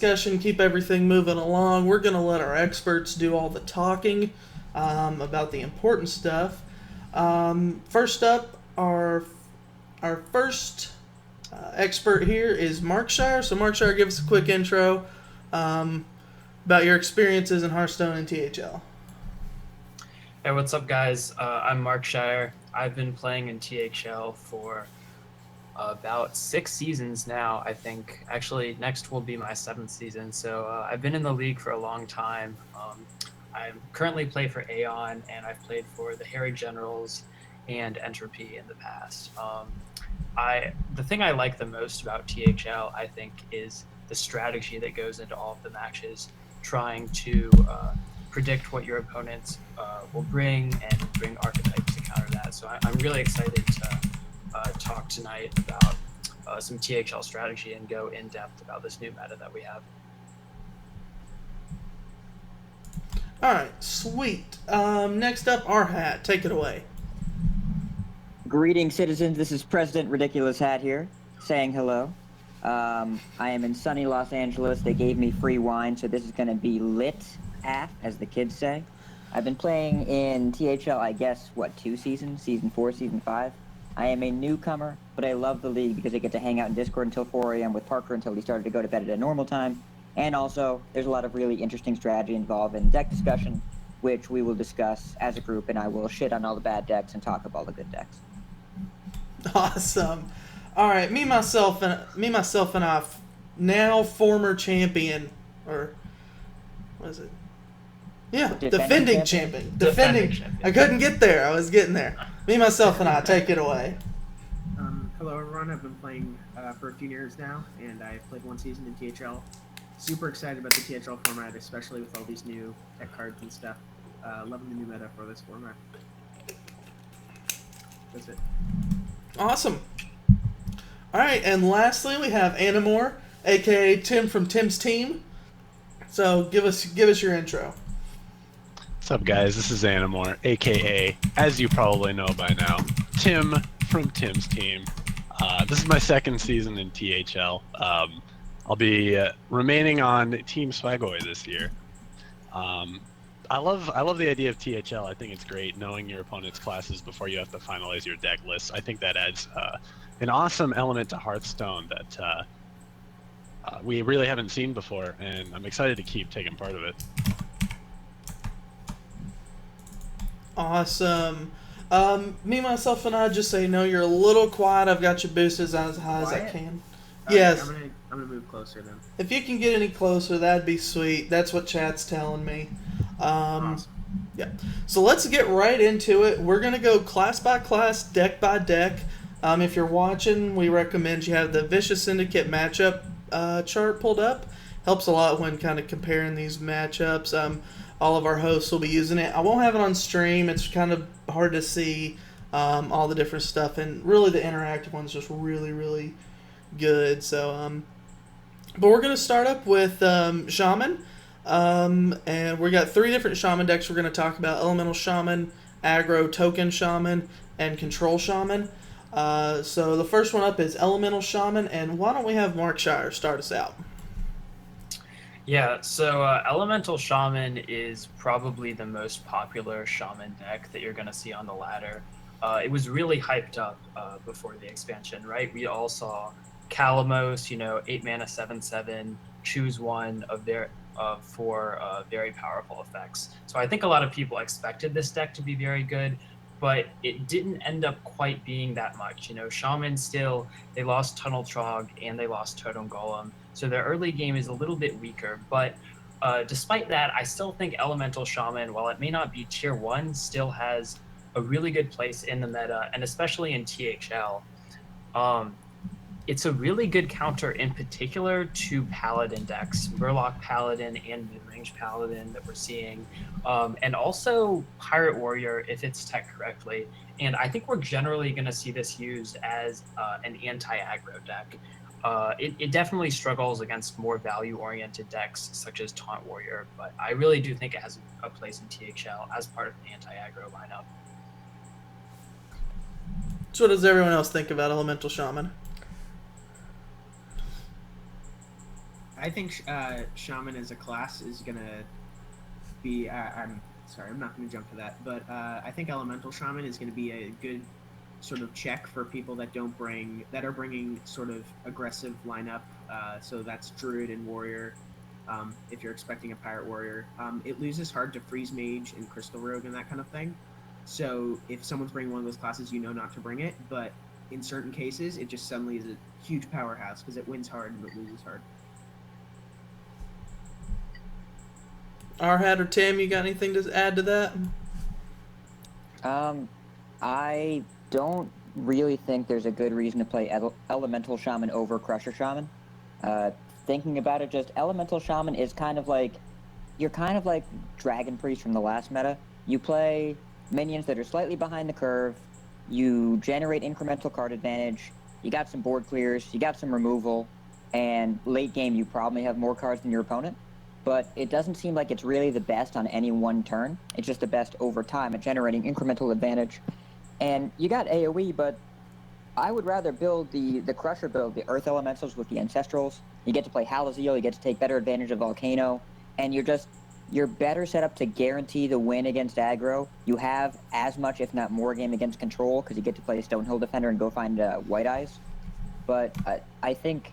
discussion, keep everything moving along. We're going to let our experts do all the talking about the important stuff. First up, our first expert here is Markshire. So, Markshire, give us a quick intro about your experiences in Hearthstone and THL. Hey, what's up, guys? I'm Markshire. I've been playing in THL for about 6 seasons now, I think. Actually, next will be my 7th season. So I've been in the league for a long time. I currently play for Aeon, and I've played for the Harry Generals and Entropy in the past. The thing I like the most about THL, I think, is the strategy that goes into all of the matches, trying to predict what your opponents will bring and bring archetypes to counter that. So I'm really excited to talk tonight about some THL strategy and go in depth about this new meta that we have. All right, sweet. Next up, our hat. Take it away. Greetings, citizens. This is President Ridiculous Hat here, saying hello. I am in sunny Los Angeles. They gave me free wine, so this is going to be lit AF, as the kids say. I've been playing in THL, I guess, 2 seasons? Season 4, Season 5. I am a newcomer, but I love the league because I get to hang out in Discord until 4 a.m. with Parker until he started to go to bed at a normal time. And also, there's a lot of really interesting strategy involved in deck discussion, which we will discuss as a group, and I will shit on all the bad decks and talk up all the good decks. Awesome. All right, me myself and I, now former champion, or what is it? Yeah, defending champion. Defending. I couldn't get there. I was getting there. Me myself and I, take it away. Hello everyone. I've been playing for a few years now, and I've played 1 season in THL. Super excited about the THL format, especially with all these new tech cards and stuff. Loving the new meta for this format. That's it. Awesome. All right, and lastly we have Anamore, aka Tim from Tim's team. So give us your intro. What's up, guys? This is Anamore, aka, as you probably know by now, Tim from Tim's team. This is my 2nd season in THL. I'll be remaining on Team Swagoy this year. I love the idea of THL. I think it's great knowing your opponent's classes before you have to finalize your deck list. I think that adds an awesome element to Hearthstone that we really haven't seen before, and I'm excited to keep taking part of it. Awesome. Me, myself, and I just say no. You're a little quiet. I've got you boosted as high as I can. Yes. I'm gonna move closer then. If you can get any closer, that'd be sweet. That's what chat's telling me. Awesome. Yeah. So let's get right into it. We're going to go class by class, deck by deck. If you're watching, we recommend you have the Vicious Syndicate matchup chart pulled up. Helps a lot when kind of comparing these matchups. All of our hosts will be using it. I won't have it on stream. It's kind of hard to see all the different stuff. And really the interactive one's just really, really good. So, but we're going to start up with Shaman. And we got 3 different Shaman decks we're going to talk about. Elemental Shaman, Aggro Token Shaman, and Control Shaman. So the first one up is Elemental Shaman, and why don't we have Markshire start us out? Yeah, so Elemental Shaman is probably the most popular Shaman deck that you're going to see on the ladder. It was really hyped up before the expansion, right? We all saw Kalamos, 8 mana, 7/7, choose one of their for very powerful effects. So I think a lot of people expected this deck to be very good, but it didn't end up quite being that much. Shaman still, they lost Tunnel Trog and they lost Totem Golem, so their early game is a little bit weaker, but despite that, I still think Elemental Shaman, while it may not be tier 1, still has a really good place in the meta, and especially in THL. It's a really good counter in particular to Paladin decks, Murloc Paladin and Midrange Paladin that we're seeing, and also Pirate Warrior if it's tech correctly. And I think we're generally going to see this used as an anti-aggro deck. It definitely struggles against more value-oriented decks such as Taunt Warrior, but I really do think it has a place in THL as part of an anti-aggro lineup. So what does everyone else think about Elemental Shaman? I think Shaman as a class is gonna be. I'm sorry, I'm not gonna jump to that, but I think Elemental Shaman is gonna be a good sort of check for people that are bringing sort of aggressive lineup. So that's Druid and Warrior. If you're expecting a Pirate Warrior, it loses hard to Freeze Mage and Crystal Rogue and that kind of thing. So if someone's bringing one of those classes, you know not to bring it. But in certain cases, it just suddenly is a huge powerhouse because it wins hard and it loses hard. Arhat or Tim, you got anything to add to that? I don't really think there's a good reason to play Elemental Shaman over Crusher Shaman. Thinking about it, just Elemental Shaman is kind of like, you're kind of like Dragon Priest from the last meta. You play minions that are slightly behind the curve, you generate incremental card advantage, you got some board clears, you got some removal, and late game you probably have more cards than your opponent. But it doesn't seem like it's really the best on any one turn. It's just the best over time at generating incremental advantage. And you got AoE, but I would rather build the Crusher build, the Earth Elementals with the Ancestrals. You get to play Halaziel, you get to take better advantage of Volcano, and you're better set up to guarantee the win against aggro. You have as much, if not more, game against control, because you get to play Stonehill Defender and go find White Eyes. But I think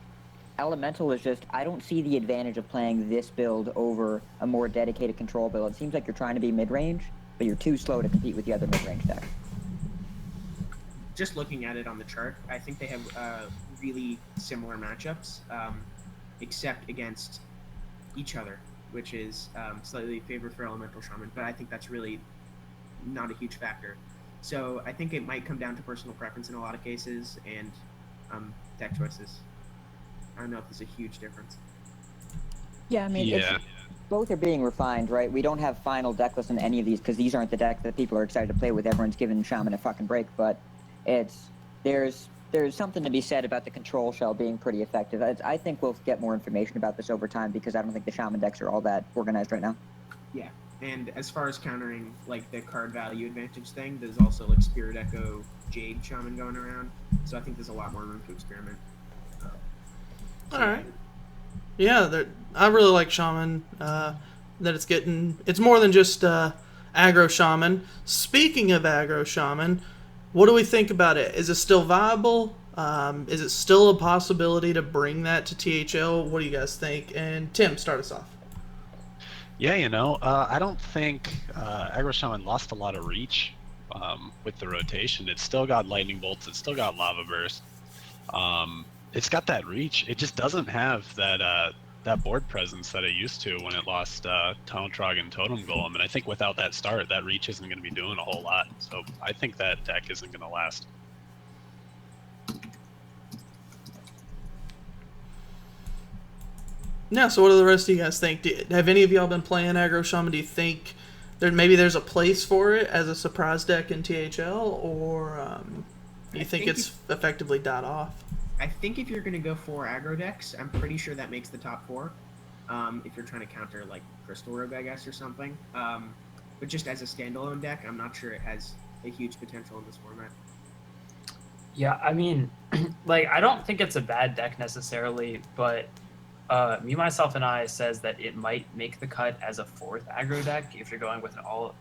Elemental is just, I don't see the advantage of playing this build over a more dedicated control build. It seems like you're trying to be mid-range, but you're too slow to compete with the other mid-range deck. Just looking at it on the chart, I think they have really similar matchups, except against each other, which is slightly favored for Elemental Shaman, but I think that's really not a huge factor. So I think it might come down to personal preference in a lot of cases and deck choices. I don't know if there's a huge difference. Yeah, I mean, both are being refined, right? We don't have final deck lists in any of these because these aren't the decks that people are excited to play with. Everyone's giving Shaman a fucking break, but there's something to be said about the control shell being pretty effective. I think we'll get more information about this over time because I don't think the Shaman decks are all that organized right now. Yeah, and as far as countering like the card value advantage thing, there's also like Spirit Echo Jade Shaman going around, so I think there's a lot more room to experiment. All right. Yeah, I really like Shaman. That it's more than just aggro Shaman. Speaking of aggro Shaman, what do we think about it? Is it still viable? Is it still a possibility to bring that to THL? What do you guys think? And Tim, start us off. Yeah, I don't think Aggro Shaman lost a lot of reach with the rotation. It's still got Lightning Bolts. It's still got Lava Burst. It's got that reach. It just doesn't have that board presence that it used to when it lost Tunnel Trog and Totem Golem. And I think without that start, that reach isn't going to be doing a whole lot. So I think that deck isn't going to last. Yeah, so what do the rest of you guys think? Have any of y'all been playing Aggro Shaman? Do you think there's a place for it as a surprise deck in THL, or do you think it's effectively died off? I think if you're going to go 4 aggro decks, I'm pretty sure that makes the top 4. If you're trying to counter like Crystal Rogue, I guess, or something. But just as a standalone deck, I'm not sure it has a huge potential in this format. Yeah, I mean, like, I don't think it's a bad deck necessarily, but Me, Myself, and I says that it might make the cut as a 4th aggro deck if you're going with an all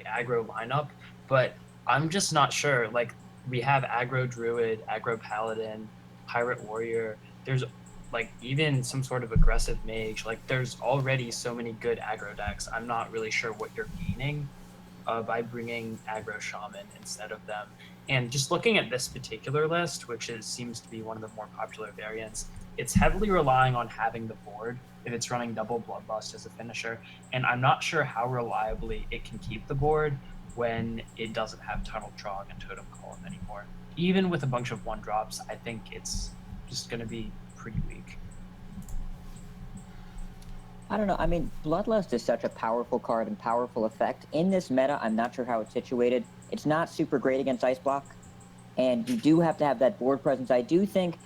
aggro lineup, but I'm just not sure. Like, we have aggro Druid, aggro Paladin, Pirate Warrior. There's like even some sort of aggressive mage. Like, there's already so many good aggro decks. I'm not really sure what you're gaining by bringing aggro Shaman instead of them. And just looking at this particular list, which seems to be one of the more popular variants, it's heavily relying on having the board if it's running double Bloodlust as a finisher. And I'm not sure how reliably it can keep the board when it doesn't have Tunnel Trog and Totem Golem anymore. Even with a bunch of 1-drops, I think it's just going to be pretty weak. I don't know. I mean, Bloodlust is such a powerful card and powerful effect. In this meta, I'm not sure how it's situated. It's not super great against Ice Block, and you do have to have that board presence. I do think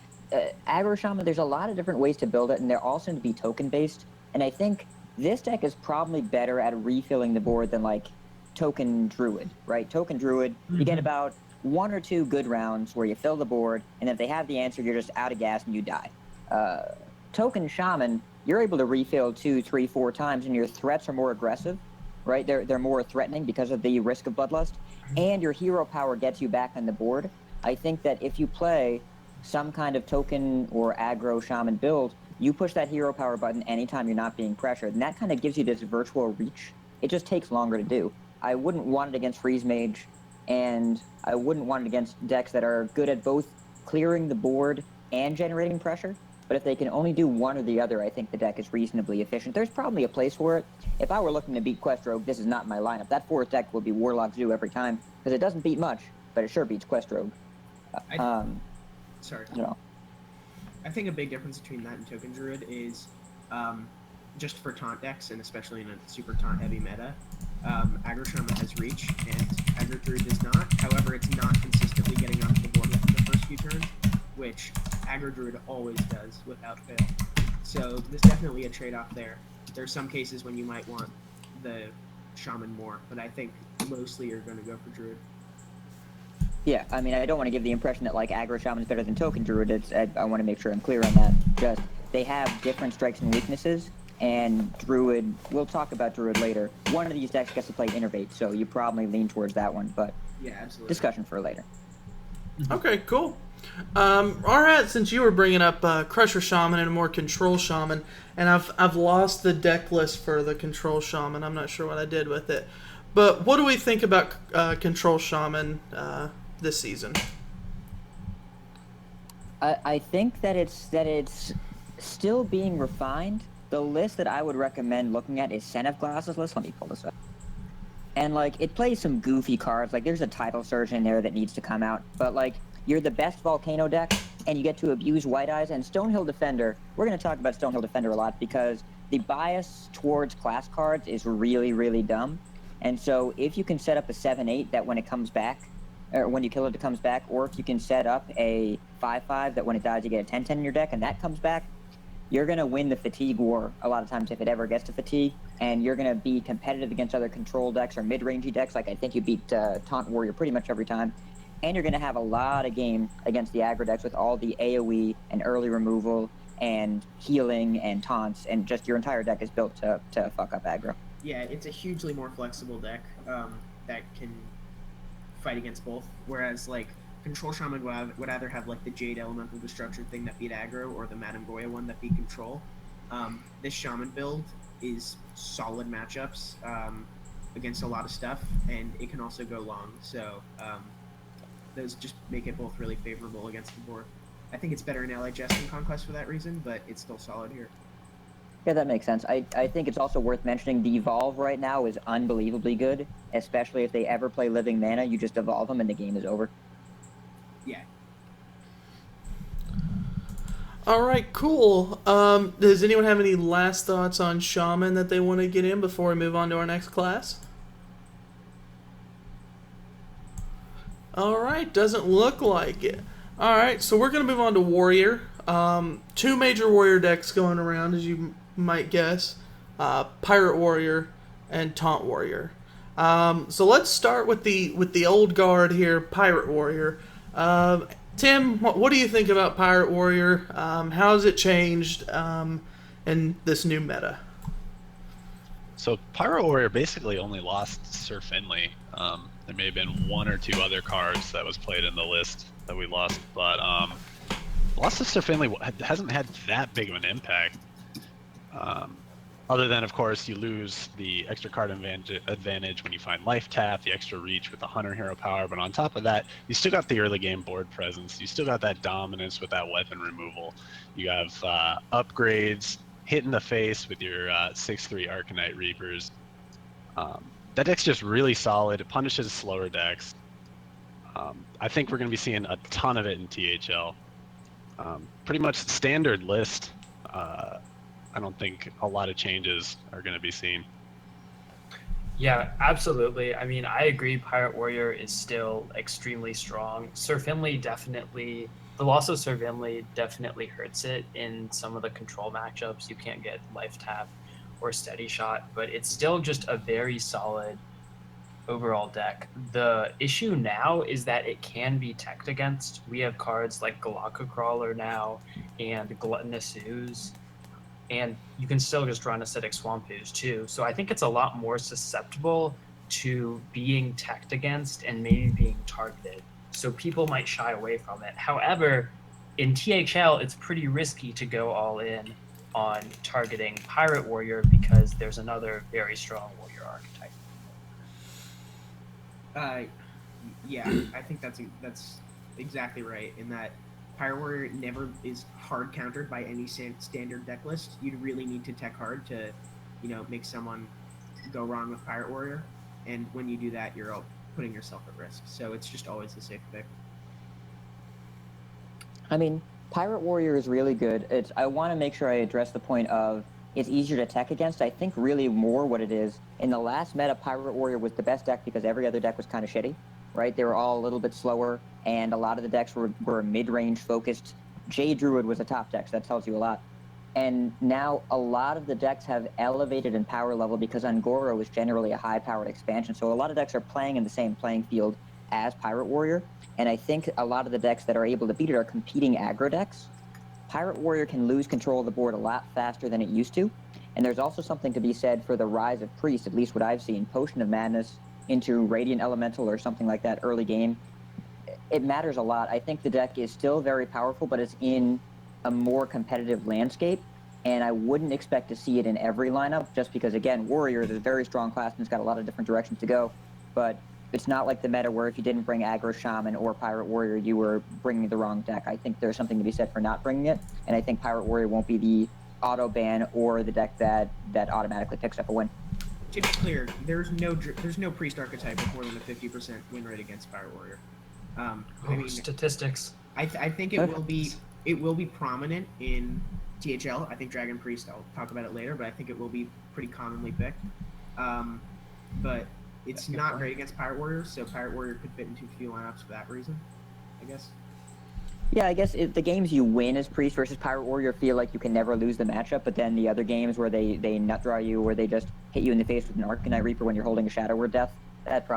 Aggro Shaman, there's a lot of different ways to build it, and they're all seem to be token-based. And I think this deck is probably better at refilling the board than, like, Token Druid, right? Token Druid, you get about 1 or 2 good rounds where you fill the board, and if they have the answer, you're just out of gas and you die. Token Shaman, you're able to refill 2, 3, 4 times, and your threats are more aggressive, right? They're more threatening because of the risk of bloodlust, and your hero power gets you back on the board. I think that if you play some kind of token or aggro shaman build, you push that hero power button anytime you're not being pressured, and that kind of gives you this virtual reach. It just takes longer to do. I wouldn't want it against Freeze Mage, and I wouldn't want it against decks that are good at both clearing the board and generating pressure. But if they can only do one or the other, I think the deck is reasonably efficient. There's probably a place for it. If I were looking to beat Quest Rogue, this is not my lineup. That forest deck will be Warlock Zoo every time, because it doesn't beat much, but it sure beats Quest Rogue. Sorry. You know. I think a big difference between that and Token Druid is just for taunt decks, and especially in a super taunt heavy meta, Aggro Shaman has reach, and Aggro Druid does not. However, it's not consistently getting onto the board within the first few turns, which Aggro Druid always does without fail. So there's definitely a trade-off there. There's some cases when you might want the Shaman more, but I think mostly you're going to go for Druid. Yeah, I mean, I don't want to give the impression that, like, Aggro Shaman is better than Token Druid. I want to make sure I'm clear on that. Just, they have different strengths and weaknesses, and Druid, we'll talk about Druid later. One of these decks gets to play Innervate, so you probably lean towards that one, but yeah, absolutely. Discussion for later. Okay, cool. All right, since you were bringing up Crusher Shaman and a more Control Shaman, and I've lost the deck list for the Control Shaman. I'm not sure what I did with it. But what do we think about Control Shaman this season? I think that it's still being refined. The list that I would recommend looking at is Senef Glass's list. Let me pull this up. And, like, it plays some goofy cards. Like, there's a Title Surge in there that needs to come out. But, like, you're the best Volcano deck, and you get to abuse White Eyes. And Stonehill Defender, we're going to talk about Stonehill Defender a lot because the bias towards class cards is really, really dumb. And so if you can set up a 7/8 that when it comes back, or when you kill it, it comes back, or if you can set up a 5/5 that when it dies, you get a 10/10 in your deck, and that comes back, you're going to win the fatigue war a lot of times if it ever gets to fatigue, and you're going to be competitive against other control decks or mid-rangey decks. Like, I think you beat Taunt Warrior pretty much every time. And you're going to have a lot of game against the aggro decks with all the AoE and early removal and healing and taunts, and just your entire deck is built to fuck up aggro. Yeah, it's a hugely more flexible deck that can fight against both. Whereas, like, Control Shaman would either have, like, the Jade Elemental Destruction thing that beat aggro, or the Madame Goya one that beat control. This Shaman build is solid matchups against a lot of stuff, and it can also go long. So those just make it both really favorable against the board. I think it's better in LHS than Conquest for that reason, but it's still solid here. Yeah, that makes sense. I think it's also worth mentioning the Evolve right now is unbelievably good, especially if they ever play Living Mana. You just evolve them and the game is over. Yeah. All right, cool. Does anyone have any last thoughts on Shaman that they want to get in before we move on to our next class? All right, doesn't look like it. All right, so we're going to move on to Warrior. Two major Warrior decks going around, as you might guess. Pirate Warrior and Taunt Warrior. So let's start with the old guard here, Pirate Warrior. Tim, what do you think about Pirate Warrior? How has it changed in this new meta? So Pirate Warrior basically only lost Sir Finley. There may have been one or two other cards that was played in the list that we lost, but loss of Sir Finley hasn't had that big of an impact. Other than, of course, you lose the extra card advantage when you find life tap, the extra reach with the Hunter hero power, but on top of that, you still got the early game board presence. You still got that dominance with that weapon removal. You have upgrades, hit in the face with your 6/3 Arcanite Reapers. That deck's just really solid. It punishes slower decks. I think we're going to be seeing a ton of it in THL. Pretty much standard list. I don't think a lot of changes are going to be seen. Yeah, absolutely. I mean, I agree. Pirate Warrior is still extremely strong. Sir Finley the loss of Sir Finley definitely hurts it in some of the control matchups. You can't get life tap or steady shot, but it's still just a very solid overall deck. The issue now is that it can be teched against. We have cards like Galaka Crawler now and Gluttonous Ooze. and you can still just run acidic swamp ooze too. So I think it's a lot more susceptible to being teched against and maybe being targeted. So people might shy away from it. However, in THL, it's pretty risky to go all in on targeting Pirate Warrior because there's another very strong warrior archetype. Yeah, I think that's exactly right. In that Pirate Warrior never is hard countered by any standard deck list. You'd really need to tech hard to, make someone go wrong with Pirate Warrior, and when you do that, you're all putting yourself at risk. So it's just always a safe pick. I mean, Pirate Warrior is really good. I want to make sure I address the point of it's easier to tech against. I think really more what it is, in the last meta, Pirate Warrior was the best deck because every other deck was kind of shitty, right? They were all a little bit slower, and a lot of the decks were mid-range focused. Jade Druid was a top deck, so that tells you a lot. And now a lot of the decks have elevated in power level because Ungoro is generally a high-powered expansion, so a lot of decks are playing in the same playing field as Pirate Warrior, and I think a lot of the decks that are able to beat it are competing aggro decks. Pirate Warrior can lose control of the board a lot faster than it used to, and there's also something to be said for the rise of Priest, at least what I've seen. Potion of Madness into Radiant Elemental or something like that early game. It matters a lot. I think the deck is still very powerful, but it's in a more competitive landscape, and I wouldn't expect to see it in every lineup just because, again, Warrior is a very strong class and it's got a lot of different directions to go, but it's not like the meta where if you didn't bring Aggro Shaman or Pirate Warrior, you were bringing the wrong deck. I think there's something to be said for not bringing it, and I think Pirate Warrior won't be the auto ban or the deck that automatically picks up a win. To be clear, there's no Priest archetype with more than a 50% win rate against Pirate Warrior. I mean, statistics. I think it will be prominent in THL. I think Dragon Priest, I'll talk about it later, but I think it will be pretty commonly picked. But it's not great against Pirate Warrior, so Pirate Warrior could fit into a few lineups for that reason, I guess. Yeah, I guess the games you win as Priest versus Pirate Warrior feel like you can never lose the matchup, but then the other games where they nut draw you, where they just hit you in the face with an Arcanite Reaper when you're holding a Shadow Word Death, that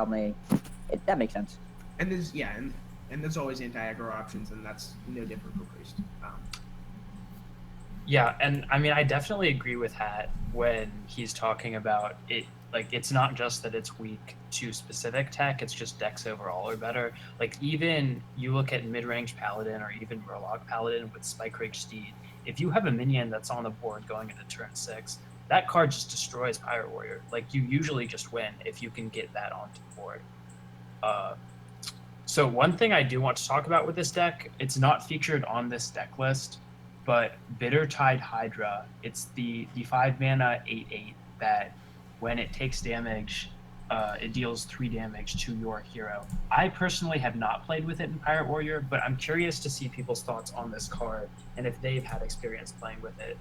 makes sense. And there's always anti-aggro options, and that's no different for Priest. Yeah, and I mean, I definitely agree with Hat when he's talking about it. Like, it's not just that it's weak to specific tech, it's just decks overall are better. Like, even you look at mid-range Paladin or even Murloc Paladin with Spike Ridge Steed, if you have a minion that's on the board going into turn 6, that card just destroys Pirate Warrior. Like, you usually just win if you can get that onto the board. So one thing I do want to talk about with this deck, it's not featured on this deck list, but Bittertide Hydra, it's the 5-mana 8/8 that when it takes damage, it deals 3 damage to your hero. I personally have not played with it in Pirate Warrior, but I'm curious to see people's thoughts on this card and if they've had experience playing with it.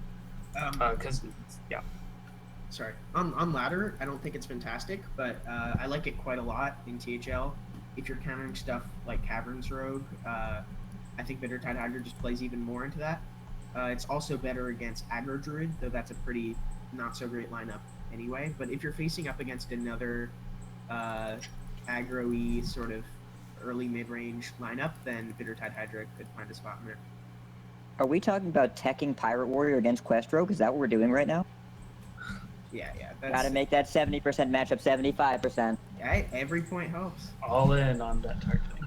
Sorry. On ladder, I don't think it's fantastic, but I like it quite a lot in THL. If you're countering stuff like Caverns Rogue, I think Bittertide Hydra just plays even more into that. It's also better against Aggro Druid, though that's a pretty not so great lineup anyway. But if you're facing up against another aggro-y sort of early mid-range lineup, then Bittertide Hydra could find a spot in there. Are we talking about teching Pirate Warrior against Quest Rogue? Is that what we're doing right now? Yeah. Gotta make that 70% matchup 75%. Yeah, every point helps. All in on that targeting.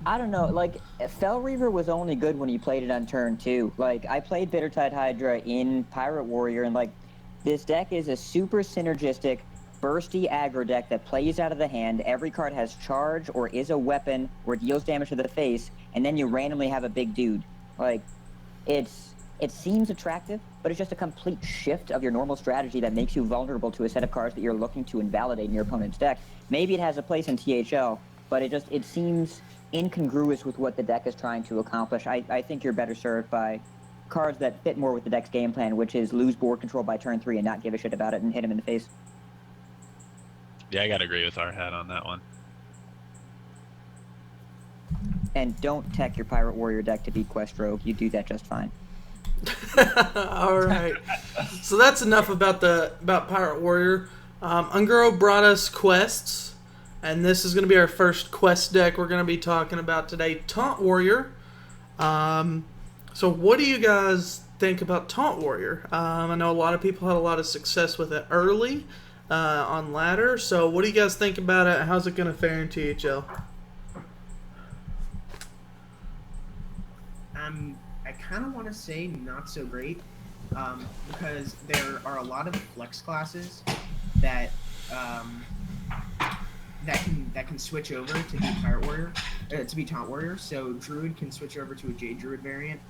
I don't know, like, Fel Reaver was only good when you played it on turn 2. Like, I played Bittertide Hydra in Pirate Warrior, and, like, this deck is a super synergistic, bursty aggro deck that plays out of the hand. Every card has charge or is a weapon or deals damage to the face, and then you randomly have a big dude. Like, it seems attractive, but it's just a complete shift of your normal strategy that makes you vulnerable to a set of cards that you're looking to invalidate in your opponent's deck. Maybe it has a place in THL, but it seems incongruous with what the deck is trying to accomplish. I think you're better served by cards that fit more with the deck's game plan, which is lose board control by turn 3 and not give a shit about it and hit him in the face. Yeah, I gotta agree with our head on that one. And don't tech your Pirate Warrior deck to beat Quest Rogue. You do that just fine. All right. So that's enough about Pirate Warrior. Unguro brought us quests, and this is going to be our first quest deck we're going to be talking about today, Taunt Warrior. So what do you guys think about Taunt Warrior? I know a lot of people had a lot of success with it early on ladder. So what do you guys think about it? How's it going to fare in THL? I kind of want to say not so great, because there are a lot of flex classes that that can switch over to be Pirate Warrior, to be Taunt Warrior. So Druid can switch over to a Jade Druid variant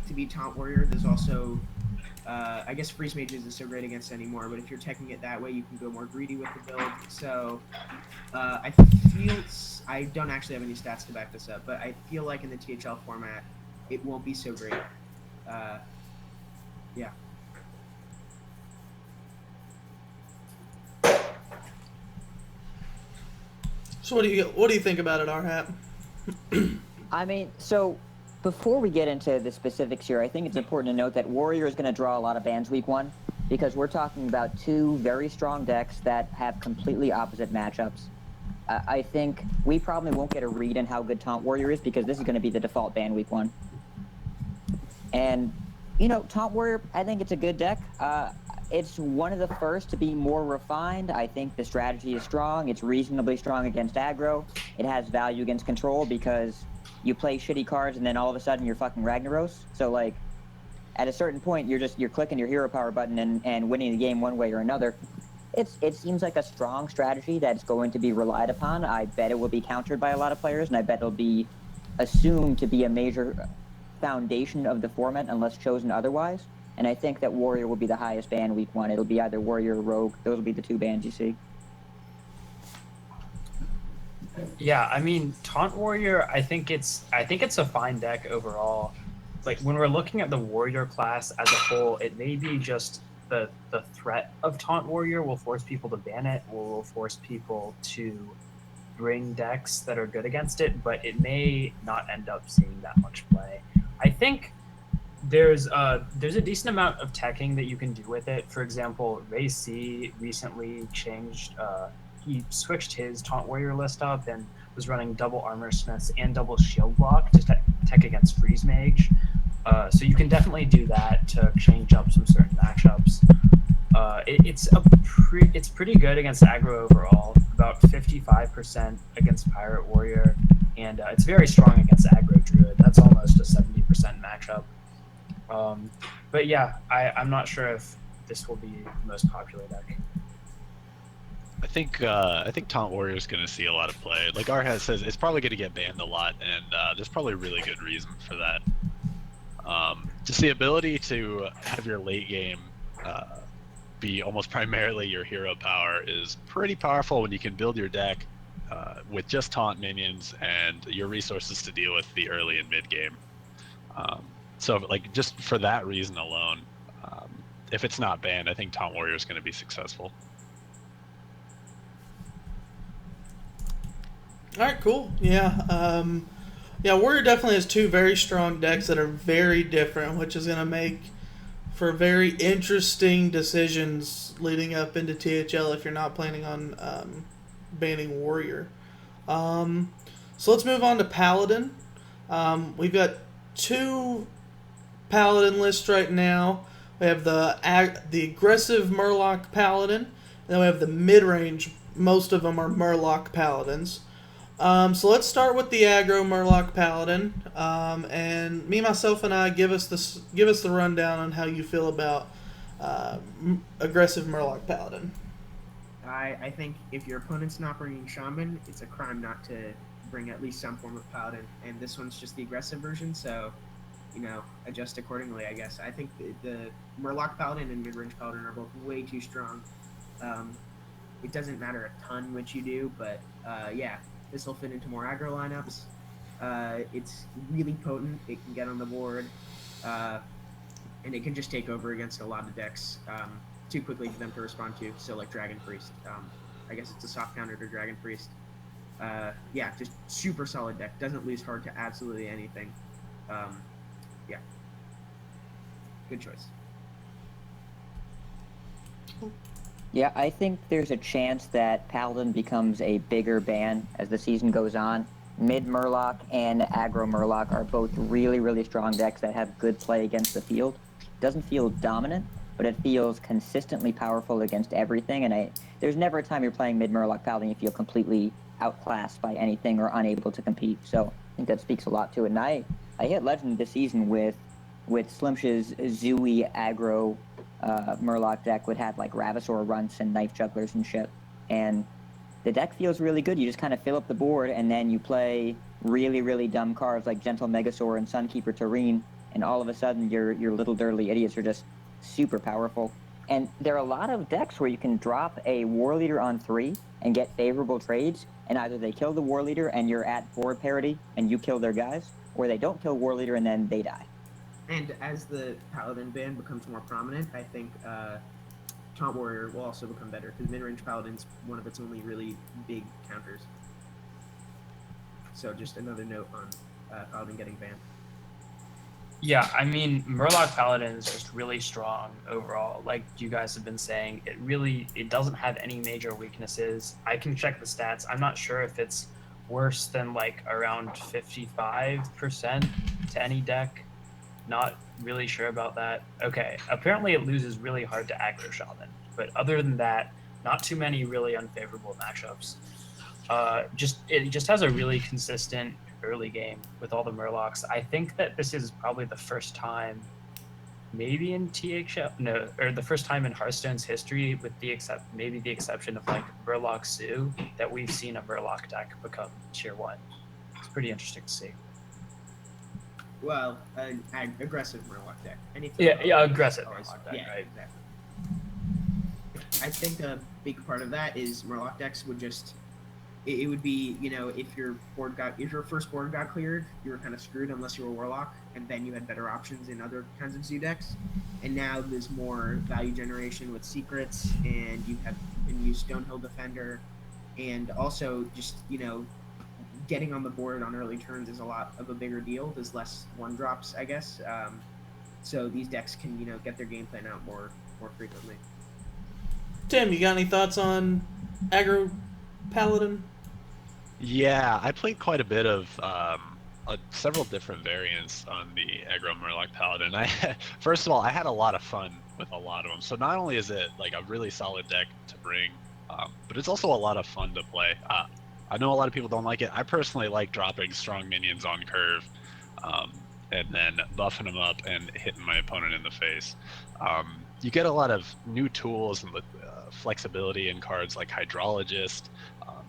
to be Taunt Warrior. There's also I guess Freeze Mage isn't so great against anymore, but if you're teching it that way, you can go more greedy with the build. So I feel I don't actually have any stats to back this up, but I feel like in the THL format, it won't be so great. Yeah. So what do you think about it, Arhat? I mean, so before we get into the specifics here, I think it's important to note that Warrior is going to draw a lot of bans week 1 because we're talking about 2 very strong decks that have completely opposite matchups. I think we probably won't get a read on how good Taunt Warrior is because this is going to be the default ban week 1. And, you know, Taunt Warrior, I think it's a good deck. It's one of the first to be more refined. I think the strategy is strong. It's reasonably strong against aggro. It has value against control because you play shitty cards and then all of a sudden you're fucking Ragnaros. So, like, at a certain point, you're clicking your hero power button and winning the game one way or another. It seems like a strong strategy that's going to be relied upon. I bet it will be countered by a lot of players, and I bet it'll be assumed to be a major foundation of the format unless chosen otherwise. And I think that Warrior will be the highest ban week 1. It'll be either Warrior or Rogue. Those will be the 2 bans you see. Yeah, I mean, Taunt Warrior, I think it's a fine deck overall. Like, when we're looking at the Warrior class as a whole, it may be just the threat of Taunt Warrior will force people to ban it, or will force people to bring decks that are good against it, but it may not end up seeing that much play. I think there's a decent amount of teching that you can do with it. For example, Ray C recently changed, he switched his Taunt Warrior list up and was running double Armor Smiths and double Shield Block to tech against Freeze Mage. So you can definitely do that to change up some certain matchups. It's pretty good against aggro overall, about 55% against Pirate Warrior, and it's very strong against aggro Druid. That's almost a 70% matchup. But yeah, I'm not sure if this will be the most popular deck. I think Taunt Warrior is going to see a lot of play. Like Arhat says, it's probably going to get banned a lot, and there's probably a really good reason for that. Just the ability to have your late game be almost primarily your hero power is pretty powerful when you can build your deck with just taunt minions and your resources to deal with the early and mid game. So, like, just for that reason alone, if it's not banned, I think Taunt Warrior is going to be successful. All right, cool. Yeah, yeah. Warrior definitely has 2 very strong decks that are very different, which is going to make for very interesting decisions leading up into THL if you're not planning on banning Warrior. So let's move on to Paladin. We've got 2 Paladin lists right now. We have the aggressive Murloc Paladin, and then we have the mid-range. Most of them are Murloc Paladins. So let's start with the aggro Murloc Paladin, and me, myself, and I give us the rundown on how you feel about aggressive Murloc Paladin. I think if your opponent's not bringing Shaman, it's a crime not to bring at least some form of Paladin, and this one's just the aggressive version, so, you know, adjust accordingly, I guess. I think the Murloc Paladin and Midrange Paladin are both way too strong. It doesn't matter a ton what you do, but yeah. This will fit into more aggro lineups. It's really potent. It can get on the board, and it can just take over against a lot of decks too quickly for them to respond to. So, like Dragon Priest. I guess it's a soft counter to Dragon Priest. Yeah, just super solid deck. Doesn't lose hard to absolutely anything. Yeah. Good choice. Yeah, I think there's a chance that Paladin becomes a bigger ban as the season goes on. Mid Murloc and Aggro Murloc are both really, really strong decks that have good play against the field. Doesn't feel dominant, but it feels consistently powerful against everything. And there's never a time you're playing Mid Murloc Paladin you feel completely outclassed by anything or unable to compete. So I think that speaks a lot to it. And I hit Legend this season with Slimsh's Zooey Aggro Murloc deck would have like Ravasaur runts and Knife Jugglers and shit. And the deck feels really good. You just kind of fill up the board, and then you play really, really dumb cards like Gentle Megasaur and Sunkeeper Terrene, and all of a sudden your little dirtly idiots are just super powerful. And there are a lot of decks where you can drop a War Leader on 3 and get favorable trades, and either they kill the War Leader and you're at board parity and you kill their guys, or they don't kill War Leader and then they die. And as the Paladin ban becomes more prominent, I think Taunt Warrior will also become better, because mid-range Paladin's one of its only really big counters. So just another note on Paladin getting banned. Yeah, I mean, Murloc Paladin is just really strong overall. Like you guys have been saying, it doesn't have any major weaknesses. I can check the stats. I'm not sure if it's worse than like around 55% to any deck. Not really sure about that. Okay, apparently it loses really hard to Aggro Shaman, but other than that, not too many really unfavorable matchups. It just has a really consistent early game with all the Murlocs. I think that this is probably the first time, maybe in THL, no, or the first time in Hearthstone's history, with the exception of like Murloc Zoo, that we've seen a Murloc deck become tier 1. It's pretty interesting to see. Well, an aggressive Murloc deck. Yeah, aggressive always, Murloc deck, yeah, right? Exactly. I think a big part of that is Murloc decks would just, it would be, if your first board got cleared, you were kind of screwed unless you were Warlock, and then you had better options in other kinds of Zoo decks. And now there's more value generation with secrets, and you can use Stonehill Defender, and also just, getting on the board on early turns is a lot of a bigger deal. There's less one drops, I guess. So these decks can, get their game plan out more frequently. Tim, you got any thoughts on Aggro Paladin? Yeah, I played quite a bit of several different variants on the Aggro Murloc Paladin. First of all, I had a lot of fun with a lot of them. So not only is it like a really solid deck to bring, but it's also a lot of fun to play. I know a lot of people don't like it. I personally like dropping strong minions on curve, and then buffing them up and hitting my opponent in the face. You get a lot of new tools and flexibility in cards like Hydrologist.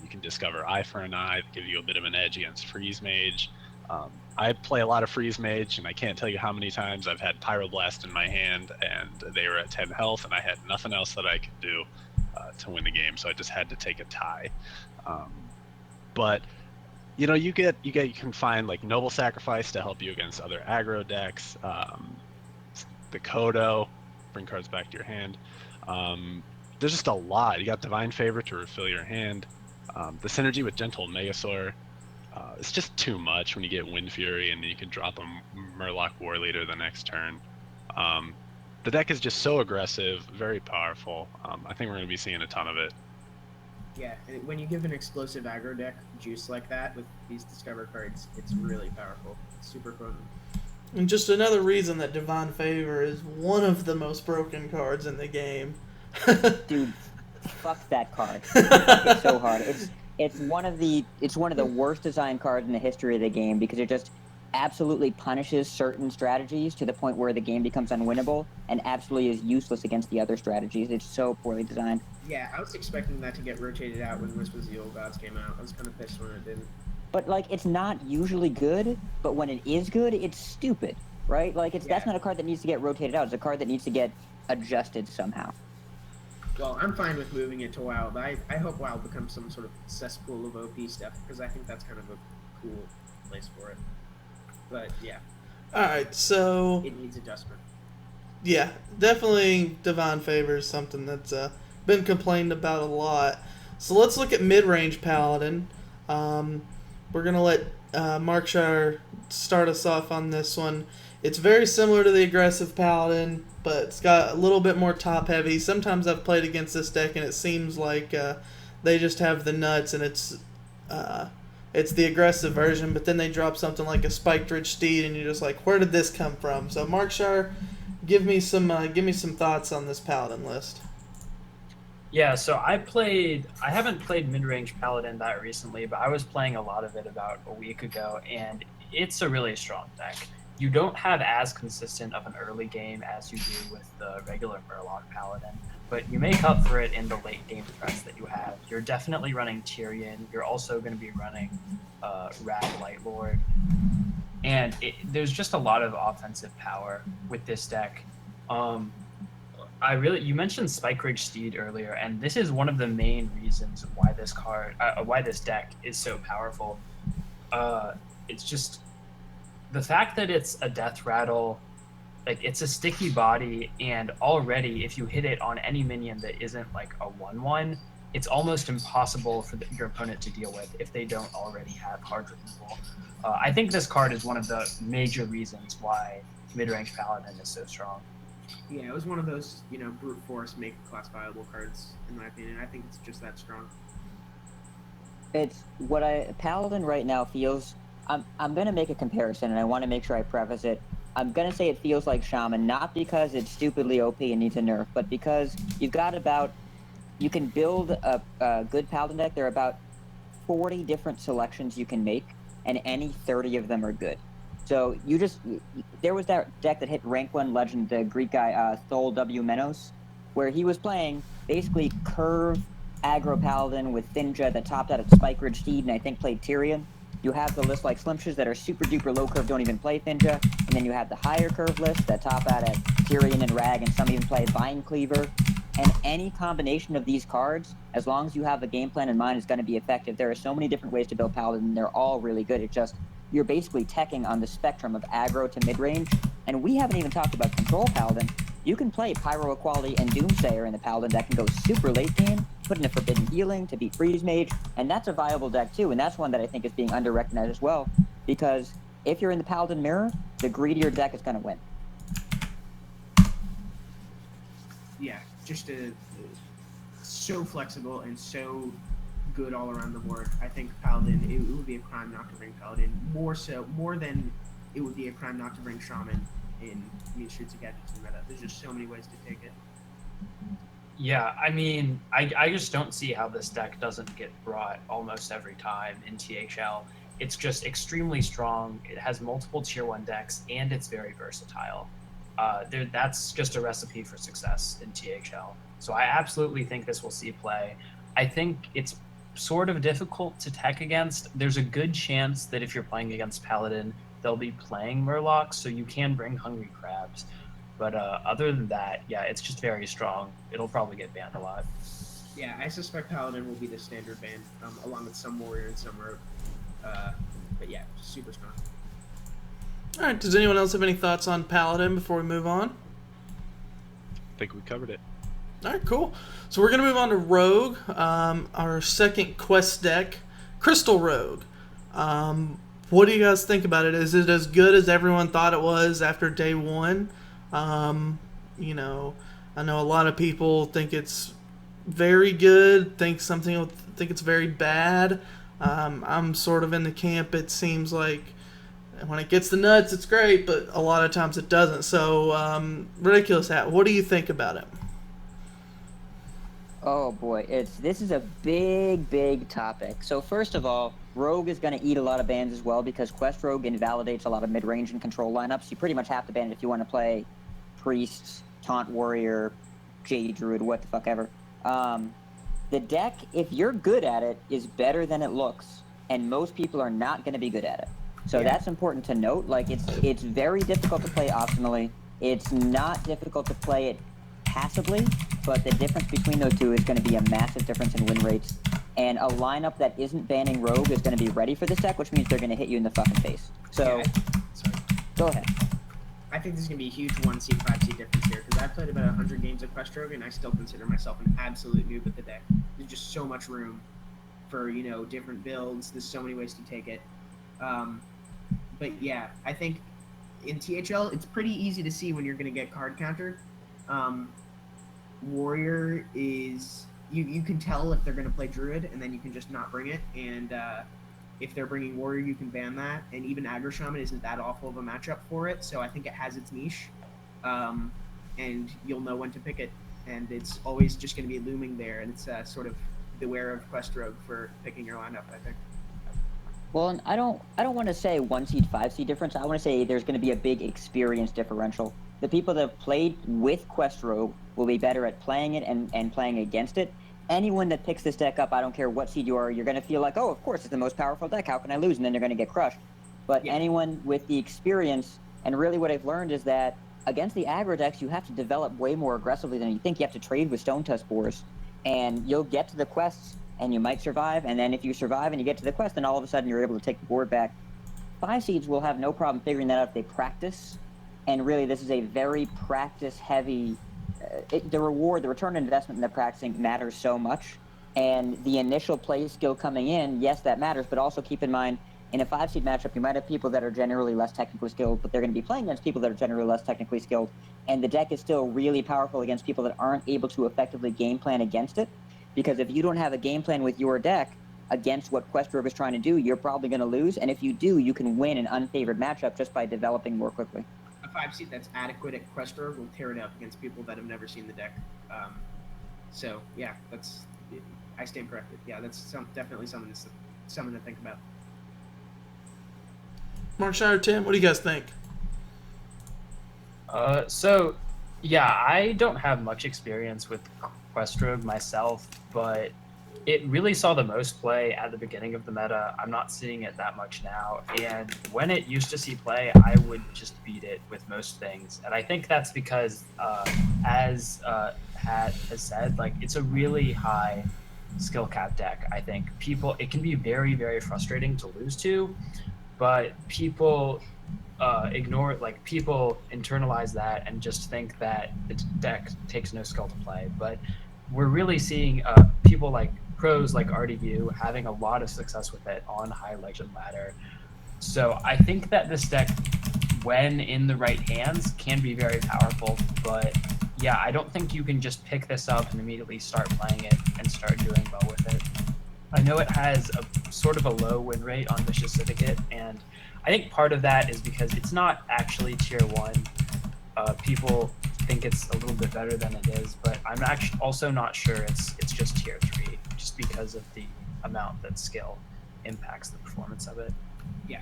You can discover Eye for an Eye, give you a bit of an edge against Freeze Mage. I play a lot of Freeze Mage, and I can't tell you how many times I've had Pyroblast in my hand, and they were at 10 health, and I had nothing else that I could do to win the game, so I just had to take a tie. But you can find like Noble Sacrifice to help you against other aggro decks. The Kodo, bring cards back to your hand. There's just a lot. You got Divine Favor to refill your hand. The synergy with Gentle Megasaur. It's just too much when you get Wind Fury and you can drop a Murloc War Leader the next turn. The deck is just so aggressive, very powerful. I think we're going to be seeing a ton of it. Yeah, and when you give an explosive aggro deck juice like that with these Discover cards, it's really powerful. It's super potent. And just another reason that Divine Favor is one of the most broken cards in the game. Dude, fuck that card. It's so hard. It's one of the worst designed cards in the history of the game, because it just absolutely punishes certain strategies to the point where the game becomes unwinnable and absolutely is useless against the other strategies. It's so poorly designed. Yeah, I was expecting that to get rotated out when Whispers of the Old Gods came out. I was kind of pissed when it didn't. But like, it's not usually good, but when it is good, it's stupid, right? Like, that's not a card that needs to get rotated out. It's a card that needs to get adjusted somehow. Well, I'm fine with moving it to WoW, but I hope WoW becomes some sort of cesspool of OP stuff, because I think that's kind of a cool place for it. But yeah. Alright, so It needs adjustment. yeah, definitely Divine Favor is something that's been complained about a lot. So let's look at mid-range Paladin. We're going to let Markshire start us off on this one. It's very similar to the aggressive Paladin, but it's got a little bit more top-heavy. Sometimes I've played against this deck, and it seems like they just have the nuts, and it's it's the aggressive version, but then they drop something like a Spiked Ridge Steed, and you're just like, where did this come from? So Markshire, give me some thoughts on this Paladin list. Yeah, so I haven't played mid-range Paladin that recently, but I was playing a lot of it about a week ago, and it's a really strong deck. You don't have as consistent of an early game as you do with the regular Murloc Paladin, but you make up for it in the late game threats that you have. You're definitely running Tyrion. You're also going to be running Rad Light Lord, and there's just a lot of offensive power with this deck. You mentioned Spike Ridge Steed earlier, and this is one of the main reasons why why this deck is so powerful. It's just the fact that it's a death rattle, like it's a sticky body, and already if you hit it on any minion that isn't like a 1/1, it's almost impossible for your opponent to deal with if they don't already have hard removal. I think this card is one of the major reasons why mid-range Paladin is so strong. Yeah, it was one of those, brute force make class viable cards, in my opinion. I think it's just that strong. It's what Paladin right now feels. I'm gonna make a comparison, and I want to make sure I preface it. I'm gonna say it feels like Shaman, not because it's stupidly OP and needs a nerf, but because you can build a good Paladin deck. There are about 40 different selections you can make, and any 30 of them are good. So there was that deck that hit rank 1 legend, the Greek guy Thol W Menos, where he was playing basically curve aggro paladin with Thinja that topped out at Spike Ridge Steed, and I think played Tyrion. You have the list like Slimshes that are super duper low curve, don't even play Thinja, and then you have the higher curve list that top out at Tyrion and Rag, and some even play Vine Cleaver. And any combination of these cards, as long as you have a game plan in mind, is going to be effective. There are so many different ways to build Paladin, and they're all really good. It just, you're basically teching on the spectrum of aggro to mid-range. And we haven't even talked about Control Paladin. You can play Pyro Equality and Doomsayer in the Paladin that can go super late game, put in a Forbidden Healing to beat Freeze Mage, and that's a viable deck too, and that's one that I think is being under-recognized as well, because if you're in the Paladin mirror, the greedier deck is going to win. Yeah, just so flexible and so good all around the board. I think Paladin, it would be a crime not to bring Paladin, more than it would be a crime not to bring Shaman in Shoots and Gadgets and meta. There's just so many ways to take it. Yeah, I mean, I just don't see how this deck doesn't get brought almost every time in THL. It's just extremely strong. It has multiple tier 1 decks, and it's very versatile. That's just a recipe for success in THL. So I absolutely think this will see play. I think it's sort of difficult to tech against. There's a good chance that if you're playing against Paladin, they'll be playing Murlocs, so you can bring Hungry Crabs. But other than that, yeah, it's just very strong. It'll probably get banned a lot. Yeah, I suspect Paladin will be the standard ban, along with some Warrior and some Rogue. But yeah, super strong. All right, does anyone else have any thoughts on Paladin before we move on? I think we covered it. All right, cool. So we're going to move on to Rogue, our second quest deck, Crystal Rogue. What do you guys think about it? Is it as good as everyone thought it was after day one? I know a lot of people think it's very good, think it's very bad. I'm sort of in the camp, it seems like when it gets the nuts, it's great, but a lot of times it doesn't. So, Ridiculous Hat, what do you think about it? Oh boy, this is a big topic. So first of all, Rogue is going to eat a lot of bans as well because Quest Rogue invalidates a lot of mid-range and control lineups. You pretty much have to ban it if you want to play Priest, Taunt Warrior, Jade Druid, what the fuck ever. The deck, if you're good at it, is better than it looks, and most people are not going to be good at it. So that's important to note. Like, it's very difficult to play optimally. It's not difficult to play it passively, but the difference between those two is going to be a massive difference in win rates. And a lineup that isn't banning Rogue is going to be ready for this deck, which means they're going to hit you in the fucking face. So, go ahead. I think there's going to be a huge 1 seed, 5 seed difference here, because I've played about 100 games of Quest Rogue, and I still consider myself an absolute noob with the deck. There's just so much room for, different builds. There's so many ways to take it. But yeah, I think in THL, it's pretty easy to see when you're going to get card countered. Warrior is... You can tell if they're going to play Druid, and then you can just not bring it. And if they're bringing Warrior, you can ban that, and even Aggro Shaman isn't that awful of a matchup for it. So I think it has its niche, and you'll know when to pick it, and it's always just going to be looming there, and it's sort of beware of Quest Rogue for picking your lineup, I think. Well, and I don't want to say 1 seed, 5 seed difference. I want to say there's going to be a big experience differential. The people that have played with Quest Rogue will be better at playing it and playing against it. Anyone that picks this deck up, I don't care what seed you are, you're going to feel like, oh, of course, it's the most powerful deck. How can I lose? And then they're going to get crushed. But anyone with the experience, and really what I've learned is that against the aggro decks, you have to develop way more aggressively than you think. You have to trade with Stone Tusk Boars, and you'll get to the quests, and you might survive, and then if you survive and you get to the quest, then all of a sudden you're able to take the board back. 5 seeds will have no problem figuring that out if they practice, and really this is a very practice-heavy... the return on investment in the practicing matters so much, and the initial play skill coming in, yes, that matters, but also keep in mind, in a 5 seed matchup, you might have people that are generally less technically skilled, but they're going to be playing against people that are generally less technically skilled, and the deck is still really powerful against people that aren't able to effectively game plan against it. Because if you don't have a game plan with your deck against what Quest Rogue is trying to do, you're probably going to lose. And if you do, you can win an unfavored matchup just by developing more quickly. A 5 seed that's adequate at Quest Rogue will tear it up against people that have never seen the deck. So yeah, I stand corrected. Yeah, that's definitely something to think about. Mark Schneider, Tim, what do you guys think? So yeah, I don't have much experience with Quest Rogue myself, but it really saw the most play at the beginning of the meta. I'm not seeing it that much now, and when it used to see play, I would just beat it with most things. And I think that's because, as Hat has said, like, it's a really high skill cap deck. I think it can be very, very frustrating to lose to, but people ignore it. Like, people internalize that and just think that the deck takes no skill to play. But we're really seeing people like pros like RDU having a lot of success with it on high legend ladder. So I think that this deck, when in the right hands, can be very powerful. But yeah, I don't think you can just pick this up and immediately start playing it and start doing well with it. I know it has a sort of a low win rate on Vicious Syndicate, and I think part of that is because it's not actually tier 1. People think it's a little bit better than it is, but I'm actually also not sure it's just tier 3, just because of the amount that skill impacts the performance of it. Yeah,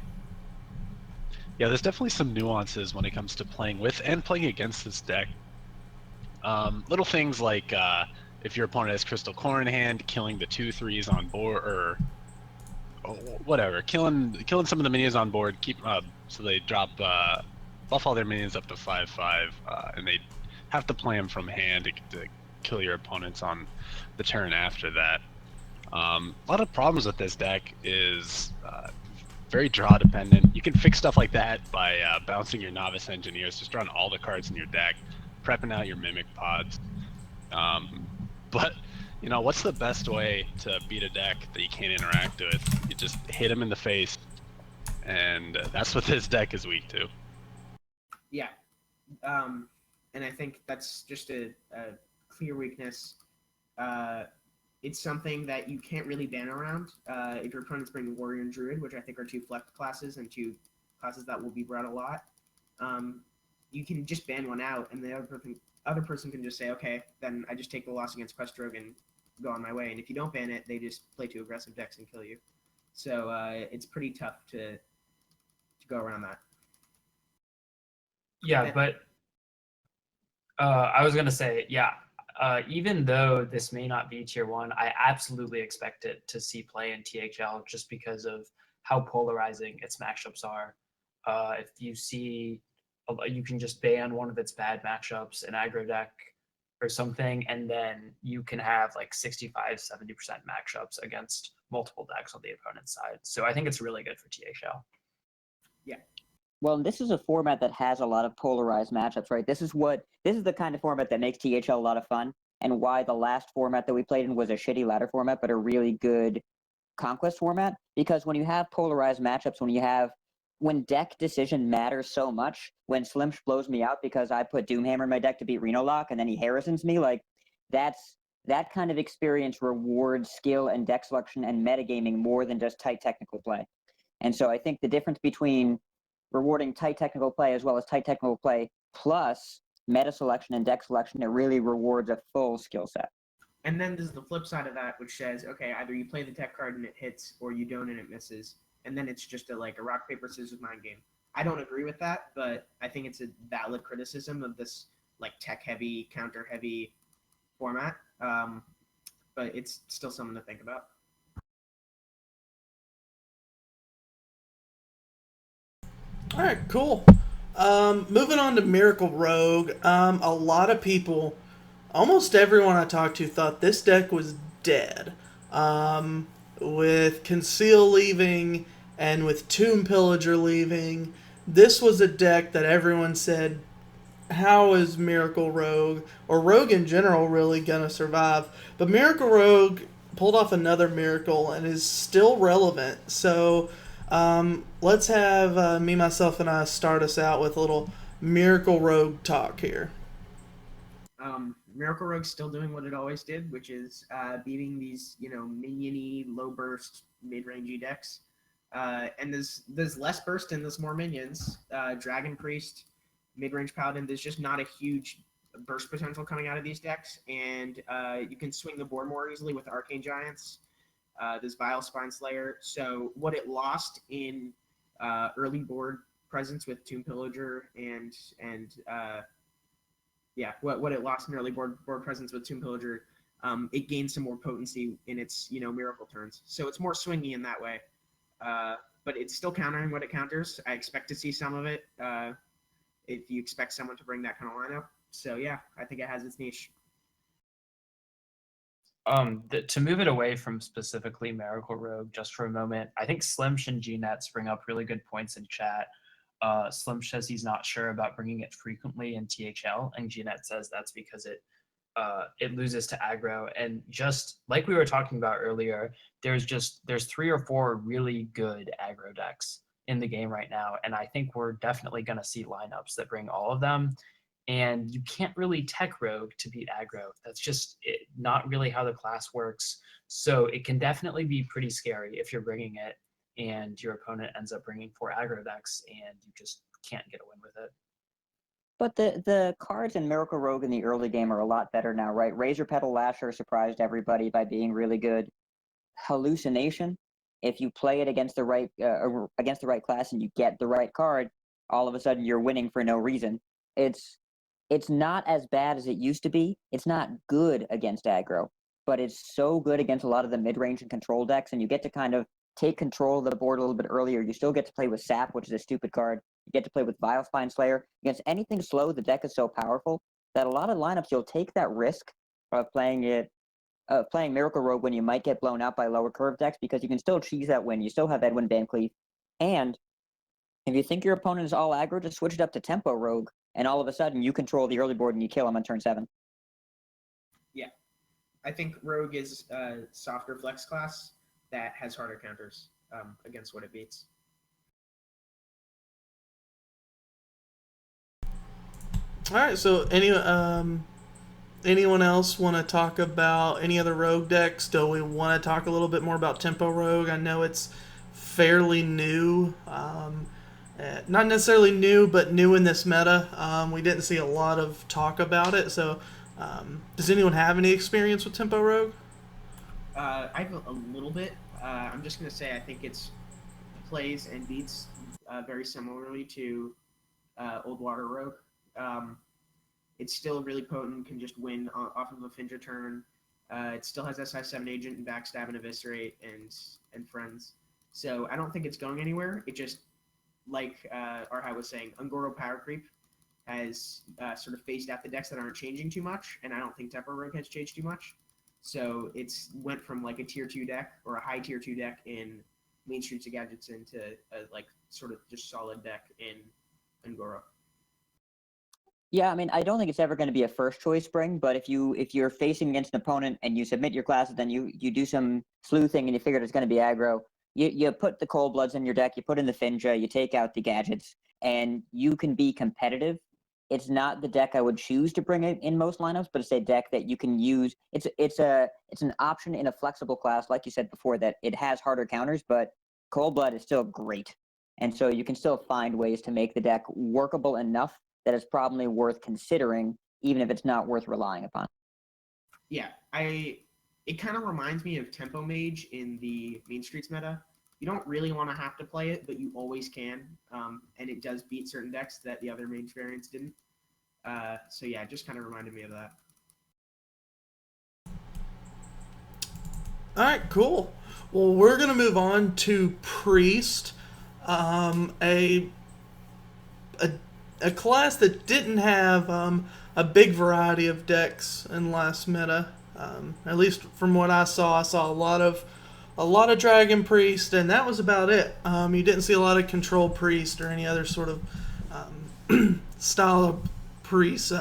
there's definitely some nuances when it comes to playing with and playing against this deck. Little things like if your opponent has Crystal Core in hand, killing the 2/3s on board, or whatever, killing some of the minions on board, so they drop buff all their minions up to 5/5, and they have to play them from hand to kill your opponents on the turn after that. A lot of problems with this deck is very draw dependent. You can fix stuff like that by bouncing your Novice Engineers, just drawing all the cards in your deck, prepping out your Mimic Pods. But what's the best way to beat a deck that you can't interact with? You just hit them in the face, and that's what this deck is weak to. Yeah, and I think that's just a clear weakness. It's something that you can't really ban around. If your opponent's bringing Warrior and Druid, which I think are 2 flex classes and 2 classes that will be brought a lot, you can just ban one out, and the other person can just say, okay, then I just take the loss against Quest Rogue and go on my way. And if you don't ban it, they just play 2 aggressive decks and kill you. So it's pretty tough to go around that. Yeah, but I was gonna say, yeah, even though this may not be tier 1, I absolutely expect it to see play in THL just because of how polarizing its matchups are. If you see, you can just ban one of its bad matchups, an aggro deck or something, and then you can have like 65-70% matchups against multiple decks on the opponent's side. So I think it's really good for THL. Yeah. Well, this is a format that has a lot of polarized matchups, right? This is the kind of format that makes THL a lot of fun, and why the last format that we played in was a shitty ladder format, but a really good conquest format. Because when you have polarized matchups, when deck decision matters so much, when Slimsh blows me out because I put Doomhammer in my deck to beat Reno Lock, and then he Harrisons me, like, that's that kind of experience rewards skill and deck selection and metagaming more than just tight technical play. And so I think the difference between rewarding tight technical play as well as tight technical play plus meta selection and deck selection, it really rewards a full skill set. And then there's the flip side of that, which says, okay, either you play the tech card and it hits, or you don't and it misses, and then it's just a rock paper scissors mind game. I don't agree with that, but I think it's a valid criticism of this tech heavy, counter heavy format. But it's still something to think about. All right, cool. Moving on to Miracle Rogue. A lot of people, almost everyone I talked to, thought this deck was dead. With Conceal leaving and with Tomb Pillager leaving, this was a deck that everyone said, how is Miracle Rogue, or Rogue in general, really going to survive? But Miracle Rogue pulled off another miracle and is still relevant. So let's have me, myself, and I start us out with a little Miracle Rogue talk here. Miracle Rogue's still doing what it always did, which is beating these minion-y, low burst, mid-rangey decks. And there's less burst and there's more minions. Dragon Priest, mid-range Paladin, there's just not a huge burst potential coming out of these decks, and you can swing the board more easily with Arcane Giants. There's Vile Spine Slayer. So what it lost in early board presence with Tomb Pillager and what it lost in early board presence with Tomb Pillager, it gained some more potency in its miracle turns. So it's more swingy in that way. But it's still countering what it counters. I expect to see some of it if you expect someone to bring that kind of lineup. So yeah, I think it has its niche. To move it away from specifically Miracle Rogue just for a moment, I think Slimsh and GNets bring up really good points in chat. Slim says he's not sure about bringing it frequently in THL, and GNet says that's because it loses to aggro. And just like we were talking about earlier, there's 3 or 4 really good aggro decks in the game right now, and I think we're definitely going to see lineups that bring all of them. And you can't really tech rogue to beat aggro. That's just not really how the class works. So it can definitely be pretty scary if you're bringing it and your opponent ends up bringing 4 aggro decks and you just can't get a win with it. But the cards in Miracle Rogue in the early game are a lot better now, right? Razor Petal Lasher surprised everybody by being really good. Hallucination, if you play it against the right class and you get the right card, all of a sudden you're winning for no reason. It's not as bad as it used to be. It's not good against aggro, but it's so good against a lot of the mid-range and control decks, and you get to kind of take control of the board a little bit earlier. You still get to play with Sap, which is a stupid card. You get to play with Vile Spine Slayer. Against anything slow, the deck is so powerful that a lot of lineups you'll take that risk of playing Miracle Rogue when you might get blown out by lower curve decks because you can still cheese that win. You still have Edwin Van Cleef. And if you think your opponent is all aggro, just switch it up to Tempo Rogue, and all of a sudden you control the early board and you kill him on turn 7. Yeah. I think Rogue is a softer flex class that has harder counters against what it beats. All right, so anyone else want to talk about any other Rogue decks? Do we want to talk a little bit more about Tempo Rogue? I know it's fairly new. Not necessarily new, but new in this meta. We didn't see a lot of talk about it. So, does anyone have any experience with Tempo Rogue? I have a little bit. I'm just going to say I think it's plays and beats very similarly to Old Water Rogue. It's still really potent, can just win off of a Finja turn. It still has SI7 Agent and Backstab and Eviscerate and Friends. So I don't think it's going anywhere. It just, like Arhai was saying, Ungoro Power Creep has sort of phased out the decks that aren't changing too much, and I don't think Tempo Rogue has changed too much. So it's went from a tier 2 deck or a high tier 2 deck in Main Streets of Gadgets into a sort of just solid deck in Ungoro. Yeah, I mean, I don't think it's ever going to be a first choice spring, but if you're facing against an opponent and you submit your classes, then you do some sleuthing and you figure it's going to be aggro. You put the Cold Bloods in your deck, you put in the Finja, you take out the Gadgets, and you can be competitive It's not the deck I would choose to bring in most lineups, but it's a deck that you can use. It's an option in a flexible class, like you said before, that it has harder counters, but Cold Blood is still great, and so you can still find ways to make the deck workable enough that it's probably worth considering, even if it's not worth relying upon. Yeah, it kind of reminds me of Tempo Mage in the Main Streets meta. You don't really want to have to play it, but you always can, and it does beat certain decks that the other Mage variants didn't. So yeah, it just kind of reminded me of that. All right, cool. Well, we're gonna move on to Priest, a a class that didn't have a big variety of decks in last meta. At least from what I saw a lot of Dragon Priest, and that was about it. You didn't see a lot of Control Priest or any other sort of style of priest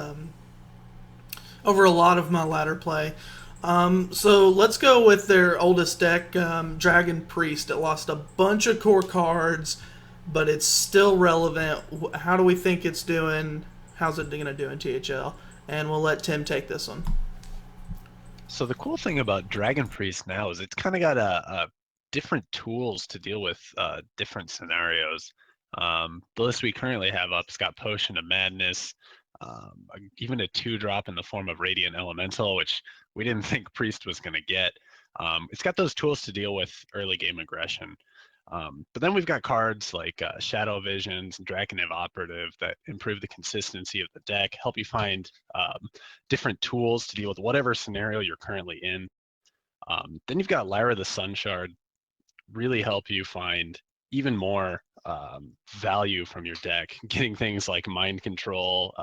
over a lot of my ladder play. So let's go with their oldest deck, Dragon Priest. It lost a bunch of core cards, but it's still relevant. How do we think it's doing? How's it going to do in THL? And we'll let Tim take this one. So the cool thing about Dragon Priest now is it's kind of got a different tools to deal with different scenarios. The list we currently have up's got Potion of Madness, even a 2-drop in the form of Radiant Elemental, which we didn't think Priest was going to get. It's got those tools to deal with early game aggression. But then we've got cards like Shadow Visions and Draconev Operative that improve the consistency of the deck, help you find different tools to deal with whatever scenario you're currently in. Then you've got Lyra the Sunshard, really help you find even more value from your deck, getting things like Mind Control.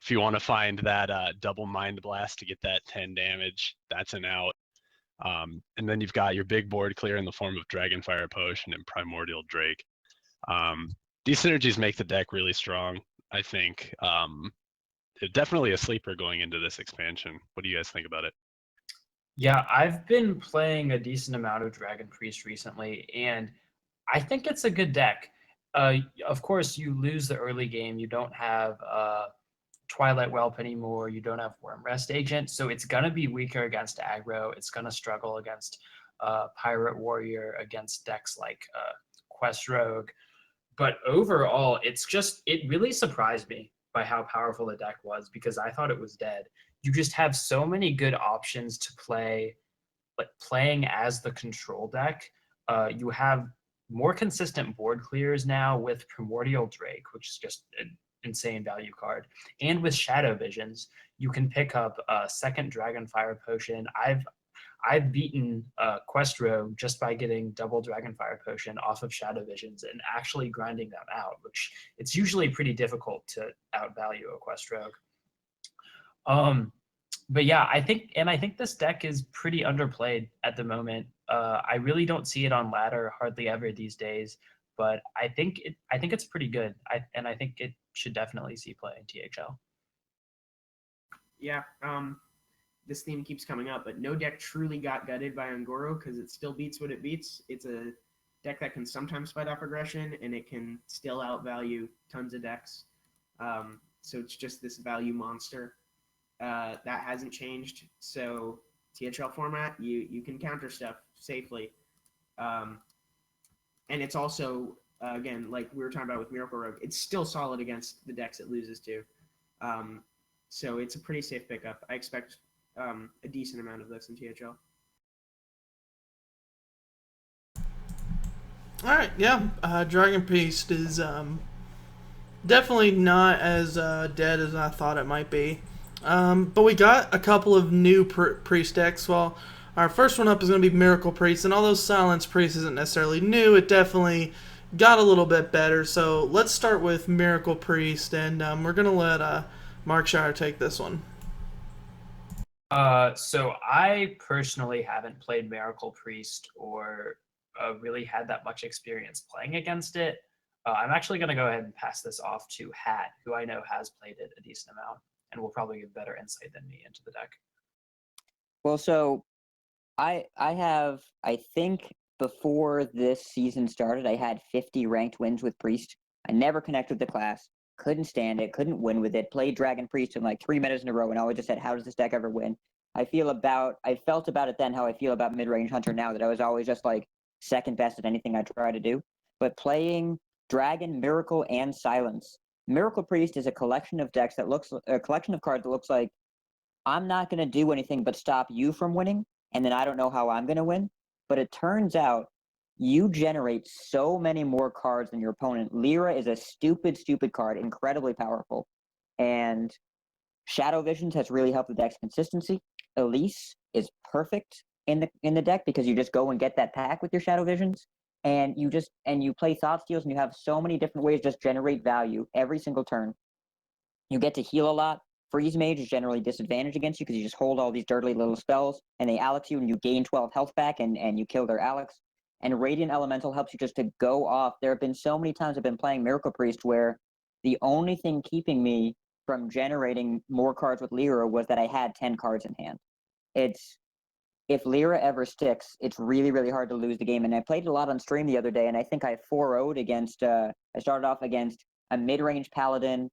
If you want to find that double Mind Blast to get that 10 damage, that's an out. And then you've got your big board clear in the form of Dragonfire Potion and Primordial Drake. These synergies make the deck really strong, I think. Definitely a sleeper going into this expansion. What do you guys think about it? Yeah, I've been playing a decent amount of Dragon Priest recently, and I think it's a good deck. Of course, you lose the early game. You don't have Twilight Whelp anymore. You don't have Worm Rest Agent, so it's gonna be weaker against aggro. It's gonna struggle against Pirate Warrior, against decks like Quest Rogue. But overall, it really surprised me by how powerful the deck was, because I thought it was dead. You just have so many good options to play, like playing as the control deck. You have more consistent board clears now with Primordial Drake, which is just an insane value card, and with Shadow Visions, you can pick up a second Dragonfire Potion. I've beaten Quest Rogue just by getting double Dragonfire Potion off of Shadow Visions and actually grinding them out, which it's usually pretty difficult to outvalue a Quest Rogue. But yeah, I think this deck is pretty underplayed at the moment. I really don't see it on ladder hardly ever these days, but I think it's pretty good. I think it should definitely see play in THL. Yeah, this theme keeps coming up, but no deck truly got gutted by Ungoro because it still beats what it beats. It's a deck that can sometimes fight off aggression, and it can still outvalue tons of decks. So it's just this value monster. That hasn't changed. So THL format, you can counter stuff safely. And it's also, again, like we were talking about with Miracle Rogue, it's still solid against the decks it loses to. So it's a pretty safe pickup. I expect a decent amount of this in THL. All right, yeah. Dragon Priest is definitely not as dead as I thought it might be. But we got a couple of new priest decks. Well, our first one up is going to be Miracle Priest, and although Silence Priest isn't necessarily new, it definitely got a little bit better. So let's start with Miracle Priest, and we're going to let Mark Shire take this one. So I personally haven't played Miracle Priest or really had that much experience playing against it. I'm actually going to go ahead and pass this off to Hat, who I know has played it a decent amount and will probably give better insight than me into the deck. Well, so I think before this season started, I had 50 ranked wins with Priest. I never connected with the class. couldn't stand it, couldn't win with it, played Dragon Priest in like 3 minutes in a row, and always just said, how does this deck ever win? I felt about it then how I feel about mid-range Hunter now, that I was always just like second best at anything I try to do. But playing Dragon, Miracle, and Silence, Miracle Priest is a collection of cards that looks like I'm not going to do anything but stop you from winning, and then I don't know how I'm going to win. But it turns out you generate so many more cards than your opponent. Lyra is a stupid, stupid card, incredibly powerful. And Shadow Visions has really helped the deck's consistency. Elise is perfect in the deck because you just go and get that pack with your Shadow Visions, and you play Thought Steals, and you have so many different ways to just generate value every single turn. You get to heal a lot. Freeze Mage is generally disadvantaged against you because you just hold all these dirty little spells, and they Alex you, and you gain 12 health back, and you kill their Alex. And Radiant Elemental helps you just to go off. There have been so many times I've been playing Miracle Priest where the only thing keeping me from generating more cards with Lyra was that I had 10 cards in hand. If Lyra ever sticks, it's really, really hard to lose the game. And I played it a lot on stream the other day, and I think I 4-0'd against, I started off against a mid-range Paladin,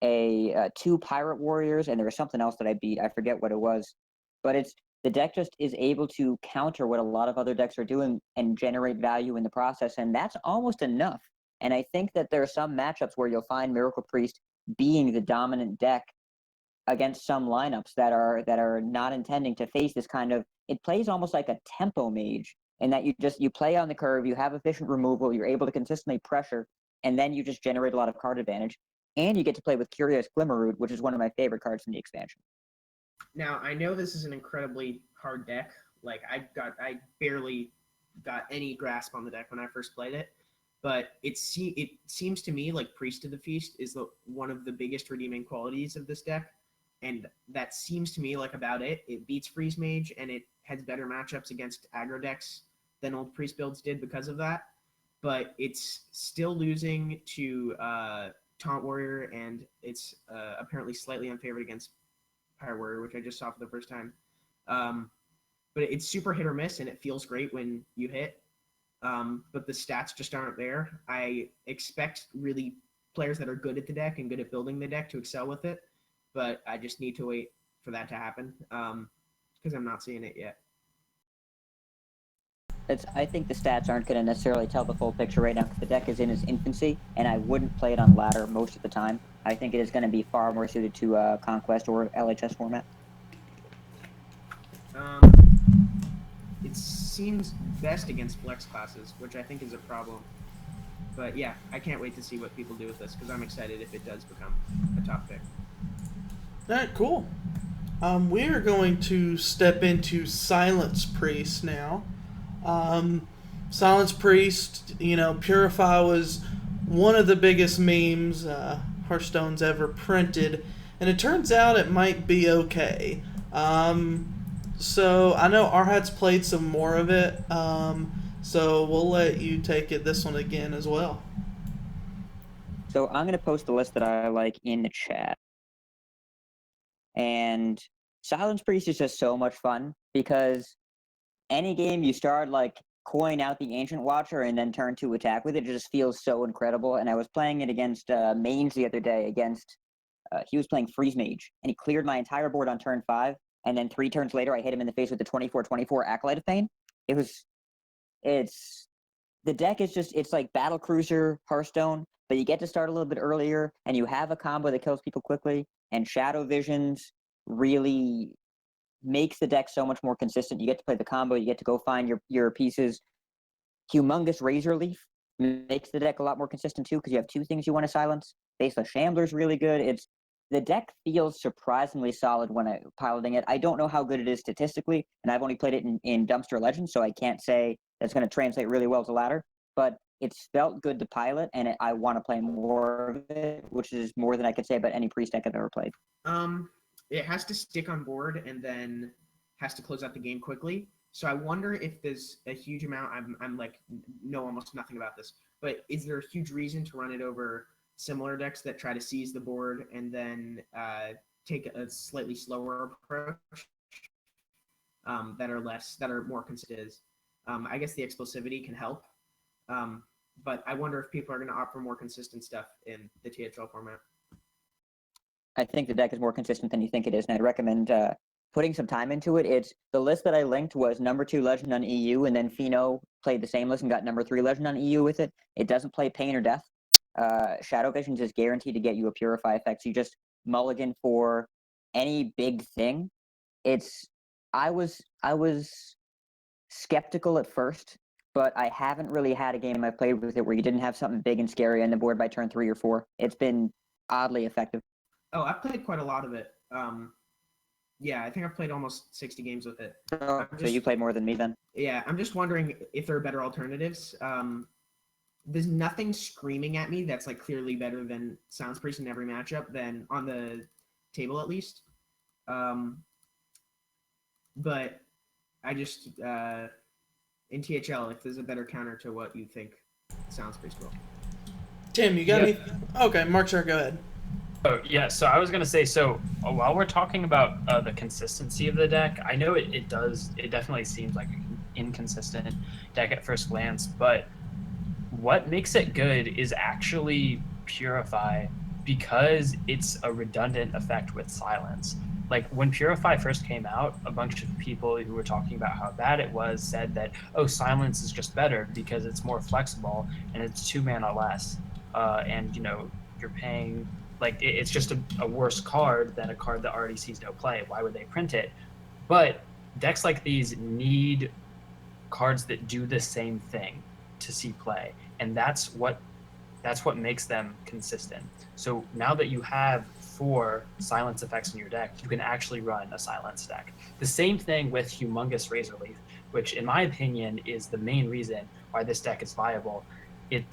two Pirate Warriors, and there was something else that I beat. I forget what it was. But the deck just is able to counter what a lot of other decks are doing and generate value in the process, and that's almost enough. And I think that there are some matchups where you'll find Miracle Priest being the dominant deck against some lineups that are not intending to face this kind of. It plays almost like a tempo mage, in that you play on the curve, you have efficient removal, you're able to consistently pressure, and then you just generate a lot of card advantage. And you get to play with Curious Glimmerroot, which is one of my favorite cards from the expansion. Now, I know this is an incredibly hard deck. Like, I barely got any grasp on the deck when I first played it. But it seems to me like Priest of the Feast is one of the biggest redeeming qualities of this deck. And that seems to me like about it. It beats Freeze Mage, and it has better matchups against aggro decks than old Priest builds did because of that. But it's still losing to Taunt Warrior, and it's apparently slightly unfavored against Pirate Warrior, which I just saw for the first time. But it's super hit or miss, and it feels great when you hit. But the stats just aren't there. I expect really players that are good at the deck and good at building the deck to excel with it, but I just need to wait for that to happen because I'm not seeing it yet. I think the stats aren't going to necessarily tell the full picture right now because the deck is in its infancy, and I wouldn't play it on ladder most of the time. I think it is going to be far more suited to Conquest or LHS format. It seems best against flex classes, which I think is a problem. But yeah, I can't wait to see what people do with this because I'm excited if it does become a top pick. All right, cool. We are going to step into Silence Priest now. Silence Priest, Purify was one of the biggest memes Hearthstone's ever printed, and it turns out it might be okay. So I know Arhat's played some more of it, so we'll let you take this one again as well. So I'm going to post the list that I like in the chat. And Silence Priest is just so much fun because any game you start like coin out the Ancient Watcher and then turn to attack with it, it just feels so incredible. And I was playing it against Mange the other day he was playing Freeze Mage, and he cleared my entire board on turn 5, and then 3 turns later I hit him in the face with the 24/24 Acolyte of Pain. The deck is just, it's like Battle Cruiser Hearthstone, but you get to start a little bit earlier, and you have a combo that kills people quickly, and Shadow Visions really makes the deck so much more consistent. You get to play the combo, you get to go find your pieces. Humongous Razor Leaf makes the deck a lot more consistent too, because you have 2 things you want to silence. Faceless Shambler's really good. The deck feels surprisingly solid when I'm piloting it. I don't know how good it is statistically, and I've only played it in Dumpster Legends, so I can't say that's going to translate really well to ladder, but it's felt good to pilot, and I want to play more of it, which is more than I could say about any Priest deck I've ever played. It has to stick on board and then has to close out the game quickly. So I wonder if there's a huge amount. I'm like know almost nothing about this, but is there a huge reason to run it over similar decks that try to seize the board and then take a slightly slower approach that are more consistent? I guess the explosivity can help. but I wonder if people are going to opt for more consistent stuff in the THL format. I think the deck is more consistent than you think it is, and I'd recommend putting some time into it. It's the list that I linked was number 2 Legend on EU, and then Fino played the same list and got number 3 Legend on EU with it. It doesn't play Pain or Death. Shadow Visions is guaranteed to get you a Purify effect, so you just mulligan for any big thing. I was skeptical at first, but I haven't really had a game I've played with it where you didn't have something big and scary on the board by turn 3 or 4. It's been oddly effective. Oh, I've played quite a lot of it. Yeah, I think I've played almost 60 games with it. So you played more than me then? Yeah, I'm just wondering if there are better alternatives. There's nothing screaming at me that's like clearly better than Silence Priest in every matchup than on the table at least. But I just in THL, if there's a better counter to what you think Silence Priest will. Tim, you got any? Okay, Mark, sure, go ahead. Oh, yeah, so I was going to say, while we're talking about the consistency of the deck, I know it definitely seems like an inconsistent deck at first glance, but what makes it good is actually Purify, because it's a redundant effect with Silence. Like, when Purify first came out, a bunch of people who were talking about how bad it was said that, oh, Silence is just better because it's more flexible and it's 2 mana less. And, you're paying... Like, it's just a worse card than a card that already sees no play. Why would they print it? But decks like these need cards that do the same thing to see play. And that's what makes them consistent. So now that you have 4 silence effects in your deck, you can actually run a silence deck. The same thing with Humongous Razorleaf, which in my opinion is the main reason why this deck is viable. It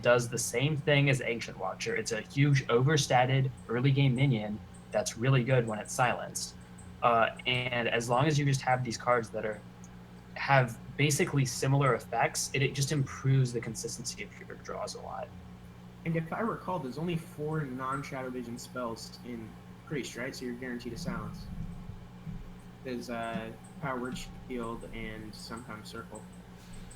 does the same thing as Ancient Watcher. It's a huge overstated early game minion that's really good when it's silenced. And as long as you just have these cards that have basically similar effects, it just improves the consistency of your draws a lot. And if I recall, there's only 4 non-Shadow Vision spells in Priest, right? So you're guaranteed a silence. There's Power Word Shield and sometimes Circle.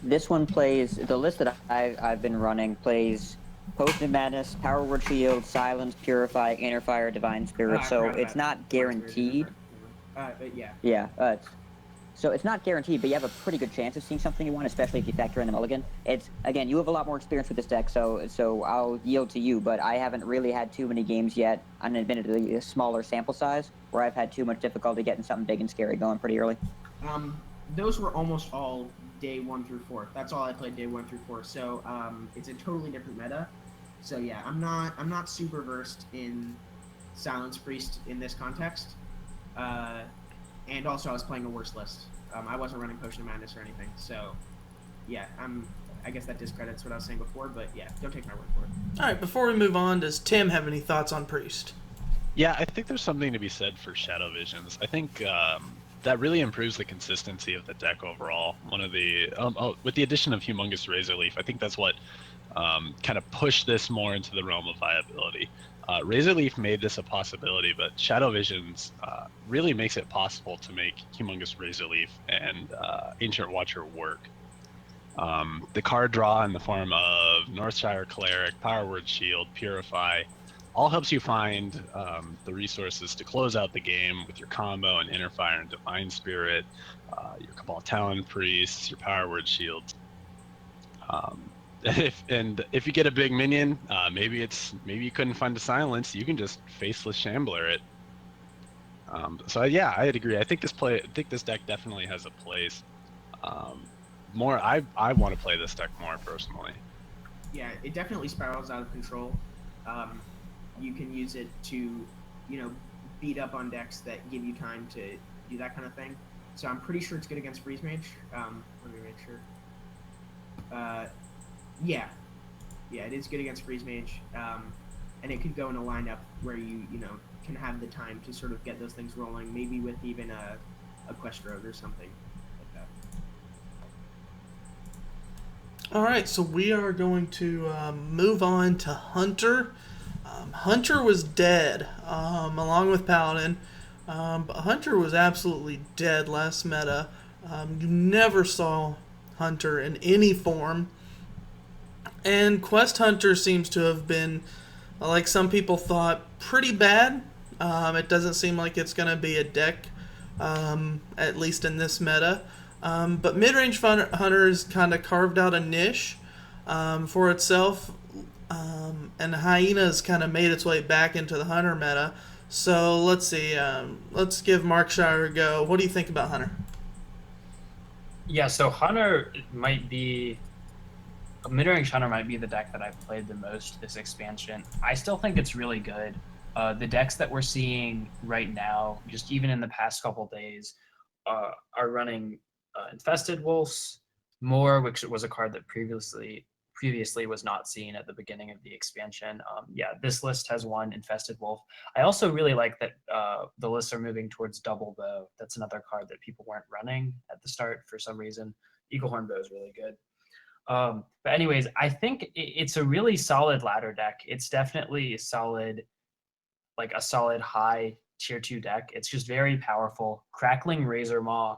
This one plays, the list that I've been running plays Potion of Madness, Power Word Shield, Silence, Purify, Inner Fire, Divine Spirit, so it's not guaranteed. Yeah. Yeah, so it's not guaranteed, but you have a pretty good chance of seeing something you want, especially if you factor in the mulligan. Again, you have a lot more experience with this deck, so I'll yield to you, but I haven't really had too many games yet, on admittedly a smaller sample size, where I've had too much difficulty getting something big and scary going pretty early. Those were almost all day 1 through 4. That's all I played day 1 through 4. So it's a totally different meta. So yeah, I'm not super versed in Silence Priest in this context. And also I was playing a worse list. I wasn't running Potion of Madness or anything. So yeah, I guess that discredits what I was saying before, but yeah, don't take my word for it. All right, before we move on, does Tim have any thoughts on Priest? Yeah, I think there's something to be said for Shadow Visions. I think that really improves the consistency of the deck overall. One of the with the addition of Humongous Razorleaf, I think that's what kind of pushed this more into the realm of viability. Razorleaf made this a possibility, but Shadow Visions really makes it possible to make Humongous Razorleaf and Ancient Watcher work. The card draw in the form of Northshire Cleric, Power Word Shield, Purify, all helps you find the resources to close out the game with your combo and Inner Fire and Divine Spirit, your Cabal Talon Priests, your Power Word Shields. If you get a big minion, maybe you couldn't find a silence, you can just Faceless Shambler it. So yeah, I'd agree. I think this deck definitely has a place. I want to play this deck more personally. Yeah, it definitely spirals out of control. You can use it to, beat up on decks that give you time to do that kind of thing. So I'm pretty sure it's good against Freeze Mage. Let me make sure. Yeah, it is good against Freeze Mage. And it could go in a lineup where you can have the time to sort of get those things rolling, maybe with even a Quest Rogue or something like that. All right, so we are going to move on to Hunter. Hunter was dead, along with Paladin, but Hunter was absolutely dead last meta. You never saw Hunter in any form. And Quest Hunter seems to have been, like some people thought, pretty bad. It doesn't seem like it's going to be a deck, at least in this meta. But mid-range hunter has kind of carved out a niche for itself, and Hyena's kind of made its way back into the hunter meta. So let's see. Let's give Markshire a go. What do you think about hunter? Yeah, so Hunter might be mid-range Hunter might be the deck that I've played the most this expansion. I still think it's really good. The decks that we're seeing right now, just even in the past couple days, are running Infested Wolves more, which was a card that previously was not seen at the beginning of the expansion. Yeah, this list has one Infested Wolf. I also really like that the lists are moving towards Double Bow. That's another card that people weren't running at the start for some reason. Eagle Horn Bow is really good. But anyways, I think it's a really solid ladder deck. It's definitely a solid high tier 2 deck. It's just very powerful. Crackling Razor Maw,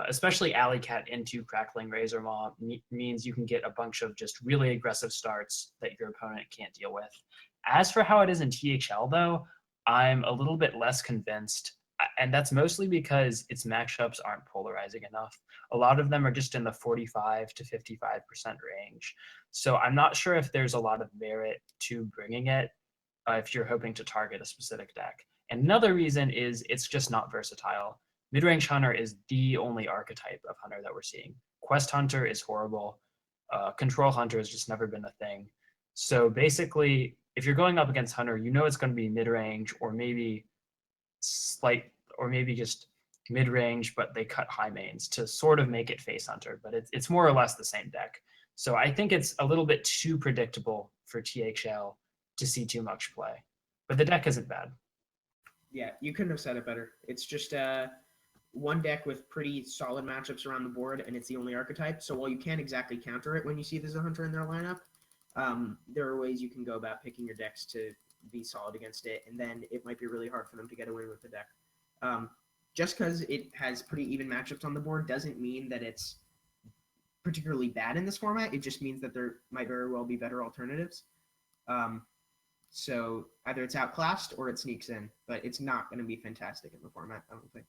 especially Alley Cat into Crackling Razor Maw, means you can get a bunch of just really aggressive starts that your opponent can't deal with. As for how it is in THL, though, I'm a little bit less convinced. And that's mostly because its matchups aren't polarizing enough. A lot of them are just in the 45 to 55% range. So I'm not sure if there's a lot of merit to bringing it if you're hoping to target a specific deck. And another reason is it's just not versatile. Mid-range Hunter is the only archetype of Hunter that we're seeing. Quest Hunter is horrible. Control Hunter has just never been a thing. So basically, if you're going up against Hunter, you know it's going to be mid-range or maybe just mid-range, but they cut high mains to sort of make it face Hunter, but it's more or less the same deck. So I think it's a little bit too predictable for THL to see too much play, but the deck isn't bad. Yeah, you couldn't have said it better. It's just one deck with pretty solid matchups around the board, and it's the only archetype. So while you can't exactly counter it when you see there's a Hunter in their lineup, there are ways you can go about picking your decks to be solid against it, and then it might be really hard for them to get away with the deck. Just because it has pretty even matchups on the board doesn't mean that it's particularly bad in this format. It just means that there might very well be better alternatives. So either it's outclassed or it sneaks in, but it's not going to be fantastic in the format, I don't think.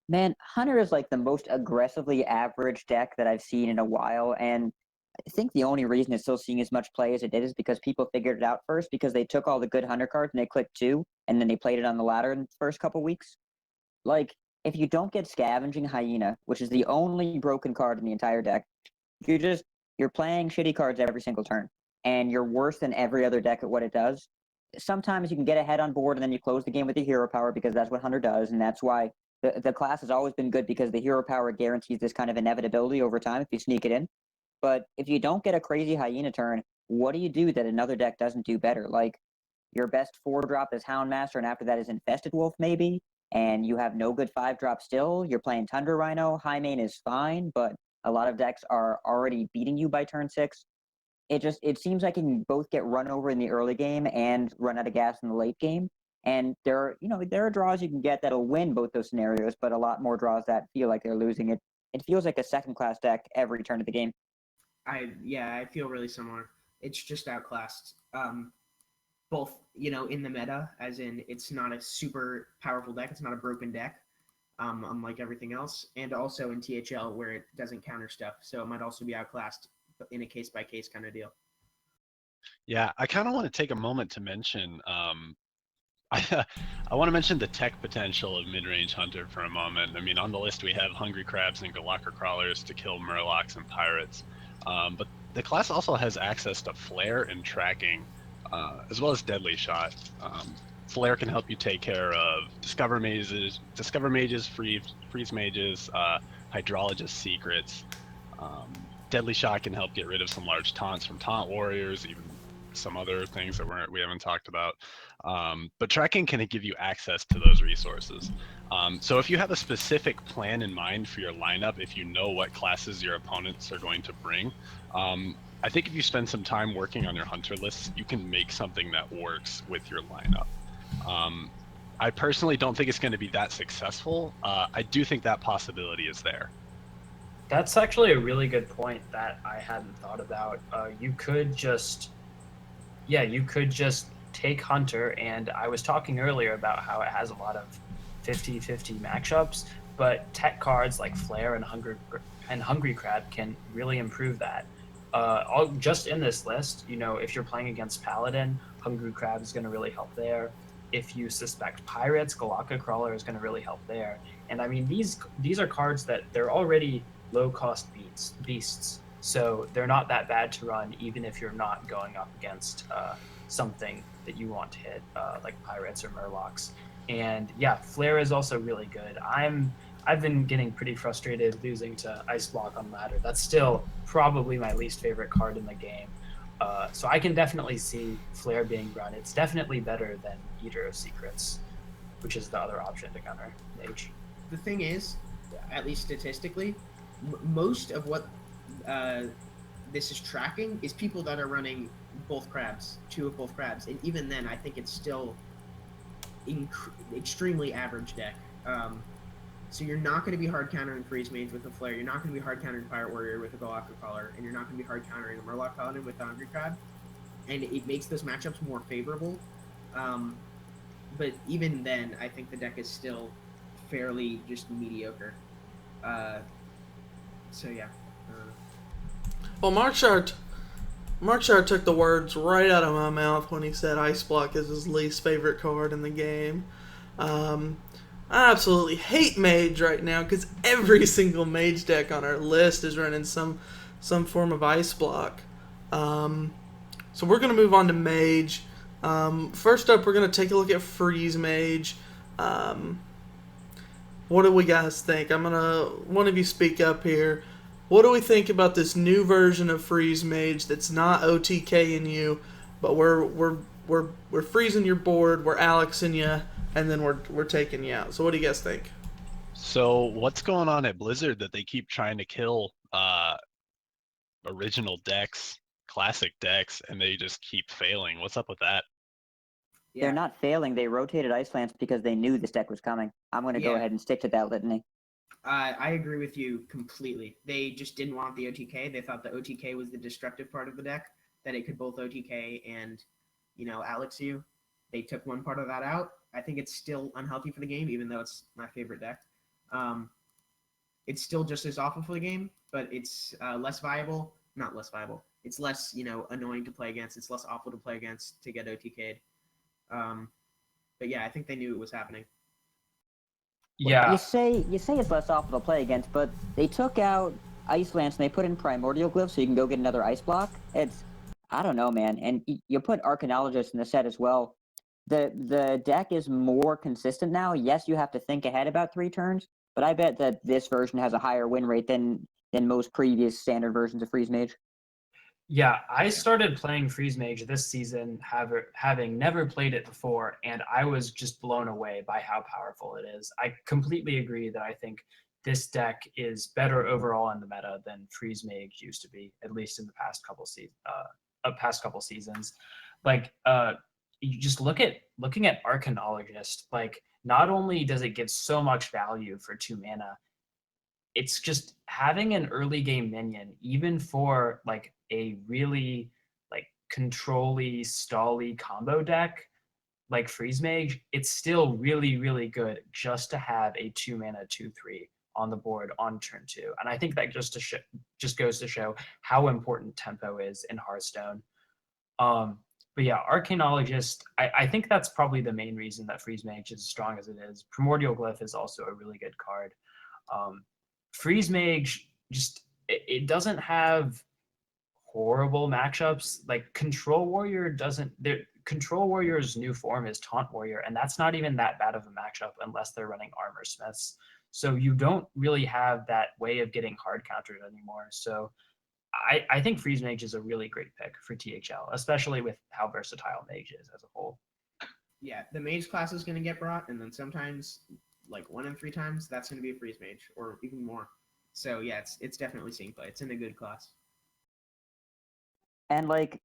Man, Hunter is like the most aggressively average deck that I've seen in a while, and I think the only reason it's still seeing as much play as it did is because people figured it out first, because they took all the good Hunter cards and they clicked 2, and then they played it on the ladder in the first couple weeks. Like, if you don't get Scavenging Hyena, which is the only broken card in the entire deck, you're playing shitty cards every single turn, and you're worse than every other deck at what it does. Sometimes you can get ahead on board and then you close the game with the hero power because that's what Hunter does, and that's why the class has always been good, because the hero power guarantees this kind of inevitability over time if you sneak it in. But if you don't get a crazy Hyena turn, what do you do that another deck doesn't do better? Like, your best 4-drop is Houndmaster, and after that is Infested Wolf, maybe, and you have no good 5-drop still. You're playing Tundra Rhino. High main is fine, but a lot of decks are already beating you by turn 6. It seems like you can both get run over in the early game and run out of gas in the late game. And there are draws you can get that'll win both those scenarios, but a lot more draws that feel like they're losing it. It feels like a second-class deck every turn of the game. I feel really similar. It's just outclassed. Both, in the meta, as in it's not a super powerful deck. It's not a broken deck, unlike everything else. And also in THL, where it doesn't counter stuff. So it might also be outclassed in a case-by-case kind of deal. Yeah, I kind of want to take a moment to mention I want to mention the tech potential of mid-range Hunter for a moment. I mean, on the list we have Hungry Crabs and Galactic Crawlers to kill Murlocs and Pirates, but the class also has access to Flare and Tracking, as well as Deadly Shot. Flare can help you take care of Discover Mages, Freeze Mages, Hydrologist Secrets. Deadly Shot can help get rid of some large taunts from Taunt Warriors, even some other things that we haven't talked about. But Tracking can give you access to those resources. So if you have a specific plan in mind for your lineup, if you know what classes your opponents are going to bring, I think if you spend some time working on your Hunter lists, you can make something that works with your lineup. I personally don't think it's going to be that successful. I do think that possibility is there. That's actually a really good point that I hadn't thought about. You could just take Hunter, and I was talking earlier about how it has a lot of 50-50 matchups, but tech cards like Flare and Hungry Crab can really improve that. Just in this list, if you're playing against Paladin, Hungry Crab is going to really help there. If you suspect Pirates, Galaka Crawler is going to really help there. And I mean, these are cards that they're already low cost beasts, so they're not that bad to run, even if you're not going up against something that you want to hit, like Pirates or Murlocs. And yeah, Flare is also really good. I've been getting pretty frustrated losing to Ice Block on ladder. That's still probably my least favorite card in the game. So I can definitely see Flare being run. It's definitely better than Eater of Secrets, which is the other option to counter Mage. The thing is, at least statistically, most of what this is tracking is people that are running both crabs, two of both crabs, and even then, I think it's still extremely average deck. So you're not going to be hard countering Freeze Mage with a Flare. You're not going to be hard countering Pirate Warrior with a Galactic Collar, and you're not going to be hard countering a Murloc Paladin with the Hungry Crab. And it makes those matchups more favorable. But even then, I think the deck is still fairly just mediocre. So yeah. Well, Markshard took the words right out of my mouth when he said Ice Block is his least favorite card in the game. I absolutely hate Mage right now because every single Mage deck on our list is running some form of Ice Block. So we're going to move on to Mage. First up, we're going to take a look at Freeze Mage. What do we guys think? One of you speak up here. What do we think about this new version of Freeze Mage that's not OTKing you, but we're freezing your board, we're Alexing you, and then we're taking you out. So what do you guys think? So what's going on at Blizzard that they keep trying to kill original decks, classic decks, and they just keep failing? What's up with that? Yeah. They're not failing. They rotated Ice Lance because they knew this deck was coming. I'm going to go ahead and stick to that litany. I agree with you completely. They just didn't want the OTK. They thought the OTK was the destructive part of the deck, that it could both OTK and, Alex you. They took one part of that out. I think it's still unhealthy for the game, even though it's my favorite deck. It's still just as awful for the game, but it's less viable. Not less viable. It's less, annoying to play against. It's less awful to play against to get OTK'd. But yeah, I think they knew it was happening. Yeah. You say it's less awful to play against, but they took out Ice Lance and they put in Primordial Glyph so you can go get another Ice Block. I don't know, man. And you put Arcanologist in the set as well. The deck is more consistent now. Yes, you have to think ahead about 3 turns, but I bet that this version has a higher win rate than most previous standard versions of Freeze Mage. Yeah, I started playing Freeze Mage this season, having never played it before, and I was just blown away by how powerful it is. I completely agree that I think this deck is better overall in the meta than Freeze Mage used to be, at least in the past couple seasons. Like, you just looking at Arcanologist. Like, not only does it give so much value for 2 mana, it's just having an early game minion, even for like a really like control-y, stall-y combo deck like Freeze Mage, it's still really, really good just to have a 2 mana 2/3 on the board on turn 2. And I think that just goes to show how important tempo is in Hearthstone. But yeah, Arcanologist, I think that's probably the main reason that Freeze Mage is as strong as it is. Primordial Glyph is also a really good card. Freeze Mage it doesn't have horrible matchups. Like Control Warrior doesn't. Control Warrior's new form is Taunt Warrior, and that's not even that bad of a matchup unless they're running Armor Smiths. So you don't really have that way of getting hard countered anymore. So I think Freeze Mage is a really great pick for THL, especially with how versatile Mage is as a whole. Yeah, the Mage class is going to get brought, and then sometimes, like 1 in 3 times, that's going to be a Freeze Mage, or even more. So yeah, it's definitely seeing play. It's in a good class. And like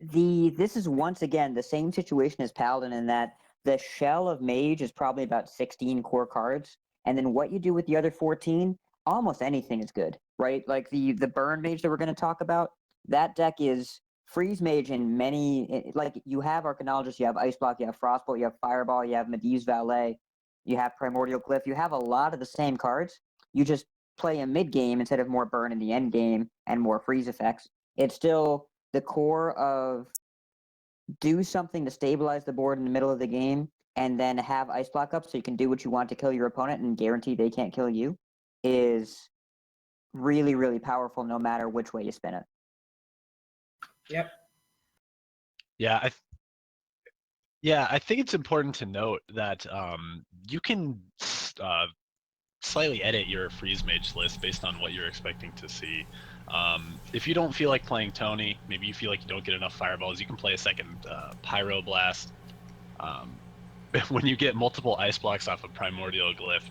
this is once again the same situation as Paladin in that the shell of Mage is probably about 16 core cards, and then what you do with the other 14, almost anything is good. right? Like the burn mage that we're going to talk about, that deck is freeze mage in many, like you have Arcanologist, you have Ice Block, you have Frostbolt, you have Fireball, you have Medivh's Valet, you have Primordial Glyph, you have a lot of the same cards. You just play a mid game instead of more burn in the end game and more freeze effects. It's still the core of do something to stabilize the board in the middle of the game and then have Ice Block up so you can do what you want to kill your opponent and guarantee they can't kill you is really, really powerful no matter which way you spin it. Yep. Yeah, I think it's important to note that you can slightly edit your freeze mage list based on what you're expecting to see. If you don't feel like playing Tony, maybe you feel like you don't get enough fireballs, you can play a second Pyroblast. When you get multiple ice blocks off of Primordial Glyph,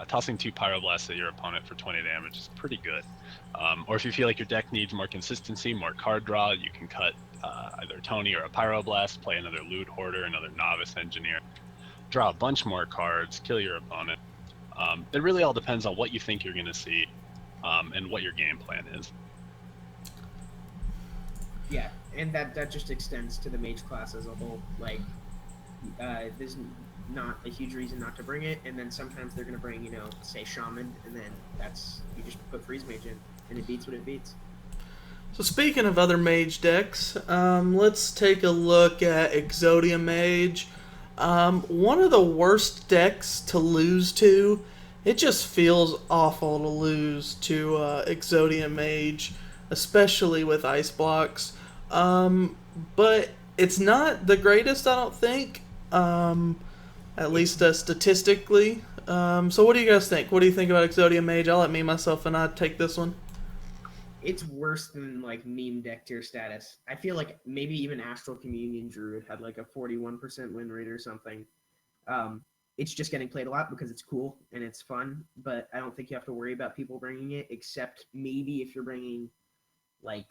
tossing 2 Pyroblasts at your opponent for 20 damage is pretty good. Or if you feel like your deck needs more consistency, more card draw, you can cut either Tony or a Pyroblast, play another Loot Hoarder, another Novice Engineer, draw a bunch more cards, kill your opponent. It really all depends on what you think you're going to see and what your game plan is. Yeah, and that just extends to the mage class as a whole. Like, there's not a huge reason not to bring it, and then sometimes they're going to bring, say Shaman, and then you just put Freeze Mage in, and it beats what it beats. So speaking of other mage decks, let's take a look at Exodia Mage. One of the worst decks to lose to. It just feels awful to lose to Exodia Mage, especially with ice blocks. But it's not the greatest, I don't think. At least statistically. So what do you guys think? What do you think about Exodia Mage? I'll let me, myself, and I take this one. It's worse than like meme deck tier status. I feel like maybe even Astral Communion Druid had like a 41% win rate or something. It's just getting played a lot because it's cool and it's fun, but I don't think you have to worry about people bringing it, except maybe if you're bringing like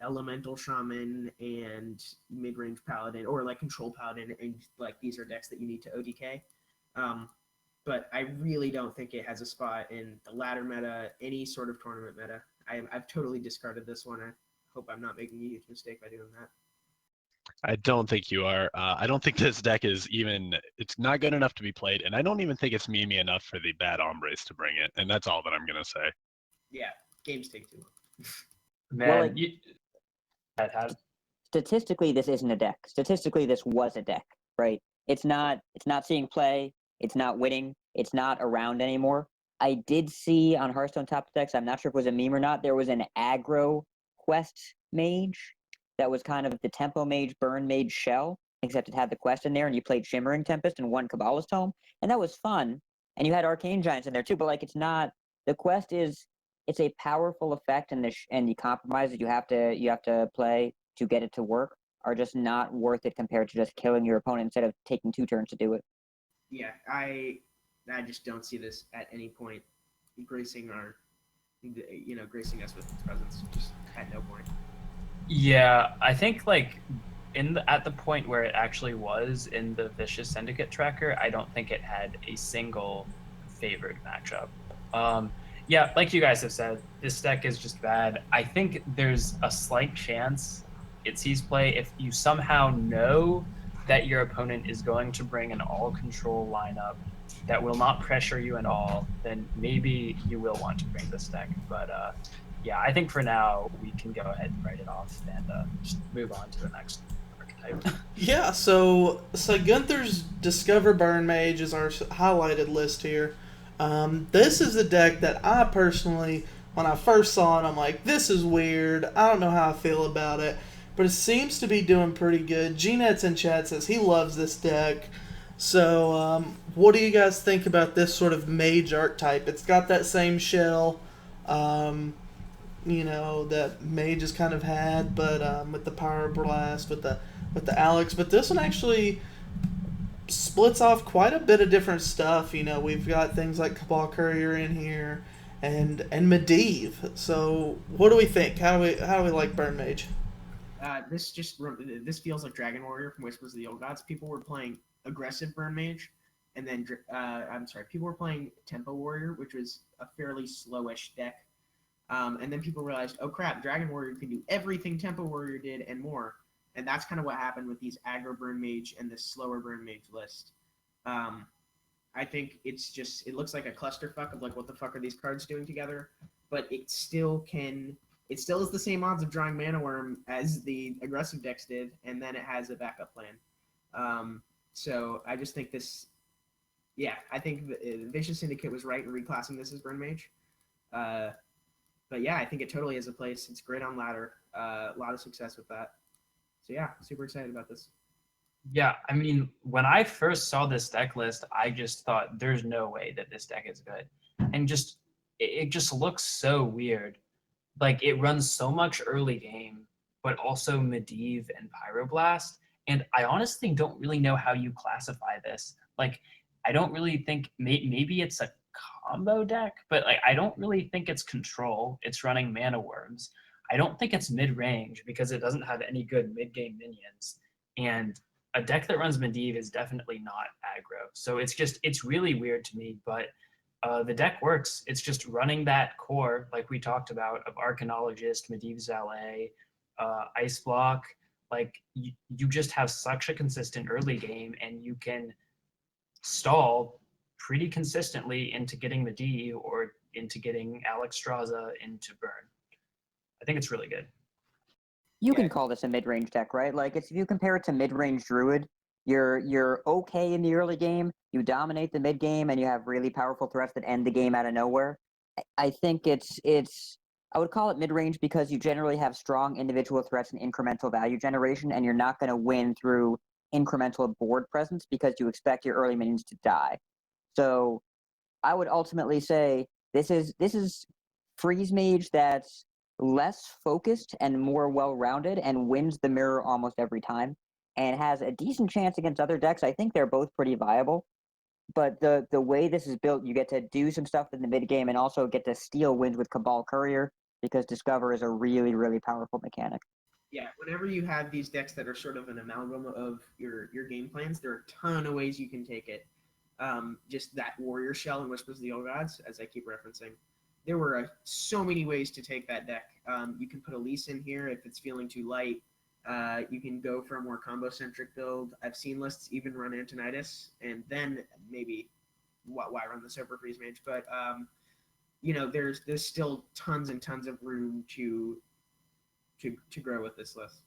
Elemental Shaman and mid-range Paladin, or like Control Paladin, and like these are decks that you need to ODK. But I really don't think it has a spot in the ladder meta, any sort of tournament meta. I've totally discarded this one. I hope I'm not making a huge mistake by doing that. I don't think you are. I don't think this deck is even, it's not good enough to be played, and I don't even think it's memey enough for the bad hombres to bring it, and that's all that I'm going to say. Yeah, games take too long. Man, well, statistically, this isn't a deck. Statistically, this was a deck, right? It's not seeing play. It's not winning. It's not around anymore. I did see on Hearthstone Top Decks, I'm not sure if it was a meme or not, there was an aggro quest mage that was kind of the tempo mage, burn mage shell, except it had the quest in there, and you played Shimmering Tempest and one Kabbalist Tome, and that was fun. And you had Arcane Giants in there too, but like it's not, the quest is, it's a powerful effect, and the compromise that you have to play to get it to work are just not worth it compared to just killing your opponent instead of taking 2 turns to do it. Yeah, I just don't see this at any point gracing gracing us with its presence. Just at no point. Yeah, I think like at the point where it actually was in the Vicious Syndicate tracker, I don't think it had a single favored matchup. Yeah, like you guys have said, this deck is just bad. I think there's a slight chance it sees play if you somehow know that your opponent is going to bring an all control lineup that will not pressure you at all, then maybe you will want to bring this deck. But yeah, I think for now we can go ahead and write it off and just move on to the next archetype. Yeah, so Gunther's Discover Burn Mage is our highlighted list here. This is the deck that I personally, when I first saw it, I'm like, this is weird. I don't know how I feel about it. But it seems to be doing pretty good. G-Nets in chat says he loves this deck. So, what do you guys think about this sort of mage archetype? It's got that same shell, that mage has kind of had, but with the Pyroblast, with the Alex. But this one actually splits off quite a bit of different stuff. We've got things like Cabal Courier in here, and Medivh. So, what do we think? How do we like Burn Mage? This feels like Dragon Warrior from Whispers of the Old Gods. People were playing aggressive Burn Mage, and then people were playing Tempo Warrior, which was a fairly slowish deck. And then people realized, oh crap, Dragon Warrior can do everything Tempo Warrior did and more. And that's kind of what happened with these aggro burn mage and this slower burn mage list. I think it looks like a clusterfuck of like, what the fuck are these cards doing together? But it still is the same odds of drawing Mana Worm as the aggressive decks did, and then it has a backup plan. So I just think I think Vicious Syndicate was right in reclassing this as Burn Mage. But yeah, I think it totally has a place. It's great on ladder. A lot of success with that. So yeah, super excited about this. Yeah, I mean, when I first saw this deck list, I just thought there's no way that this deck is good. And it just looks so weird. Like it runs so much early game, but also Medivh and Pyroblast. And I honestly don't really know how you classify this. Like, I don't really think maybe it's a combo deck, but like I don't really think it's control. It's running Mana Worms. I don't think it's mid range because it doesn't have any good mid game minions. And a deck that runs Medivh is definitely not aggro. So it's really weird to me, but the deck works. It's just running that core, like we talked about, of Arcanologist, Medivh Valet, Ice Block. Like you just have such a consistent early game, and you can stall pretty consistently into getting Medivh or into getting Alex Straza into burn. I think it's really good. You can call this a mid-range deck, right? Like, if you compare it to mid-range Druid, you're okay in the early game, you dominate the mid game, and you have really powerful threats that end the game out of nowhere. I think I would call it mid-range because you generally have strong individual threats and incremental value generation, and you're not going to win through incremental board presence because you expect your early minions to die. So I would ultimately say this is Freeze Mage that's less focused and more well-rounded and wins the mirror almost every time and has a decent chance against other decks. I think they're both pretty viable, but the way this is built, you get to do some stuff in the mid game and also get to steal wins with Cabal Courier because Discover is a really, really powerful mechanic. Yeah, whenever you have these decks that are sort of an amalgam of your game plans, there are a ton of ways you can take it. Just that Warrior Shell and Whispers of the Old Gods, as I keep referencing. There were so many ways to take that deck. You can put Elise in here if it's feeling too light. You can go for a more combo-centric build. I've seen lists even run Antonitis, and then maybe why run the Super Freeze Mage? But there's still tons and tons of room to grow with this list.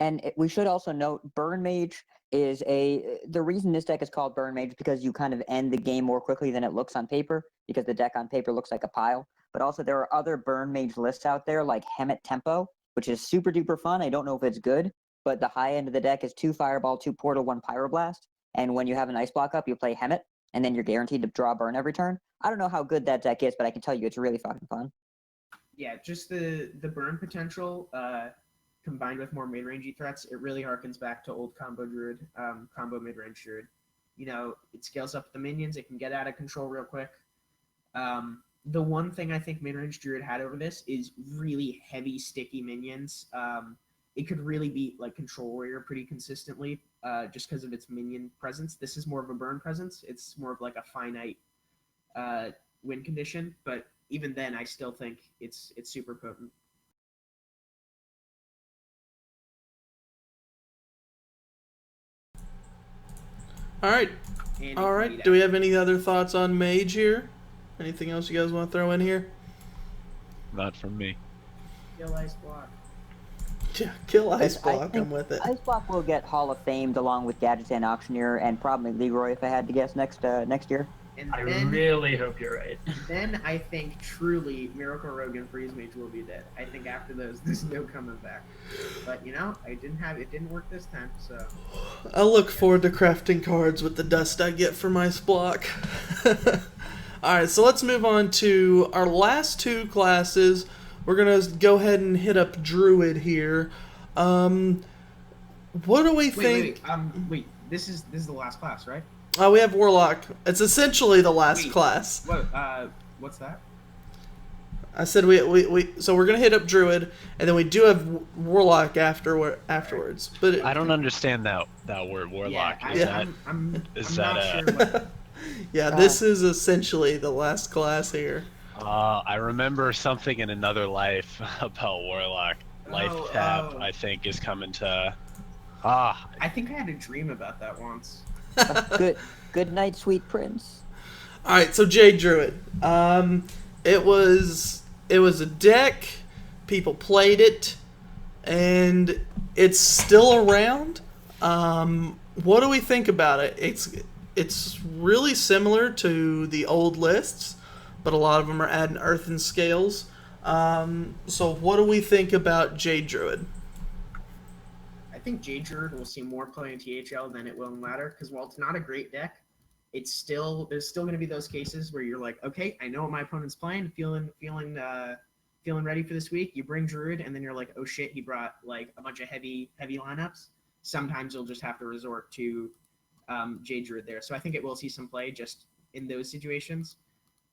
And we should also note Burn Mage is the reason this deck is called Burn Mage is because you kind of end the game more quickly than it looks on paper, because the deck on paper looks like a pile. But also there are other Burn Mage lists out there like Hemet Tempo, which is super duper fun. I don't know if it's good, but the high end of the deck is 2 Fireball, 2 Portal, 1 Pyroblast. And when you have an Ice Block up, you play Hemet, and then you're guaranteed to draw Burn every turn. I don't know how good that deck is, but I can tell you it's really fucking fun. Yeah, just the burn potential combined with more mid-rangey threats, it really harkens back to old combo Druid, combo mid-range Druid. It scales up the minions. It can get out of control real quick. The one thing I think mid-range Druid had over this is really heavy, sticky minions. It could really beat like Control Warrior pretty consistently just because of its minion presence. This is more of a burn presence. It's more of like a finite win condition, but even then, I still think it's super potent. All right. Do we have any other thoughts on Mage here? Anything else you guys want to throw in here? Not from me. Kill Ice Block. Yeah, kill Ice Block. I'm with it. Ice Block will get Hall of Famed along with Gadgetzan and Auctioneer and probably Leroy if I had to guess next year. And I really hope you're right. Then I think truly Miracle Rogue and Freeze Mage will be dead. I think after those, there's no coming back. But it didn't work this time. So I look forward to crafting cards with the dust I get from Ice Block. All right, so let's move on to our last two classes. We're gonna go ahead and hit up Druid here. What do we think? Wait. This is the last class, right? We have Warlock. It's essentially the last class. What's that? I said so we're gonna hit up Druid, and then we do have Warlock afterwards. But I don't understand that word Warlock. I'm not sure. Yeah, this is essentially the last class here. I remember something in another life about Warlock. Life Oh, Tab, oh. I think, is coming to. I think I had a dream about that once. Good night, sweet prince. All right, so Jade Druid. It was a deck. People played it, and it's still around. What do we think about it? It's really similar to the old lists, but a lot of them are adding earthen scales. So what do we think about Jade Druid? I think Jade Druid will see more play in THL than it will in Ladder, because while it's not a great deck, there's still going to be those cases where you're like, okay, I know what my opponent's playing, feeling ready for this week. You bring Druid, and then you're like, oh shit, he brought like a bunch of heavy lineups. Sometimes you'll just have to resort to Jade Druid there. So I think it will see some play just in those situations.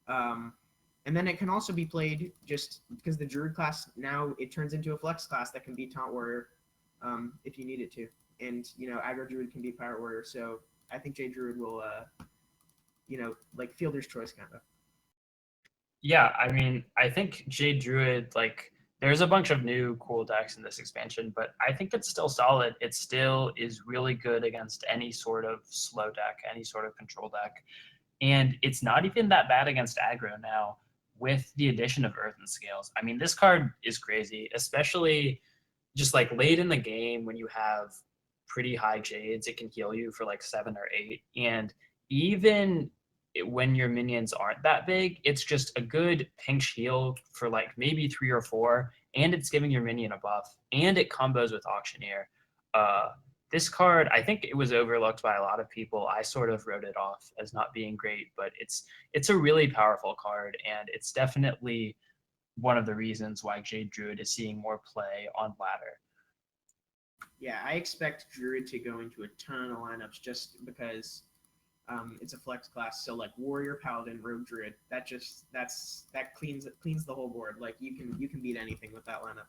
And then it can also be played just because the Druid class now it turns into a flex class that can beat Taunt Warrior if you need it to. And, Aggro Druid can beat Pirate Warrior. So I think Jade Druid will, like Fielder's Choice kind of. Yeah, I mean, I think Jade Druid, like, there's a bunch of new cool decks in this expansion, but I think it's still solid. It still is really good against any sort of slow deck, any sort of control deck. And it's not even that bad against aggro now with the addition of Earthen Scales. I mean, this card is crazy, especially just like late in the game when you have pretty high Jades, it can heal you for like 7 or 8. And even when your minions aren't that big, it's just a good pinch heal for like maybe 3 or 4, and it's giving your minion a buff, and it combos with Auctioneer. This card, I think it was overlooked by a lot of people. I sort of wrote it off as not being great, but it's a really powerful card, and it's definitely one of the reasons why Jade Druid is seeing more play on ladder. Yeah, I expect Druid to go into a ton of lineups just because it's a flex class. So like Warrior, Paladin, Rogue, Druid, that cleans the whole board. Like you can beat anything with that lineup.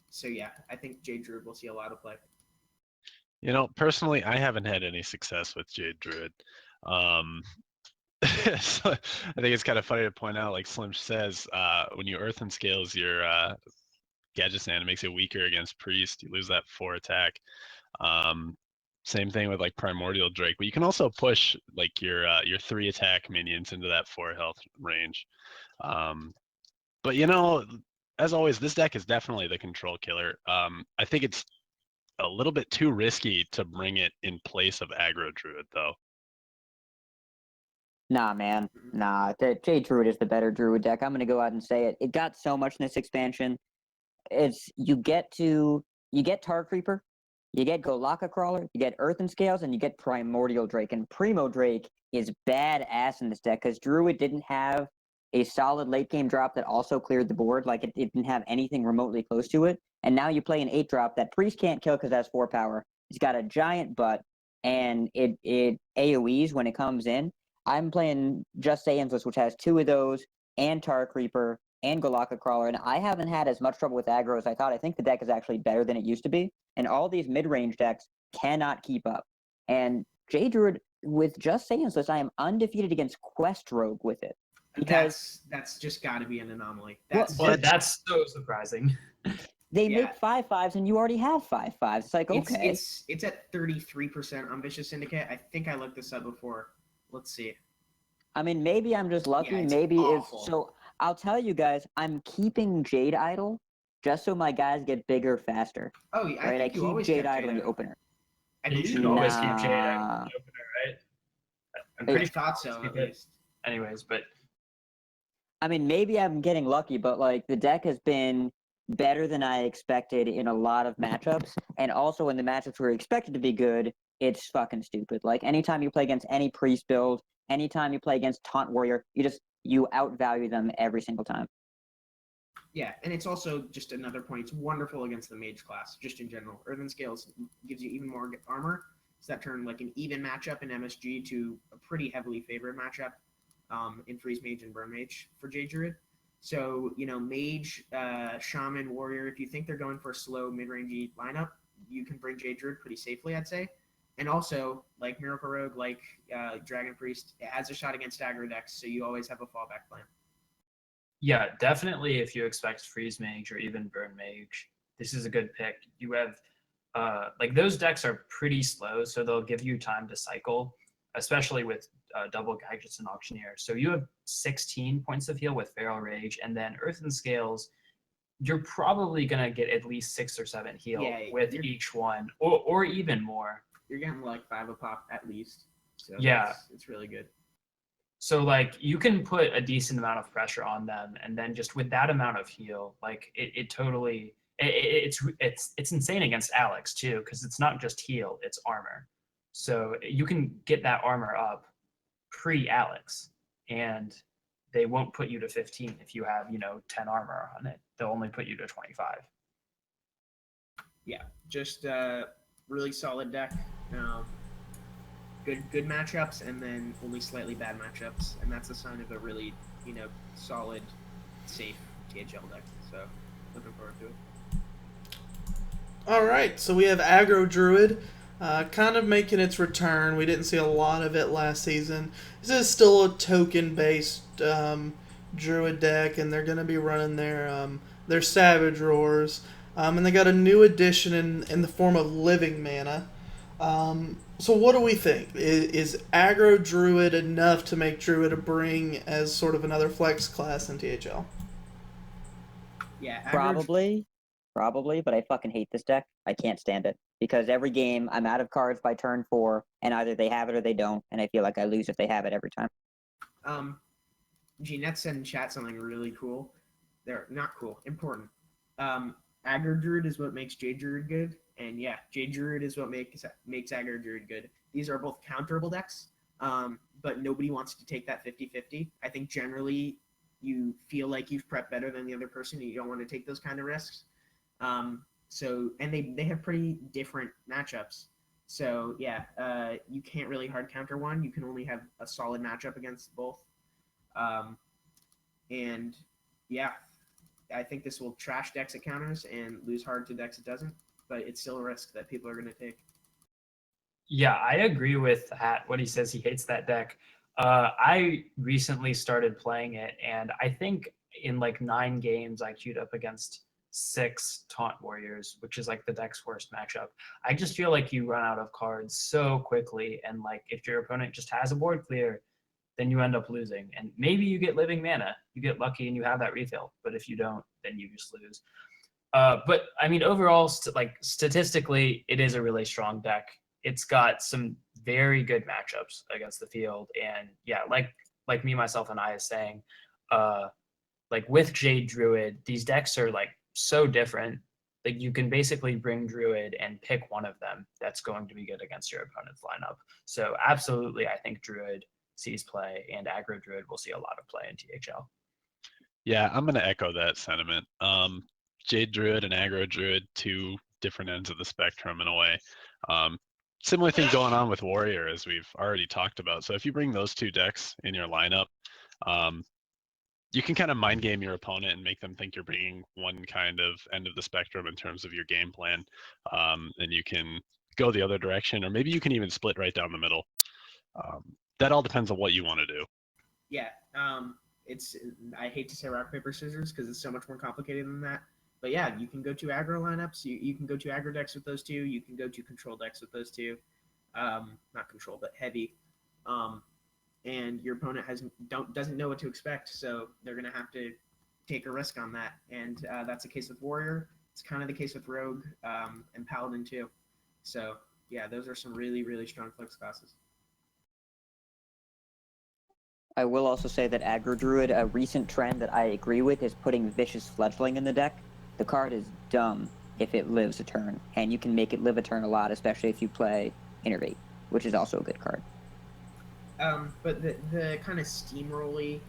So yeah, I think Jade Druid will see a lot of play. Personally, I haven't had any success with Jade Druid. So I think it's kind of funny to point out, like Slim says, when you Earthen Scales your Gadget Stand, it makes it weaker against Priest. You lose that 4 attack. Same thing with like Primordial Drake, but you can also push like your 3 attack minions into that 4 health range. But as always, this deck is definitely the control killer. I think it's a little bit too risky to bring it in place of Aggro Druid, though. Nah, man. Nah, Jade Druid is the better Druid deck. I'm gonna go out and say it. It got so much in this expansion. You get Tar Creeper, you get Golakka Crawler, you get Earthen Scales, and you get Primordial Drake. And Primo Drake is badass in this deck because Druid didn't have a solid late game drop that also cleared the board. Like it didn't have anything remotely close to it. And now you play an 8 drop that Priest can't kill because it has 4 power. It's got a giant butt, and it AoEs when it comes in. I'm playing Just Say Endless, which has 2 of those, and Tar Creeper, and Golakka Crawler, and I haven't had as much trouble with aggro as I thought. I think the deck is actually better than it used to be, and all these mid-range decks cannot keep up. And Jade Druid, with Just Say Endless, I am undefeated against Quest Rogue with it. Because that's just got to be an anomaly. That's so surprising. They make 5/5s, and you already have 5/5s. It's like, okay. It's at 33% on Vicious Syndicate. I think I looked this up before. Let's see. I mean, maybe I'm just lucky. Yeah, maybe awful. it's so. I'll tell you guys, I'm keeping Jade Idol just so my guys get bigger faster. Oh, yeah. Right? I keep Jade Idol in the opener. You should always keep Jade Idol in the opener, right? I'm pretty sure I thought so, at least. Anyways, but I mean, maybe I'm getting lucky, but like the deck has been better than I expected in a lot of matchups, and also in the matchups where expected to be good, it's fucking stupid. Like anytime you play against any priest build, anytime you play against Taunt Warrior, you outvalue them every single time. Yeah, and it's also just another point. It's wonderful against the mage class, just in general. Earthen Scales gives you even more armor. So that turned like an even matchup in MSG to a pretty heavily favored matchup in Freeze Mage and Burn Mage for Jade Druid. So, Mage, Shaman, Warrior, if you think they're going for a slow mid-rangey lineup, you can bring Jade Druid pretty safely, I'd say. And also, like Miracle Rogue, like Dragon Priest, it has a shot against aggro decks, so you always have a fallback plan. Yeah, definitely if you expect Freeze Mage or even Burn Mage, this is a good pick. You have like those decks are pretty slow, so they'll give you time to cycle, especially with double gadgets and auctioneer. So you have 16 points of heal with Feral Rage, and then Earthen Scales, you're probably gonna get at least 6 or 7 heal Yeah, with each one, or even more. You're getting like 5 a pop at least. So Yeah. it's really good. So like you can put a decent amount of pressure on them, and then just with that amount of heal, like it totally it's insane against Alex too, because it's not just heal, it's armor. So you can get that armor up pre Alex, and they won't put you to 15 if you have 10 armor on it. They'll only put you to 25. Yeah, just really solid deck. Good matchups, and then only slightly bad matchups, and that's a sign of a really solid, safe THL deck. So looking forward to it. All right, so we have Aggro Druid, kind of making its return. We didn't see a lot of it last season. This is still a token-based Druid deck, and they're going to be running their Savage Roars. And they got a new addition in the form of Living Mana. So what do we think? Is Aggro Druid enough to make Druid a bring as sort of another flex class in THL? Yeah, Probably, but I fucking hate this deck. I can't stand it because every game I'm out of cards by turn 4, and either they have it or they don't, and I feel like I lose if they have it every time. Jeanette said in chat something really cool. They're not cool, important. Aggro Druid is what makes Jade Druid good, and yeah, Jade Druid is what makes Aggro Druid good. These are both counterable decks, but nobody wants to take that 50-50. I think generally you feel like you've prepped better than the other person, and you don't want to take those kind of risks. So they have pretty different matchups. So yeah, you can't really hard counter one. You can only have a solid matchup against both. And yeah, I think this will trash decks it counters and lose hard to decks it doesn't, but it's still a risk that people are going to take. Yeah, I agree with Hat when he says he hates that deck. I recently started playing it, and I think in like 9 games I queued up against 6 Taunt Warriors, which is like the deck's worst matchup. I just feel like you run out of cards so quickly, and like if your opponent just has a board clear, then you end up losing. And maybe you get Living Mana, you get lucky and you have that refill, but if you don't, then you just lose. But I mean, overall, statistically, it is a really strong deck. It's got some very good matchups against the field, and yeah, like me, myself, and I is saying, like with Jade Druid, these decks are like so different. Like you can basically bring Druid and pick one of them that's going to be good against your opponent's lineup. So absolutely, I think Druid sees play, and Aggro Druid will see a lot of play in THL. Yeah, I'm gonna echo that sentiment. Jade Druid and Aggro Druid, 2 different ends of the spectrum in a way. Similar thing going on with Warrior, as we've already talked about. So if you bring those 2 decks in your lineup, you can kind of mind game your opponent and make them think you're bringing one kind of end of the spectrum in terms of your game plan, and you can go the other direction, or maybe you can even split right down the middle. That all depends on what you want to do. Yeah, I hate to say rock paper scissors because it's so much more complicated than that. But yeah, you can go to aggro lineups. You can go to aggro decks with those 2. You can go to control decks with those 2. Not control, but heavy. And your opponent doesn't know what to expect, so they're gonna have to take a risk on that. And that's the case with Warrior. It's kind of the case with Rogue and Paladin too. So yeah, those are some really, really strong flex classes. I will also say that Aggro Druid, a recent trend that I agree with, is putting Vicious Fledgling in the deck. The card is dumb if it lives a turn, and you can make it live a turn a lot, especially if you play Innervate, which is also a good card. But the kind of steamrolly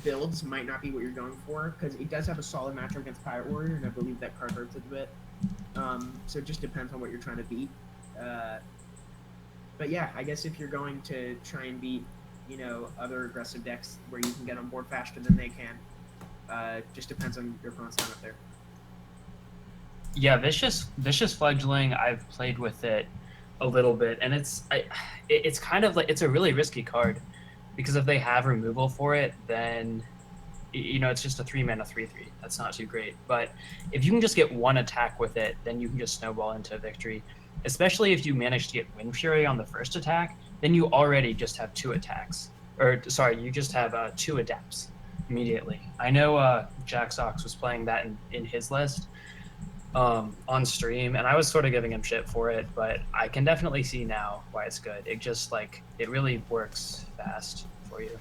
builds might not be what you're going for, because it does have a solid matchup against Pirate Warrior, and I believe that card hurts it a bit. So it just depends on what you're trying to beat. But yeah, I guess if you're going to try and beat other aggressive decks where you can get on board faster than they can, just depends on your opponent's lineup there. Yeah, Vicious Fledgling, I've played with it a little bit, and it's kind of like it's a really risky card, because if they have removal for it, then it's just a 3-mana 3/3. That's not too great. But if you can just get one attack with it, then you can just snowball into a victory. Especially if you manage to get Wind Fury on the first attack, then you already just have 2 attacks. Or, sorry, you just have 2 adapts immediately. I know Jack Sox was playing that in his list on stream, and I was sort of giving him shit for it, but I can definitely see now why it's good. It just, like, it really works fast for you.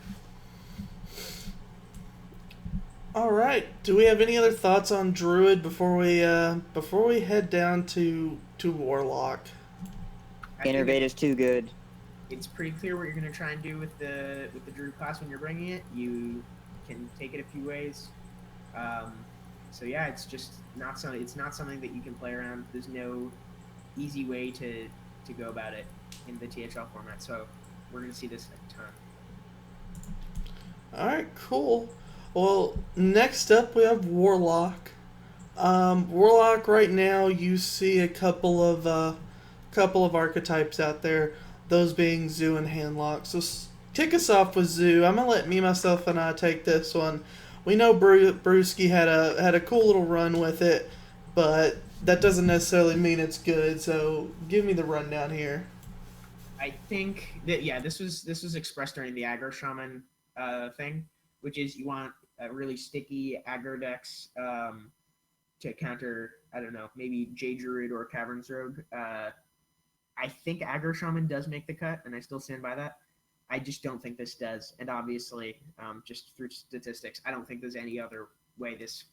All right. Do we have any other thoughts on Druid before we head down to Warlock? I think Innervator's too good. it's pretty clear what you're going to try and do with the Druid class when you're bringing it. You can take it a few ways. So yeah, it's just not something. It's not something that you can play around. There's no easy way to go about it in the THL format. So we're going to see this a ton. All right, cool. Well, next up we have Warlock. Warlock right now you see a couple of archetypes out there. Those being Zoo and Handlock. So kick us off with Zoo. I'm gonna let me, myself, and I take this one. We know Brewski had a cool little run with it, but that doesn't necessarily mean it's good. So give me the rundown here. I think that this was expressed during the aggro shaman thing, which is you want a really sticky aggro decks to counter, I don't know, maybe Jade Druid or Caverns Rogue. I think aggro shaman does make the cut, and I still stand by that. I just don't think this does, and obviously, just through statistics, I don't think there's any other way this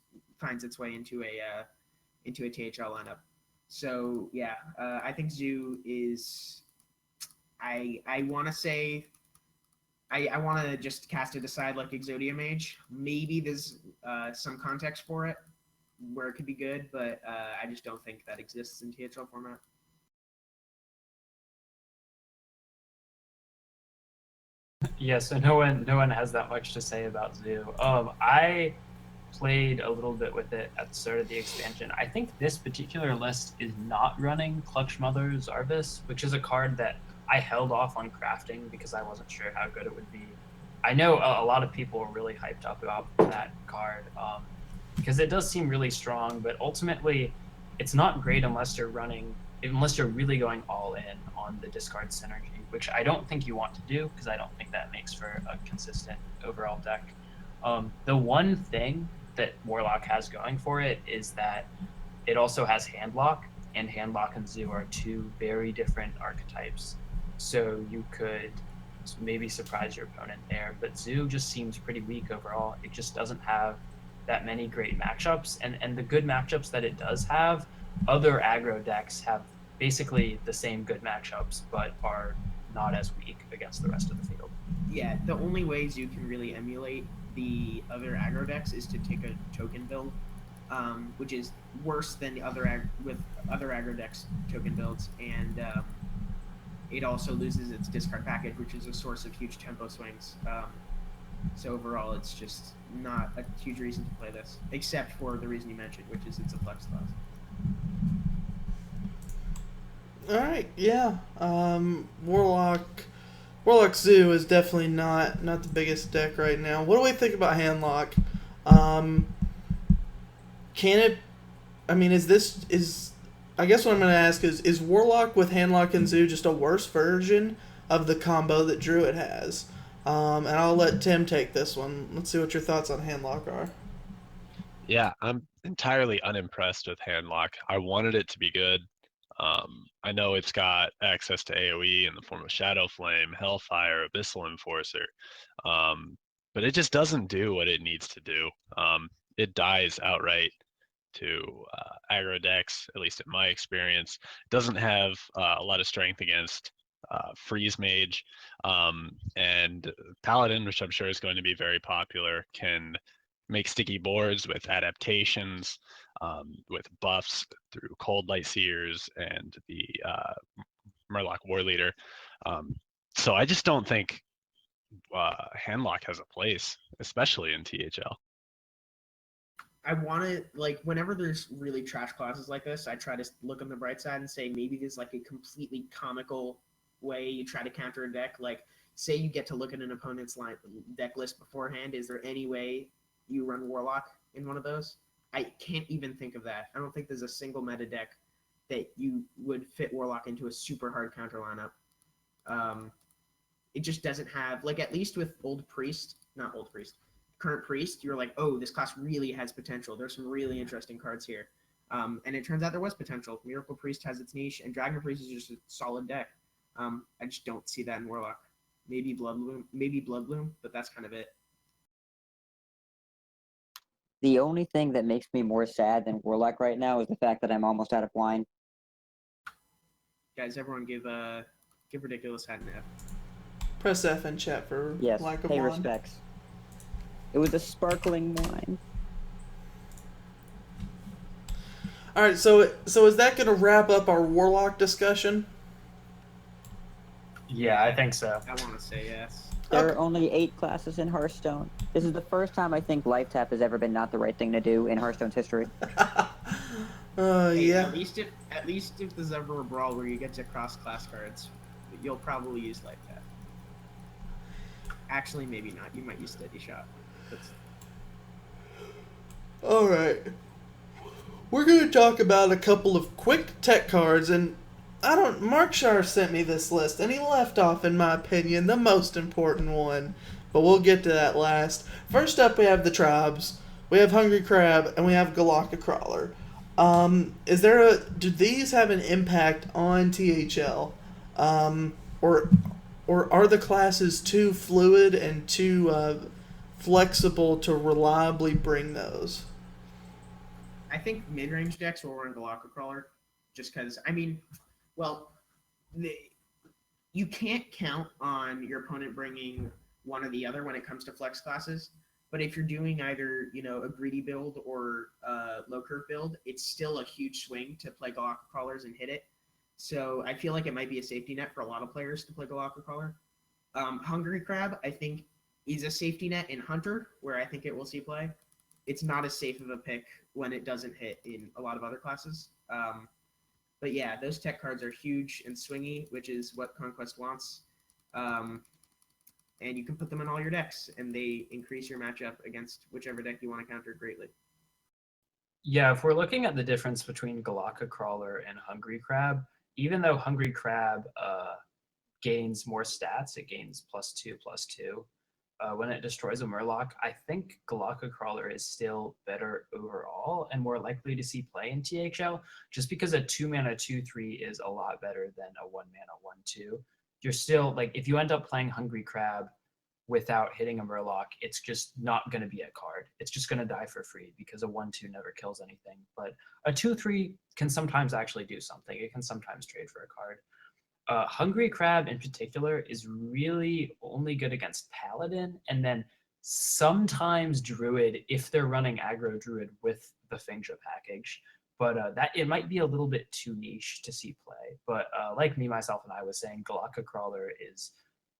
finds its way into a THL lineup. So yeah, I think Zoo is. I want to say. I want to just cast it aside like Exodia Mage. Maybe there's some context for it where it could be good, but I just don't think that exists in THL format. Yeah, so no one has that much to say about Zoo. I played a little bit with it at the start of the expansion. I think this particular list is not running Clutch Mother Zarvis, which is a card that I held off on crafting because I wasn't sure how good it would be. I know a lot of people are really hyped up about that card because it does seem really strong, but ultimately it's not great unless you're really going all in on the discard synergy, which I don't think you want to do because I don't think that makes for a consistent overall deck. The one thing that Warlock has going for it is that it also has Handlock, and Handlock and Zoo are 2 very different archetypes. So you could maybe surprise your opponent there, but Zoo just seems pretty weak overall. It just doesn't have that many great matchups, and the good matchups that it does have, other aggro decks have basically the same good matchups, but are not as weak against the rest of the field. Yeah, the only ways you can really emulate the other aggro decks is to take a token build, which is worse than the other aggro decks token builds, and it also loses its discard package, which is a source of huge tempo swings. So overall, it's just not a huge reason to play this, except for the reason you mentioned, which is it's a flex class. All right, yeah. Warlock Zoo is definitely not the biggest deck right now. What do we think about Handlock? Can it? I mean, is I guess what I'm going to ask is Warlock with Handlock and Zoo just a worse version of the combo that Druid has? And I'll let Tim take this one. Let's see what your thoughts on Handlock are. Yeah, I'm entirely unimpressed with Handlock. I wanted it to be good. I know it's got access to AoE in the form of Shadow Flame, Hellfire, Abyssal Enforcer, but it just doesn't do what it needs to do. It dies outright to aggro decks, at least in my experience. It doesn't have a lot of strength against Freeze Mage, and Paladin, which I'm sure is going to be very popular, can make sticky boards with adaptations, with buffs through Cold Light Seers and the Murloc War Leader. So I just don't think Handlock has a place, especially in THL. I want to, like, whenever there's really trash classes like this, I try to look on the bright side and say maybe there's like a completely comical way you try to counter a deck. Like, say you get to look at an opponent's deck list beforehand. Is there any way you run Warlock in one of those. I can't even think of that. I don't think there's a single meta deck that you would fit Warlock into a super hard counter lineup. It just doesn't have, like, at least with current Priest, you're like, oh, this class really has potential. There's some really interesting cards here. And it turns out there was potential. Miracle Priest has its niche, and Dragon Priest is just a solid deck. I just don't see that in Warlock. Maybe Bloodbloom, but that's kind of it. The only thing that makes me more sad than Warlock right now is the fact that I'm almost out of wine. Guys, everyone give Ridiculous Hat an F. Press F in chat for Yes, lack of pay wine. respects. It was a sparkling wine. All right, so is that going to wrap up our Warlock discussion? Yeah, I think so. I want to say yes. There Okay. are only 8 classes in Hearthstone. This is the first time I think Life Tap has ever been not the right thing to do in Hearthstone's history. Hey, Yeah. At least if there's ever a brawl where you get to cross class cards, you'll probably use Life Tap. Actually, maybe not. You might use Steady Shot. All right. We're going to talk about a couple of quick tech cards, and Mark Shar sent me this list, and he left off, in my opinion, the most important one. But we'll get to that last. First up, we have the Tribes. We have Hungry Crab, and we have Galactic Crawler. Do these have an impact on THL? Or are the classes too fluid and too flexible to reliably bring those? I think mid-range decks will run Galactic Crawler, just because, you can't count on your opponent bringing one or the other when it comes to flex classes. But if you're doing either, a greedy build or a low curve build, it's still a huge swing to play Galactic Crawlers and hit it. So I feel like it might be a safety net for a lot of players to play Galactic Crawler. Hungry Crab, I think, is a safety net in Hunter, where I think it will see play. It's not as safe of a pick when it doesn't hit in a lot of other classes. But yeah, those tech cards are huge and swingy, which is what Conquest wants. And you can put them in all your decks, and they increase your matchup against whichever deck you want to counter greatly. Yeah, if we're looking at the difference between Galactic Crawler and Hungry Crab, even though Hungry Crab gains more stats, it gains +2/+2. When it destroys a Murloc, I think Galactic Crawler is still better overall and more likely to see play in THL, just because a 2-mana 2/3 is a lot better than a 1-mana 1/2. You're still, like, if you end up playing Hungry Crab without hitting a Murloc, it's just not going to be a card. It's just going to die for free because a 1/2 never kills anything. But a 2/3 can sometimes actually do something. It can sometimes trade for a card. Hungry Crab in particular is really only good against Paladin, and then sometimes Druid if they're running aggro Druid with the Fingja package. But that it might be a little bit too niche to see play. But like me, myself, and I was saying, Galactic Crawler is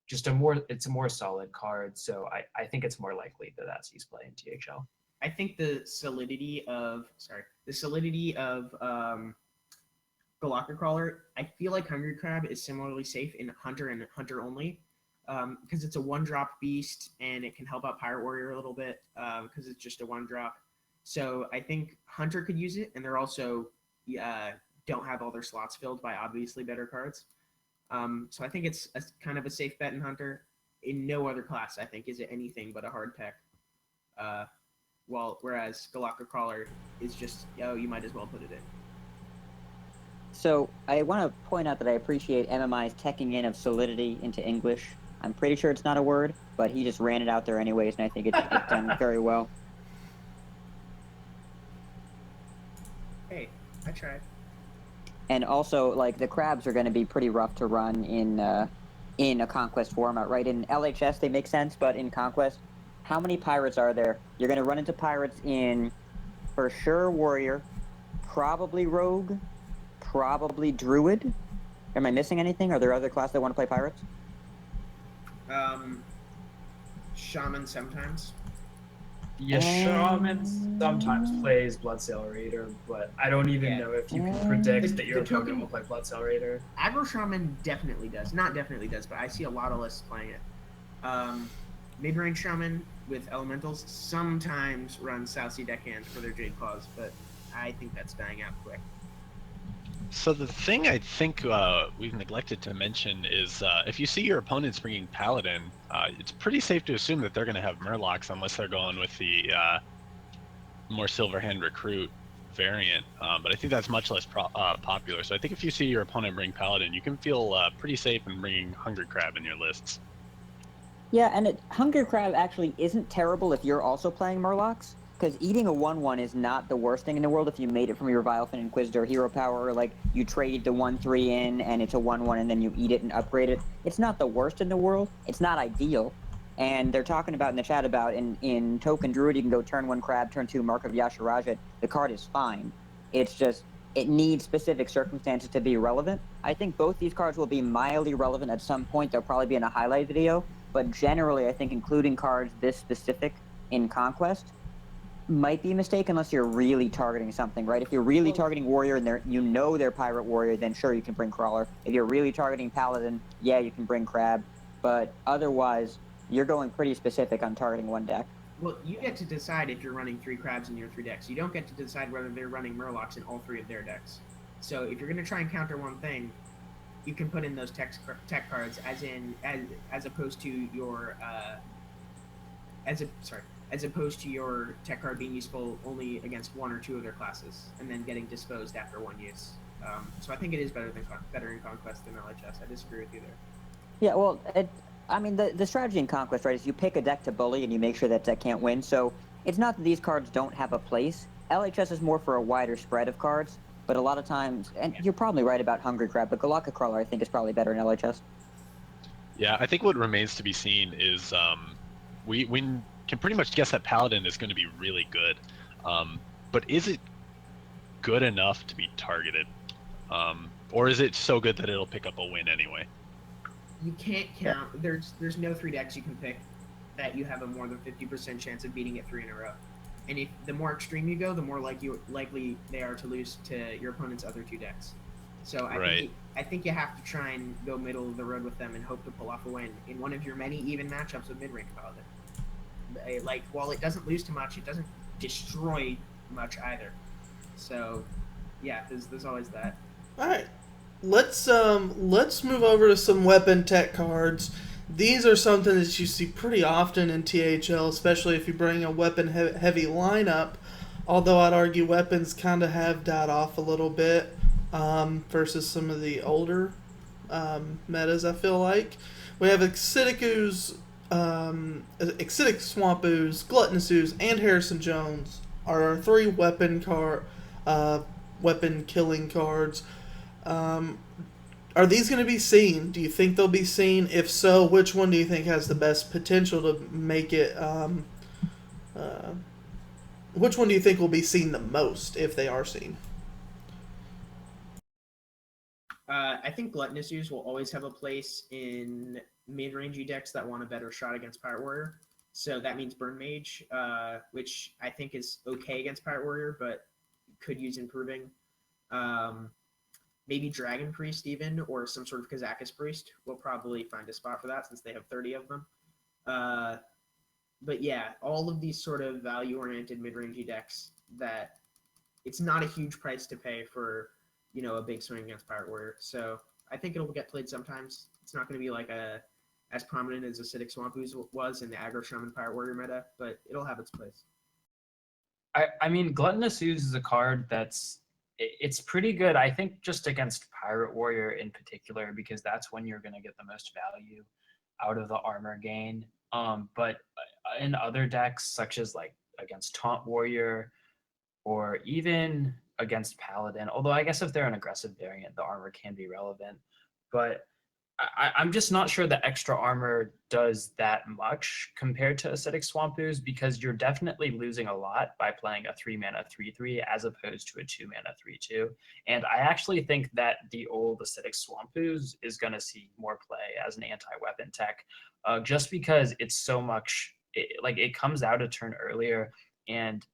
just a more solid card, so I think it's more likely that sees play in THL. I think the solidity of Galactic Crawler, I feel like Hungry Crab is similarly safe in Hunter and Hunter only, because it's a 1-drop beast and it can help out Pirate Warrior a little bit because it's just a 1-drop. So I think Hunter could use it, and they're also don't have all their slots filled by obviously better cards. So I think it's kind of a safe bet in Hunter. In no other class, I think, is it anything but a hard tech. Whereas Galactic Crawler is just, you might as well put it in. So I want to point out that I appreciate MMI's teching in of solidity into English. I'm pretty sure it's not a word, but he just ran it out there anyways, and I think it's done very well. Hey, I tried. And also, like, the crabs are going to be pretty rough to run in a Conquest format, right? In LHS, they make sense, but in Conquest, how many pirates are there? You're going to run into pirates in, for sure, Warrior, probably Rogue, probably Druid. Am I missing anything? Are there other classes that want to play pirates? Shaman sometimes. Yeah, Shaman sometimes plays Bloodsail Raider, but I don't even know if you can predict that your opponent will play Bloodsail Raider. Aggro Shaman definitely does. Not definitely does, but I see a lot of lists playing it. Mid-range Shaman, with elementals sometimes run South Sea Deckhand for their Jade Claws, but I think that's dying out quick. So the thing I think we've neglected to mention is if you see your opponents bringing Paladin, it's pretty safe to assume that they're going to have Murlocs unless they're going with the more Silverhand Recruit variant. But I think that's much less popular. So I think if you see your opponent bring Paladin, you can feel pretty safe in bringing Hungry Crab in your lists. Yeah, and Hunger Crab actually isn't terrible if you're also playing Murlocs, because eating a 1/1 is not the worst thing in the world if you made it from your Vilephan Inquisitor hero power, or like you trade the 1/3 in and it's a 1/1 and then you eat it and upgrade it. It's not the worst in the world. It's not ideal. And they're talking about in the chat about in Token Druid, you can go turn 1 Crab, turn 2 Mark of Yasharaja. The card is fine. It's just, it needs specific circumstances to be relevant. I think both these cards will be mildly relevant at some point. They'll probably be in a highlight video. But generally, I think including cards this specific in Conquest might be a mistake unless you're really targeting something, right? If you're really targeting Warrior and they're Pirate Warrior, then sure, you can bring Crawler. If you're really targeting Paladin, yeah, you can bring Crab. But otherwise, you're going pretty specific on targeting one deck. Well, you get to decide if you're running 3 Crabs in your 3 decks. You don't get to decide whether they're running Murlocs in all 3 of their decks. So if you're going to try and counter one thing, you can put in those tech cards as opposed to your as opposed to your tech card being useful only against 1 or 2 of their classes and then getting disposed after 1 use. So I think it is better in Conquest than LHS. I disagree with you there. Yeah, well, I mean, the strategy in Conquest, right, is you pick a deck to bully and you make sure that deck can't win. So it's not that these cards don't have a place. LHS is more for a wider spread of cards, but a lot of times, and you're probably right about Hungry Crab, but Galaka Crawler, I think, is probably better in LHS. Yeah, I think what remains to be seen is we can pretty much guess that Paladin is going to be really good, but is it good enough to be targeted, or is it so good that it'll pick up a win anyway? You can't count. Yeah. There's no 3 decks you can pick that you have a more than 50% chance of beating it 3 in a row. And if the more extreme you go, the more likely they are to lose to your opponent's other 2 decks. So I think you have to try and go middle of the road with them and hope to pull off a win in one of your many even matchups with mid-range Paladin. Like, while it doesn't lose too much, it doesn't destroy much either. So, yeah, there's always that. All right, let's move over to some weapon tech cards. These are something that you see pretty often in THL, especially if you bring a weapon heavy lineup. Although I'd argue weapons kind of have died off a little bit versus some of the older metas, I feel like. We have Acidic Swamp Ooze, Gluttonous Ooze, and Harrison Jones are our 3 weapon killing cards. Are these going to be seen? Do you think they'll be seen? If so, which one do you think has the best potential to make it? Which one do you think will be seen the most if they are seen? I think Gluttonous Ooze will always have a place in mid-rangey decks that want a better shot against Pirate Warrior. So that means Burn Mage, which I think is okay against Pirate Warrior, but could use improving. Maybe Dragon Priest even, or some sort of Kazakus Priest will probably find a spot for that since they have 30 of them. But yeah, all of these sort of value-oriented mid-rangey decks that it's not a huge price to pay for, a big swing against Pirate Warrior. So I think it'll get played sometimes. It's not going to be like as prominent as Acidic Swamp Ooze was in the Aggro Shaman Pirate Warrior meta, but it'll have its place. I mean, Gluttonous Ooze is a card it's pretty good, I think, just against Pirate Warrior in particular, because that's when you're going to get the most value out of the armor gain. But in other decks, such as like against Taunt Warrior or even against Paladin, although I guess if they're an aggressive variant, the armor can be relevant. But I'm just not sure the extra armor does that much compared to Acidic Swamp Ooze, because you're definitely losing a lot by playing a 3-mana 3/3 as opposed to a 2-mana 3/2. And I actually think that the old Acidic Swamp Ooze is going to see more play as an anti-weapon tech, just because it's so much, it comes out a turn earlier, and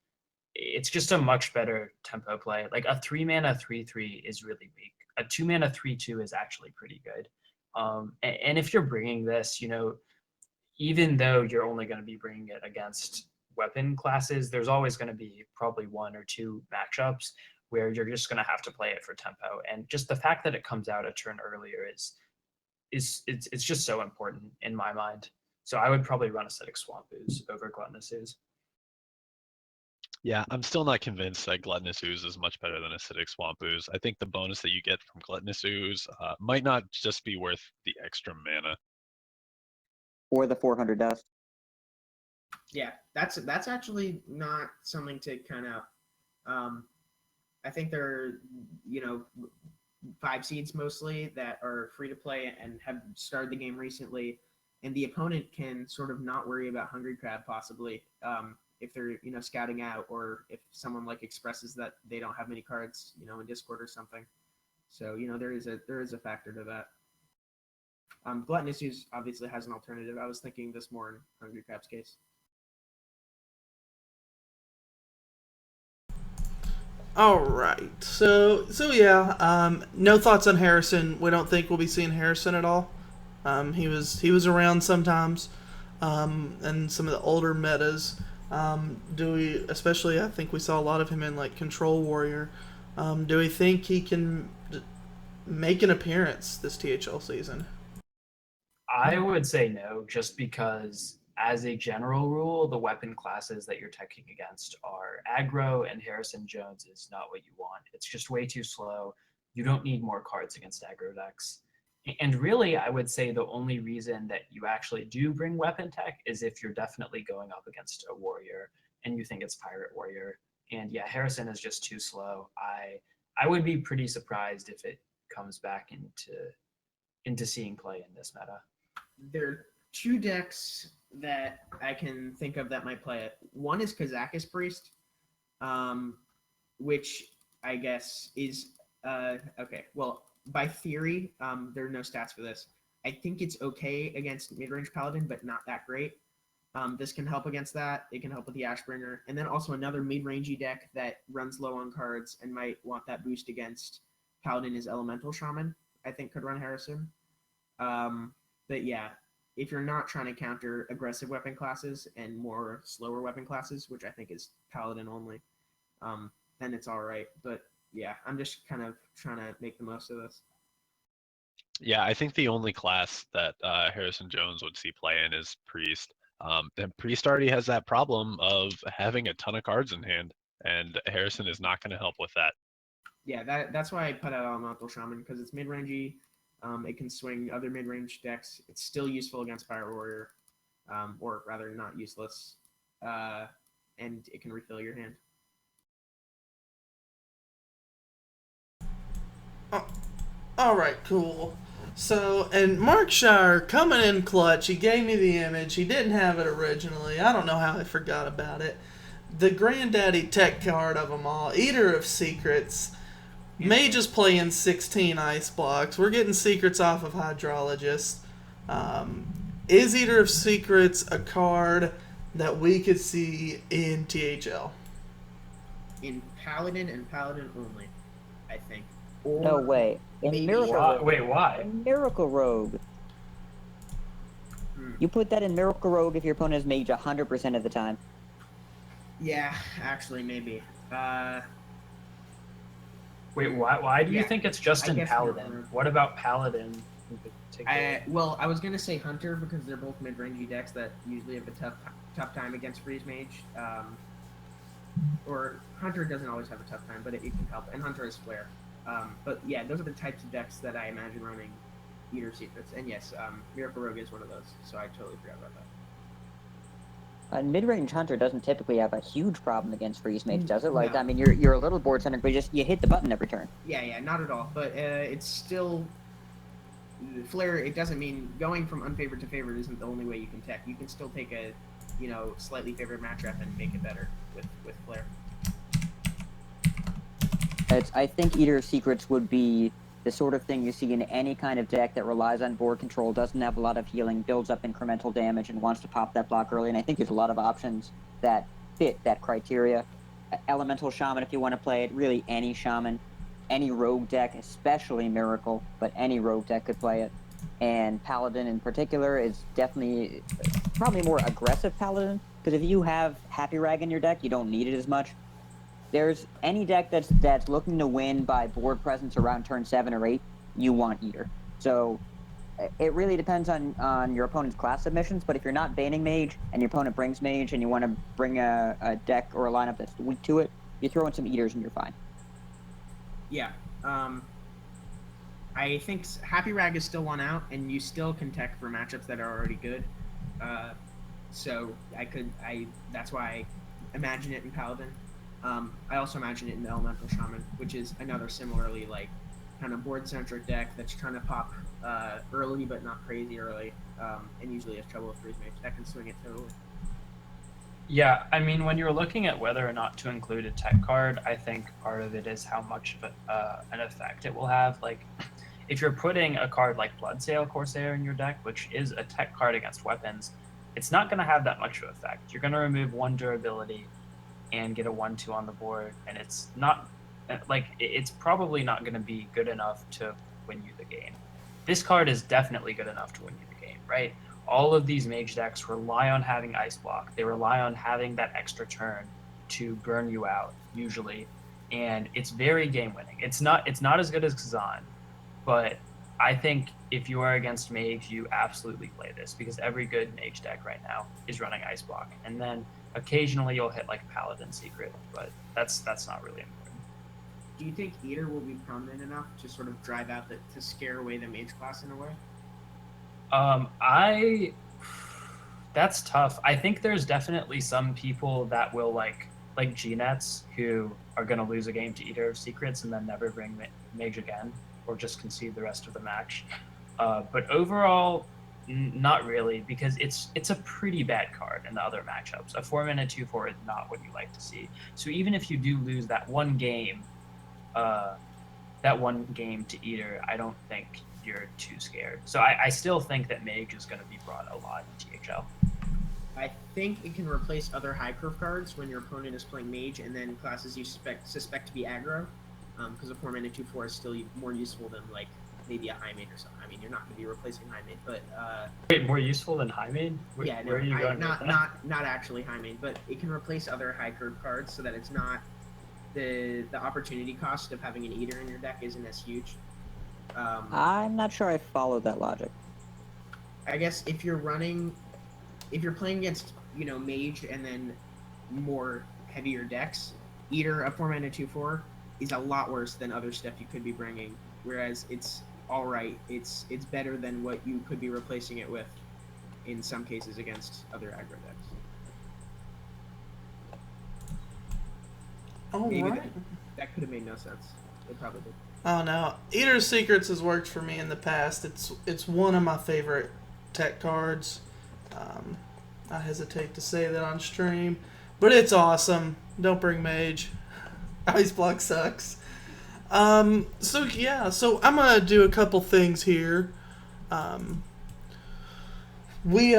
it's just a much better tempo play. Like a 3-mana 3/3 is really weak. A 2-mana 3/2 is actually pretty good. And if you're bringing this, even though you're only going to be bringing it against weapon classes, there's always going to be probably 1 or 2 matchups where you're just going to have to play it for tempo. And just the fact that it comes out a turn earlier it's just so important in my mind. So I would probably run Acidic Swamp Ooze over Gluttonous Ooze. Yeah, I'm still not convinced that Gluttonous Ooze is much better than Acidic Swamp Ooze. I think the bonus that you get from Gluttonous Ooze might not just be worth the extra mana. Or the 400 dust. Yeah, that's actually not something to kind of. I think there are, 5 seeds mostly that are free to play and have started the game recently, and the opponent can sort of not worry about Hungry Crab possibly if they're scouting out, or if someone like expresses that they don't have many cards in Discord or something. So there is a factor to that. Gluttonous Use obviously has an alternative. I was thinking this more in Hungry Crab's case. All right. So yeah. No thoughts on Harrison. We don't think we'll be seeing Harrison at all. He was around sometimes, and some of the older metas. Do we? Especially, I think we saw a lot of him in like Control Warrior. Do we think he can make an appearance this THL season? I would say no, just because as a general rule, the weapon classes that you're teching against are aggro, and Harrison Jones is not what you want. It's just way too slow. You don't need more cards against aggro decks. And really, I would say the only reason that you actually do bring weapon tech is if you're definitely going up against a warrior and you think it's Pirate Warrior. And yeah, Harrison is just too slow. I would be pretty surprised if it comes back into seeing play in this meta. There are 2 decks that I can think of that might play it. One is Kazakis Priest, which I guess is okay. Well, by theory, there are no stats for this. I think it's okay against mid-range Paladin, but not that great. This can help against that. It can help with the Ashbringer, and then also another mid-rangey deck that runs low on cards and might want that boost against Paladin is Elemental Shaman. I think could run Harrison. But yeah, if you're not trying to counter aggressive weapon classes and more slower weapon classes, which I think is Paladin only, then it's all right. But yeah, I'm just kind of trying to make the most of this. Yeah, I think the only class that Harrison Jones would see play in is Priest. And Priest already has that problem of having a ton of cards in hand, and Harrison is not going to help with that. Yeah, that's why I put out Elemental Shaman, because it's mid-rangey. It can swing other mid-range decks. It's still useful against Pirate Warrior, or rather not useless, and it can refill your hand. Oh, all right, cool. So, and Mark Shire coming in clutch. He gave me the image. He didn't have it originally. I don't know how I forgot about it. The granddaddy tech card of them all, Eater of Secrets. Mage is playing 16 ice blocks. We're getting secrets off of Hydrologist. Is Eater of Secrets a card that we could see in THL? In Paladin and Paladin only, I think. Or No way. In maybe- Miracle Why? Rogue. Wait, why? In Miracle Rogue. You put that in Miracle Rogue if your opponent is mage 100% of the time. Yeah, actually, maybe. Wait, why do you Yeah, think it's just I in guess Paladin? you're- What about Paladin in particular? Well, I was gonna say Hunter because they're both mid-rangey decks that usually have a tough time against Freeze Mage. Or Hunter doesn't always have a tough time, but it can help. And Hunter has Flare. But yeah, those are the types of decks that I imagine running Eater of Secrets. And yes, Miracle Rogue is one of those. So I totally forgot about that. A mid-range hunter doesn't typically have a huge problem against freeze mage, does it? Like, No. I mean, you're a little board centered, but you hit the button every turn. Yeah, not at all. But it's still Flare. It doesn't mean going from unfavored to favored isn't the only way you can tech. You can still take a slightly favored matchup and make it better with Flare. I think Eater of Secrets would be the sort of thing you see in any kind of deck that relies on board control, doesn't have a lot of healing, builds up incremental damage, and wants to pop that block early. And I think there's a lot of options that fit that criteria. Elemental Shaman, if you want to play it, really any Shaman, any rogue deck, especially Miracle, but any rogue deck could play it. And Paladin in particular is definitely probably more aggressive paladin, because if you have Happy Rag in your deck, you don't need it as much. There's any deck that's looking to win by board presence around turn 7 or 8, you want Eater. So it really depends on your opponent's class submissions, but if you're not banning Mage and your opponent brings Mage and you want to bring a deck or a lineup that's weak to it, you throw in some Eaters and you're fine. Yeah. I think Happy Rag is still one out, and you still can tech for matchups that are already good. So that's why I imagine it in Paladin. I also imagine it in the Elemental Shaman, which is another similarly like kind of board-centric deck that's trying to pop early but not crazy early, and usually has trouble with freeze mage. That can swing it totally. Yeah, I mean, when you're looking at whether or not to include a tech card, I think part of it is how much of an effect it will have. Like, if you're putting a card like Bloodsail Corsair in your deck, which is a tech card against weapons, it's not going to have that much of an effect. You're going to remove 1 durability and get a 1/2 on the board, and it's not like it's probably not going to be good enough to win you the game. This card is definitely good enough to win you the game, right? All of these mage decks rely on having ice block. They rely on having that extra turn to burn you out usually, and it's very game winning. It's not as good as Kazan, but I think if you are against mage, you absolutely play this because every good mage deck right now is running ice block, and then occasionally you'll hit like Paladin Secret, but that's not really important. Do you think Eater will be prominent enough to sort of drive out to scare away the mage class in a way? That's tough. I think there's definitely some people that will like G-Nets who are going to lose a game to Eater of Secrets and then never bring Mage again, or just concede the rest of the match. But overall, not really, because it's a pretty bad card in the other matchups. A 4-mana 2/4 is not what you like to see. So even if you do lose that one game to Eater, I don't think you're too scared. So I still think that Mage is going to be brought a lot in THL. I think it can replace other high curve cards when your opponent is playing Mage and then classes you suspect to be aggro, because a 4-mana 2/4 is still more useful than like maybe a High Mage or something. I mean, you're not going to be replacing High Mage, but wait, more useful than High Mage? Yeah, no, where are you going? Not actually High Mage, but it can replace other high curve cards so that it's not the opportunity cost of having an Eater in your deck isn't as huge. I'm not sure I followed that logic. I guess if you're playing against Mage and then more heavier decks, Eater, a 4-mana 2/4, is a lot worse than other stuff you could be bringing. Whereas it's all right, it's better than what you could be replacing it with in some cases against other aggro decks. All Maybe right. that could have made no sense. It probably did. Oh no, Eater Secrets has worked for me in the past. It's one of my favorite tech cards. I hesitate to say that on stream, but it's awesome. Don't bring Mage. Ice Block sucks. So I'm gonna do a couple things here. We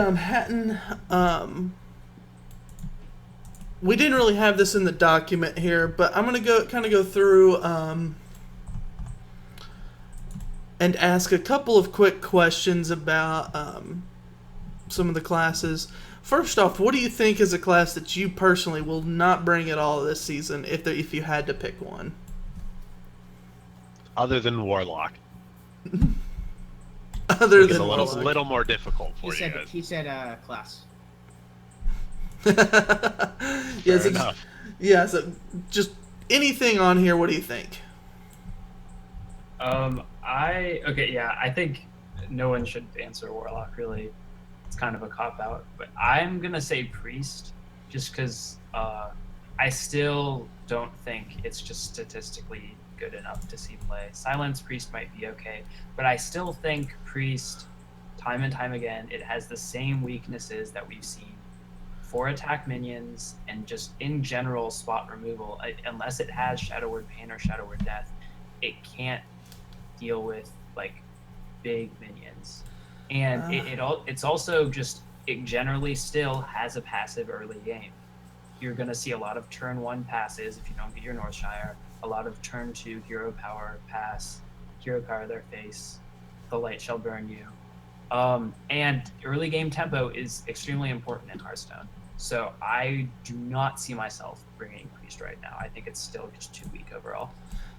didn't really have this in the document here, but I'm gonna go through and ask a couple of quick questions about some of the classes. First off, what do you think is a class that you personally will not bring at all this season if you had to pick one? Other than Warlock. Other It's than a Warlock. little more difficult for you guys. He said class. Yes, enough. Yeah, so just anything on here, what do you think? I think no one should answer Warlock, really. It's kind of a cop-out. But I'm going to say Priest, just because I still don't think it's just statistically good enough to see play. Silence Priest might be okay, but I still think Priest, time and time again, it has the same weaknesses that we've seen for attack minions and just in general spot removal. Unless it has Shadow Word Pain or Shadow Word Death, it can't deal with like big minions. And it's also just, it generally still has a passive early game. You're going to see a lot of turn 1 passes if you don't get your Northshire, a lot of turn 2 hero power pass, hero power their face, the light shall burn you. And early game tempo is extremely important in Hearthstone. So I do not see myself bringing Priest right now. I think it's still just too weak overall.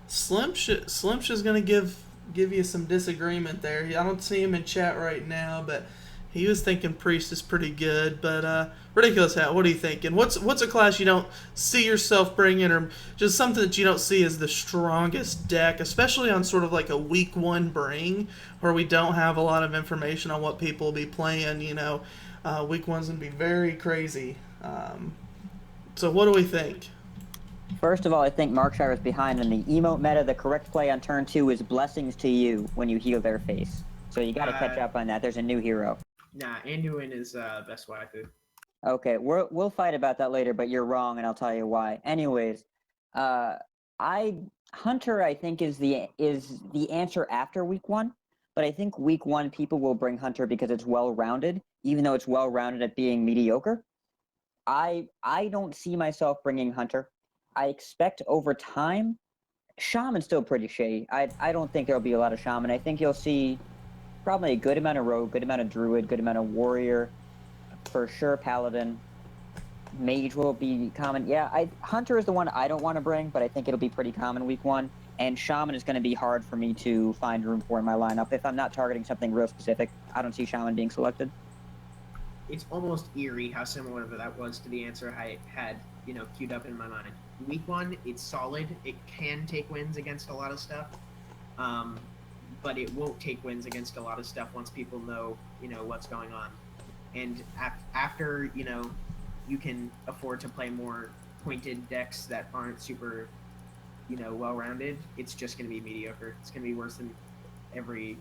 Slimsh is gonna give you some disagreement there. I don't see him in chat right now, but he was thinking Priest is pretty good. But Ridiculous Hat, what are you thinking? What's a class you don't see yourself bringing, or just something that you don't see as the strongest deck, especially on sort of like a week one bring, where we don't have a lot of information on what people will be playing. Week one's gonna be very crazy. So what do we think? First of all, I think Markshire is behind in the emote meta. The correct play on turn 2 is blessings to you when you heal their face. So you got to catch up on that. There's a new hero. Nah, Anduin is best waifu. Okay, we'll fight about that later, but you're wrong, and I'll tell you why. Anyways, Hunter I think is the answer after week 1, but I think week 1 people will bring Hunter because it's well rounded, even though it's well rounded at being mediocre. I don't see myself bringing Hunter. I expect over time, Shaman's still pretty shady. I don't think there'll be a lot of Shaman. I think you'll see probably a good amount of Rogue, good amount of Druid, good amount of Warrior, for sure Paladin. Mage will be common. Yeah, Hunter is the one I don't want to bring, but I think it'll be pretty common week 1. And Shaman is going to be hard for me to find room for in my lineup. If I'm not targeting something real specific, I don't see Shaman being selected. It's almost eerie how similar that was to the answer I had, queued up in my mind. Week 1, it's solid. It can take wins against a lot of stuff, but it won't take wins against a lot of stuff once people know, what's going on. And after, you can afford to play more pointed decks that aren't super, well-rounded, it's just going to be mediocre. It's going to be worse than every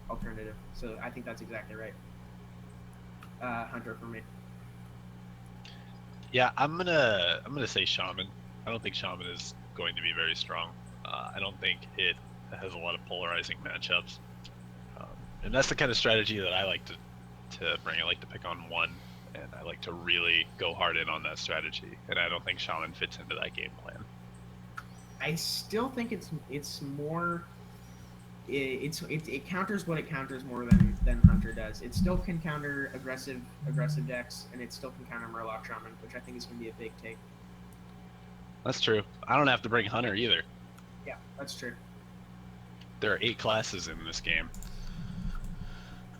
alternative. So I think that's exactly right. Hunter for me. Yeah, I'm gonna say Shaman. I don't think Shaman is going to be very strong. I don't think it has a lot of polarizing matchups, and that's the kind of strategy that I like to bring. I like to pick on one, and I like to really go hard in on that strategy. And I don't think Shaman fits into that game plan. I still think it's more. It counters what it counters more than Hunter does. It still can counter aggressive decks, and it still can counter Murloc Shaman, which I think is going to be a big take. That's true. I don't have to bring Hunter either. Yeah, that's true. There are 8 classes in this game.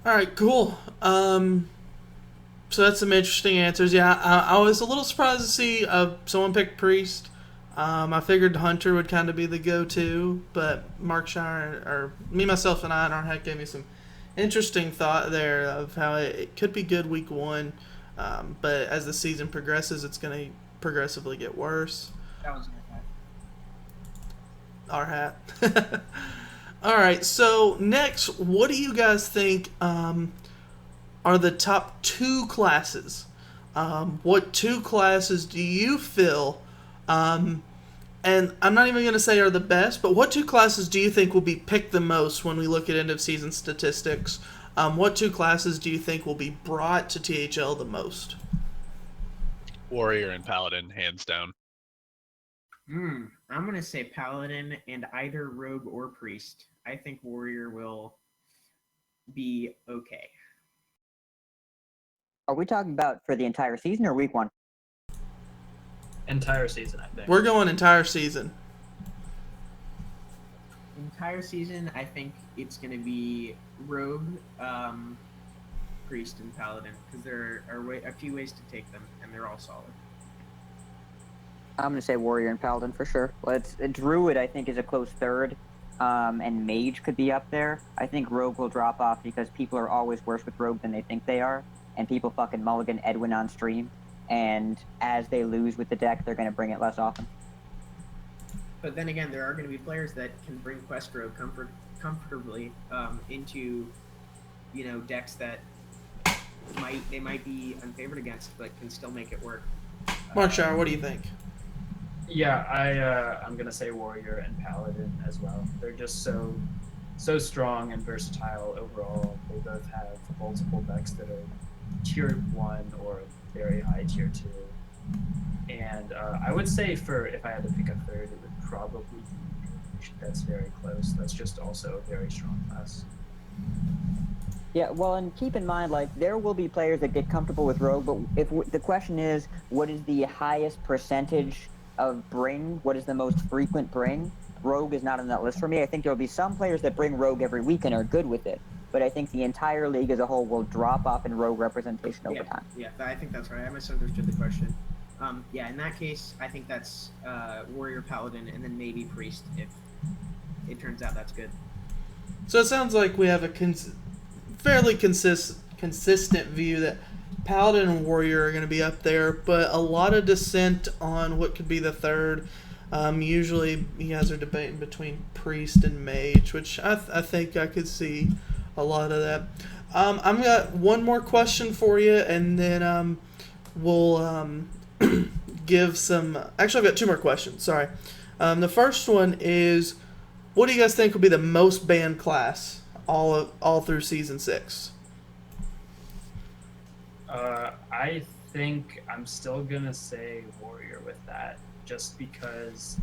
All right, cool. So that's some interesting answers. Yeah, I was a little surprised to see someone pick Priest. I figured Hunter would kind of be the go-to, but Markshire, or me, myself, and I in our head gave me some interesting thought there of how it could be good week 1, but as the season progresses, it's going to progressively get worse. That was Our hat. All right, so next, what do you guys think are the top 2 classes? What 2 classes do you feel, and I'm not even going to say are the best, but what 2 classes do you think will be picked the most when we look at end-of-season statistics? What 2 classes do you think will be brought to THL the most? Warrior and Paladin, hands down. I'm going to say Paladin and either Rogue or Priest. I think Warrior will be okay. Are we talking about for the entire season or week 1? Entire season, I think. We're going entire season. Entire season, I think it's going to be Rogue, Priest, and Paladin, because there are a few ways to take them, and they're all solid. I'm going to say Warrior and Paladin for sure. Well, Druid, I think, is a close third, and Mage could be up there. I think Rogue will drop off because people are always worse with Rogue than they think they are, and people fucking mulligan Edwin on stream, and as they lose with the deck, they're going to bring it less often. But then again, there are going to be players that can bring Quest Rogue comfortably into, decks that they might be unfavored against, but can still make it work. Markshire, what do you think? Yeah, I'm gonna say Warrior and Paladin as well. They're just so strong and versatile overall. They both have multiple decks that are tier 1 or very high tier 2. And I would say if I had to pick a third, it would probably be Mage. That's very close. That's just also a very strong class. Yeah, well, and keep in mind, like, there will be players that get comfortable with Rogue, but if the question is, what is the highest percentage of bring? What is the most frequent bring? Rogue is not on that list for me. I think there will be some players that bring Rogue every week and are good with it, but I think the entire league as a whole will drop off in Rogue representation over time. Yeah, I think that's right. I misunderstood the question. Yeah, in that case, I think that's Warrior Paladin and then maybe Priest if it turns out that's good. So it sounds like we have a fairly consistent view that Paladin and Warrior are going to be up there, but a lot of dissent on what could be the third. Usually, you guys are debating between Priest and Mage, which I think I could see a lot of that. I've got one more question for you, and then we'll give some. Actually, I've got two more questions. Sorry. The first one is, what do you guys think will be the most banned class all through season 6? I think I'm still gonna say Warrior with that, just because.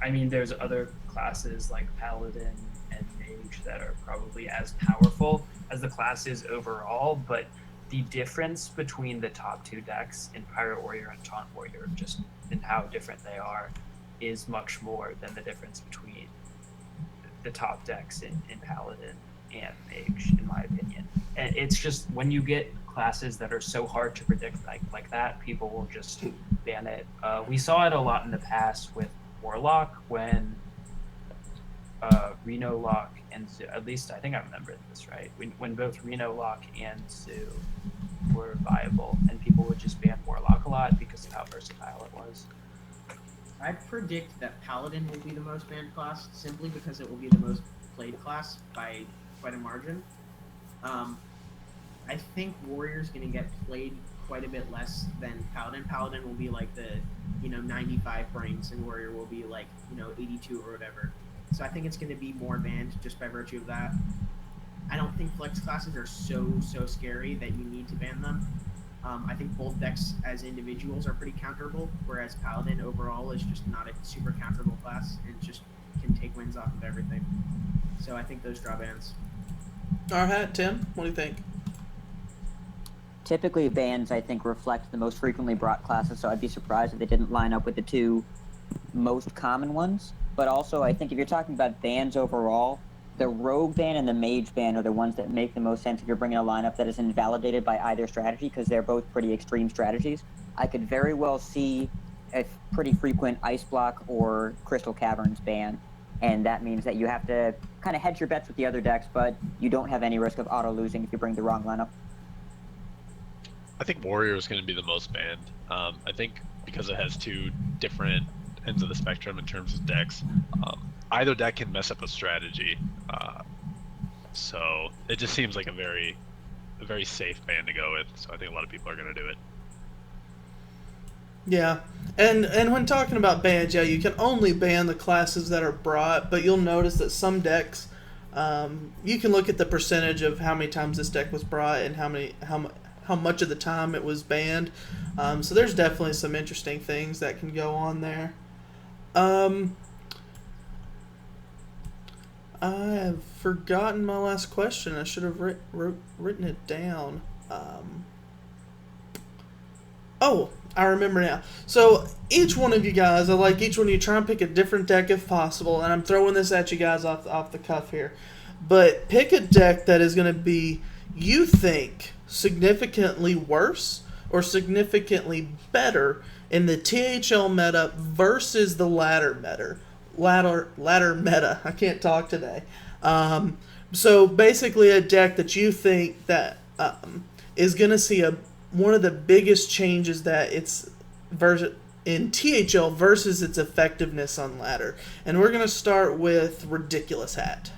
I mean, there's other classes like Paladin and Mage that are probably as powerful as the classes overall, but the difference between the top two decks in Pirate Warrior and Taunt Warrior, just in how different they are, is much more than the difference between the top decks in Paladin and Mage, in my opinion. And it's just when you get classes that are so hard to predict like that, people will just ban it. We saw it a lot in the past with Warlock when Reno Lock and Zoo, at least I think I remember this right, when both Reno Lock and Zoo were viable, and people would just ban Warlock a lot because of how versatile it was. I predict that Paladin will be the most banned class simply because it will be the most played class by quite a margin. I think Warrior's going to get played quite a bit less than Paladin. Paladin will be like the 95 brains, and Warrior will be like 82 or whatever. So I think it's going to be more banned just by virtue of that. I don't think flex classes are so scary that you need to ban them. I think both decks as individuals are pretty counterable, whereas Paladin overall is just not a super counterable class and just can take wins off of everything. So I think those draw bans. All right, Tim, what do you think? Typically, bans, I think, reflect the most frequently brought classes, so I'd be surprised if they didn't line up with the two most common ones. But also, I think if you're talking about bans overall, the Rogue ban and the Mage ban are the ones that make the most sense if you're bringing a lineup that is invalidated by either strategy, because they're both pretty extreme strategies. I could very well see a pretty frequent Ice Block or Crystal Caverns ban, and that means that you have to kind of hedge your bets with the other decks, but you don't have any risk of auto-losing if you bring the wrong lineup. I think Warrior is going to be the most banned. I think because it has two different ends of the spectrum in terms of decks. Either deck can mess up a strategy, so it just seems like a very safe ban to go with. So I think a lot of people are going to do it. Yeah, and when talking about bans, yeah, you can only ban the classes that are brought, but you'll notice that some decks, you can look at the percentage of how many times this deck was brought and how much of the time it was banned. So there's definitely some interesting things that can go on there. I have forgotten my last question. I should have written it down. Oh, I remember now. So each one of you guys, I like each one of you, try and pick a different deck if possible. And I'm throwing this at you guys off the cuff here. But pick a deck that is going to be, you think, significantly worse or significantly better in the THL meta versus the ladder meta. Ladder meta. I can't talk today. So basically a deck that you think that is going to see one of the biggest changes that it's in THL versus its effectiveness on ladder. And we're going to start with Ridiculous Hat.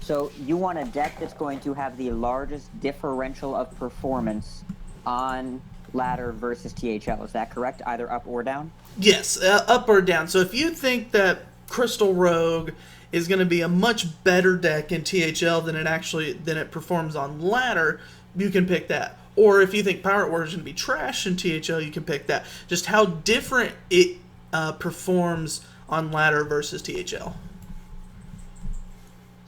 So you want a deck that's going to have the largest differential of performance on ladder versus THL. Is that correct? Either up or down? Yes, up or down. So if you think that Crystal Rogue is going to be a much better deck in THL than it performs on ladder, you can pick that. Or if you think Pirate Warrior is going to be trash in THL, you can pick that. Just how different it performs on ladder versus THL.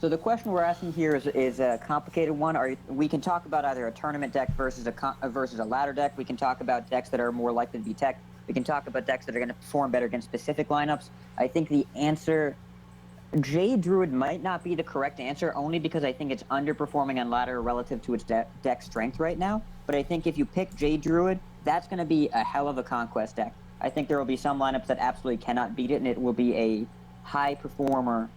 So the question we're asking here is a complicated one. We can talk about either a tournament deck versus a ladder deck. We can talk about decks that are more likely to be tech. We can talk about decks that are going to perform better against specific lineups. I think the answer, Jade Druid might not be the correct answer, only because I think it's underperforming on ladder relative to its deck strength right now. But I think if you pick Jade Druid, that's going to be a hell of a conquest deck. I think there will be some lineups that absolutely cannot beat it, and it will be a high performer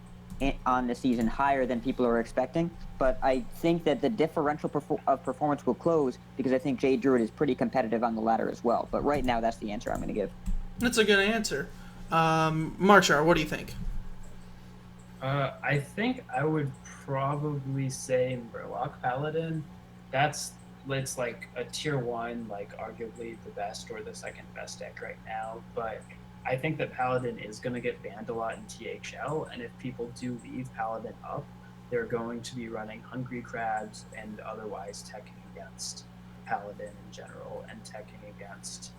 on the season, higher than people are expecting. But I think that the differential of performance will close because I think Jade Druid is pretty competitive on the ladder as well. But right now, that's the answer I'm going to give. That's a good answer. Marchar, what do you think? I think I would probably say Murloc Paladin. It's like a tier 1, like arguably the best or the second best deck right now. But I think that Paladin is going to get banned a lot in THL, and if people do leave Paladin up, they're going to be running Hungry Crabs and otherwise teching against Paladin in general, and teching against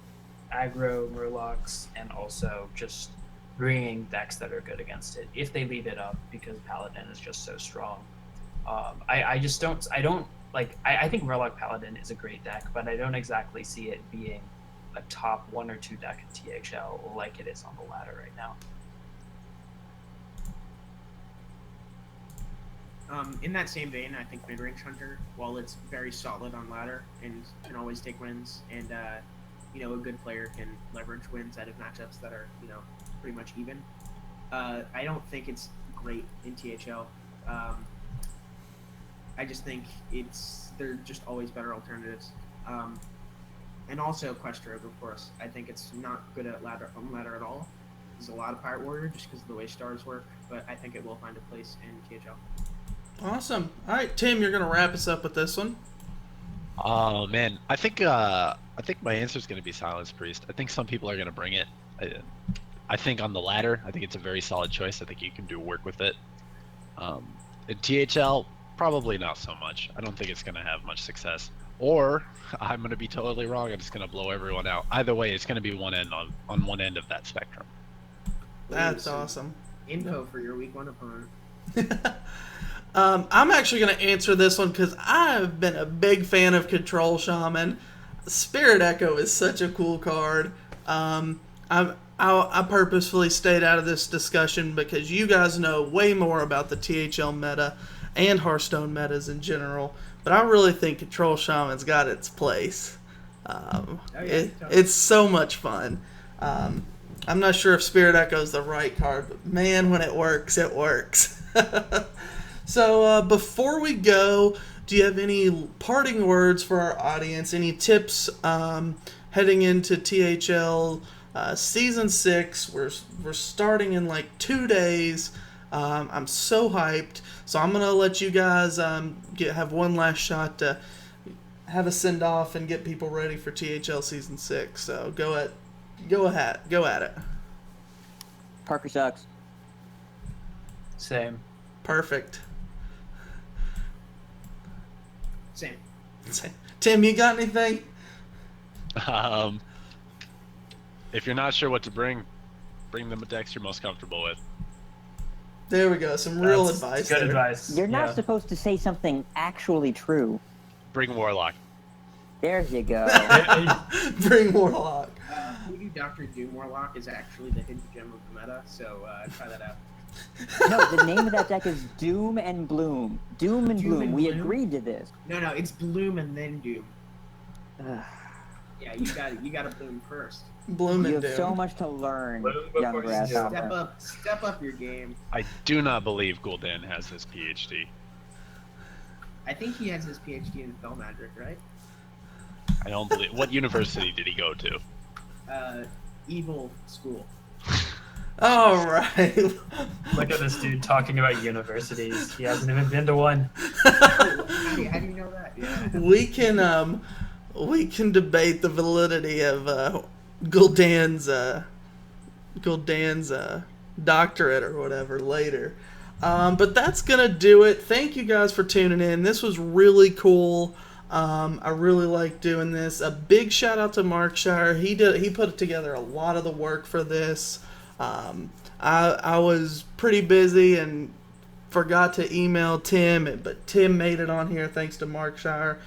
aggro Murlocs, and also just bringing decks that are good against it if they leave it up, because Paladin is just so strong. I think Murloc Paladin is a great deck, but I don't exactly see it being a top 1 or 2 deck in THL like it is on the ladder right now. In that same vein, I think Midrange Hunter, while it's very solid on ladder and can always take wins, and a good player can leverage wins out of matchups that are pretty much even. I don't think it's great in THL. I just think they're just always better alternatives. And also Questrobe, of course. I think it's not good at on ladder at all. There's a lot of Pirate Warrior just because of the way stars work, but I think it will find a place in THL. Awesome. All right, Tim, you're going to wrap us up with this one. Oh man, I think my answer is going to be Silence Priest. I think some people are going to bring it. I think on the ladder, I think it's a very solid choice. I think you can do work with it. In THL, probably not so much. I don't think it's going to have much success. Or I'm going to be totally wrong. I'm just going to blow everyone out. Either way, it's going to be one end on one end of that spectrum. That's awesome. Info for your week 1 opponent. I'm actually going to answer this one because I've been a big fan of Control Shaman. Spirit Echo is such a cool card. I purposefully stayed out of this discussion because you guys know way more about the THL meta and Hearthstone metas in general. But I really think Control Shaman's got its place. It's so much fun. I'm not sure if Spirit Echo is the right card, but man, when it works, it works. So before we go, do you have any parting words for our audience? Any tips heading into THL Season 6? We're starting in like 2 days. I'm so hyped. So I'm going to let you guys have one last shot to have a send-off and get people ready for THL Season 6. So go at it. Parker sucks. Same. Perfect. Same. Tim, you got anything? If you're not sure what to bring them a decks you're most comfortable with. There we go. Some real advice. Good there. advice. You're not supposed to say something actually true. Bring Warlock. There you go. Bring Warlock. Voodoo Dr. Doom Warlock is actually the hidden gem of the meta, so try that out. No, the name of that deck is Doom and Bloom. Doom and Bloom. We agreed to this. No, it's Bloom and then Doom. Ugh. Yeah, you got to bloom first. Bloom You and have Doom. so much to learn, Bloom before young you grasshopper. Step up your game. I do not believe Gul'dan has his PhD. I think he has his PhD in spell magic, right? I don't believe. What university did he go to? Evil school. All right. Look at this dude talking about universities. He hasn't even been to one. How do you know that? Yeah. We can debate the validity of Gul'dan's doctorate or whatever later. But that's gonna do it. Thank you guys for tuning in. This was really cool. I really like doing this. A big shout out to Markshire. He put together a lot of the work for this. I was pretty busy and forgot to email Tim, but Tim made it on here thanks to Mark Shire.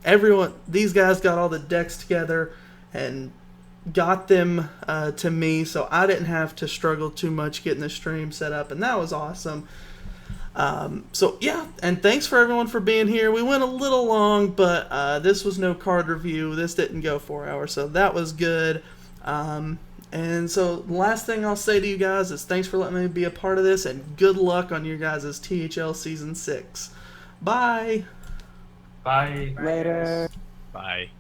Everyone, these guys got all the decks together and got them to me, so I didn't have to struggle too much getting the stream set up, and that was awesome. So yeah, and thanks for everyone for being here. We went a little long, but this was no card review. This didn't go 4 hours, so that was good. And so the last thing I'll say to you guys is thanks for letting me be a part of this, and good luck on your guys' THL Season 6. Bye! Bye. Later. Bye.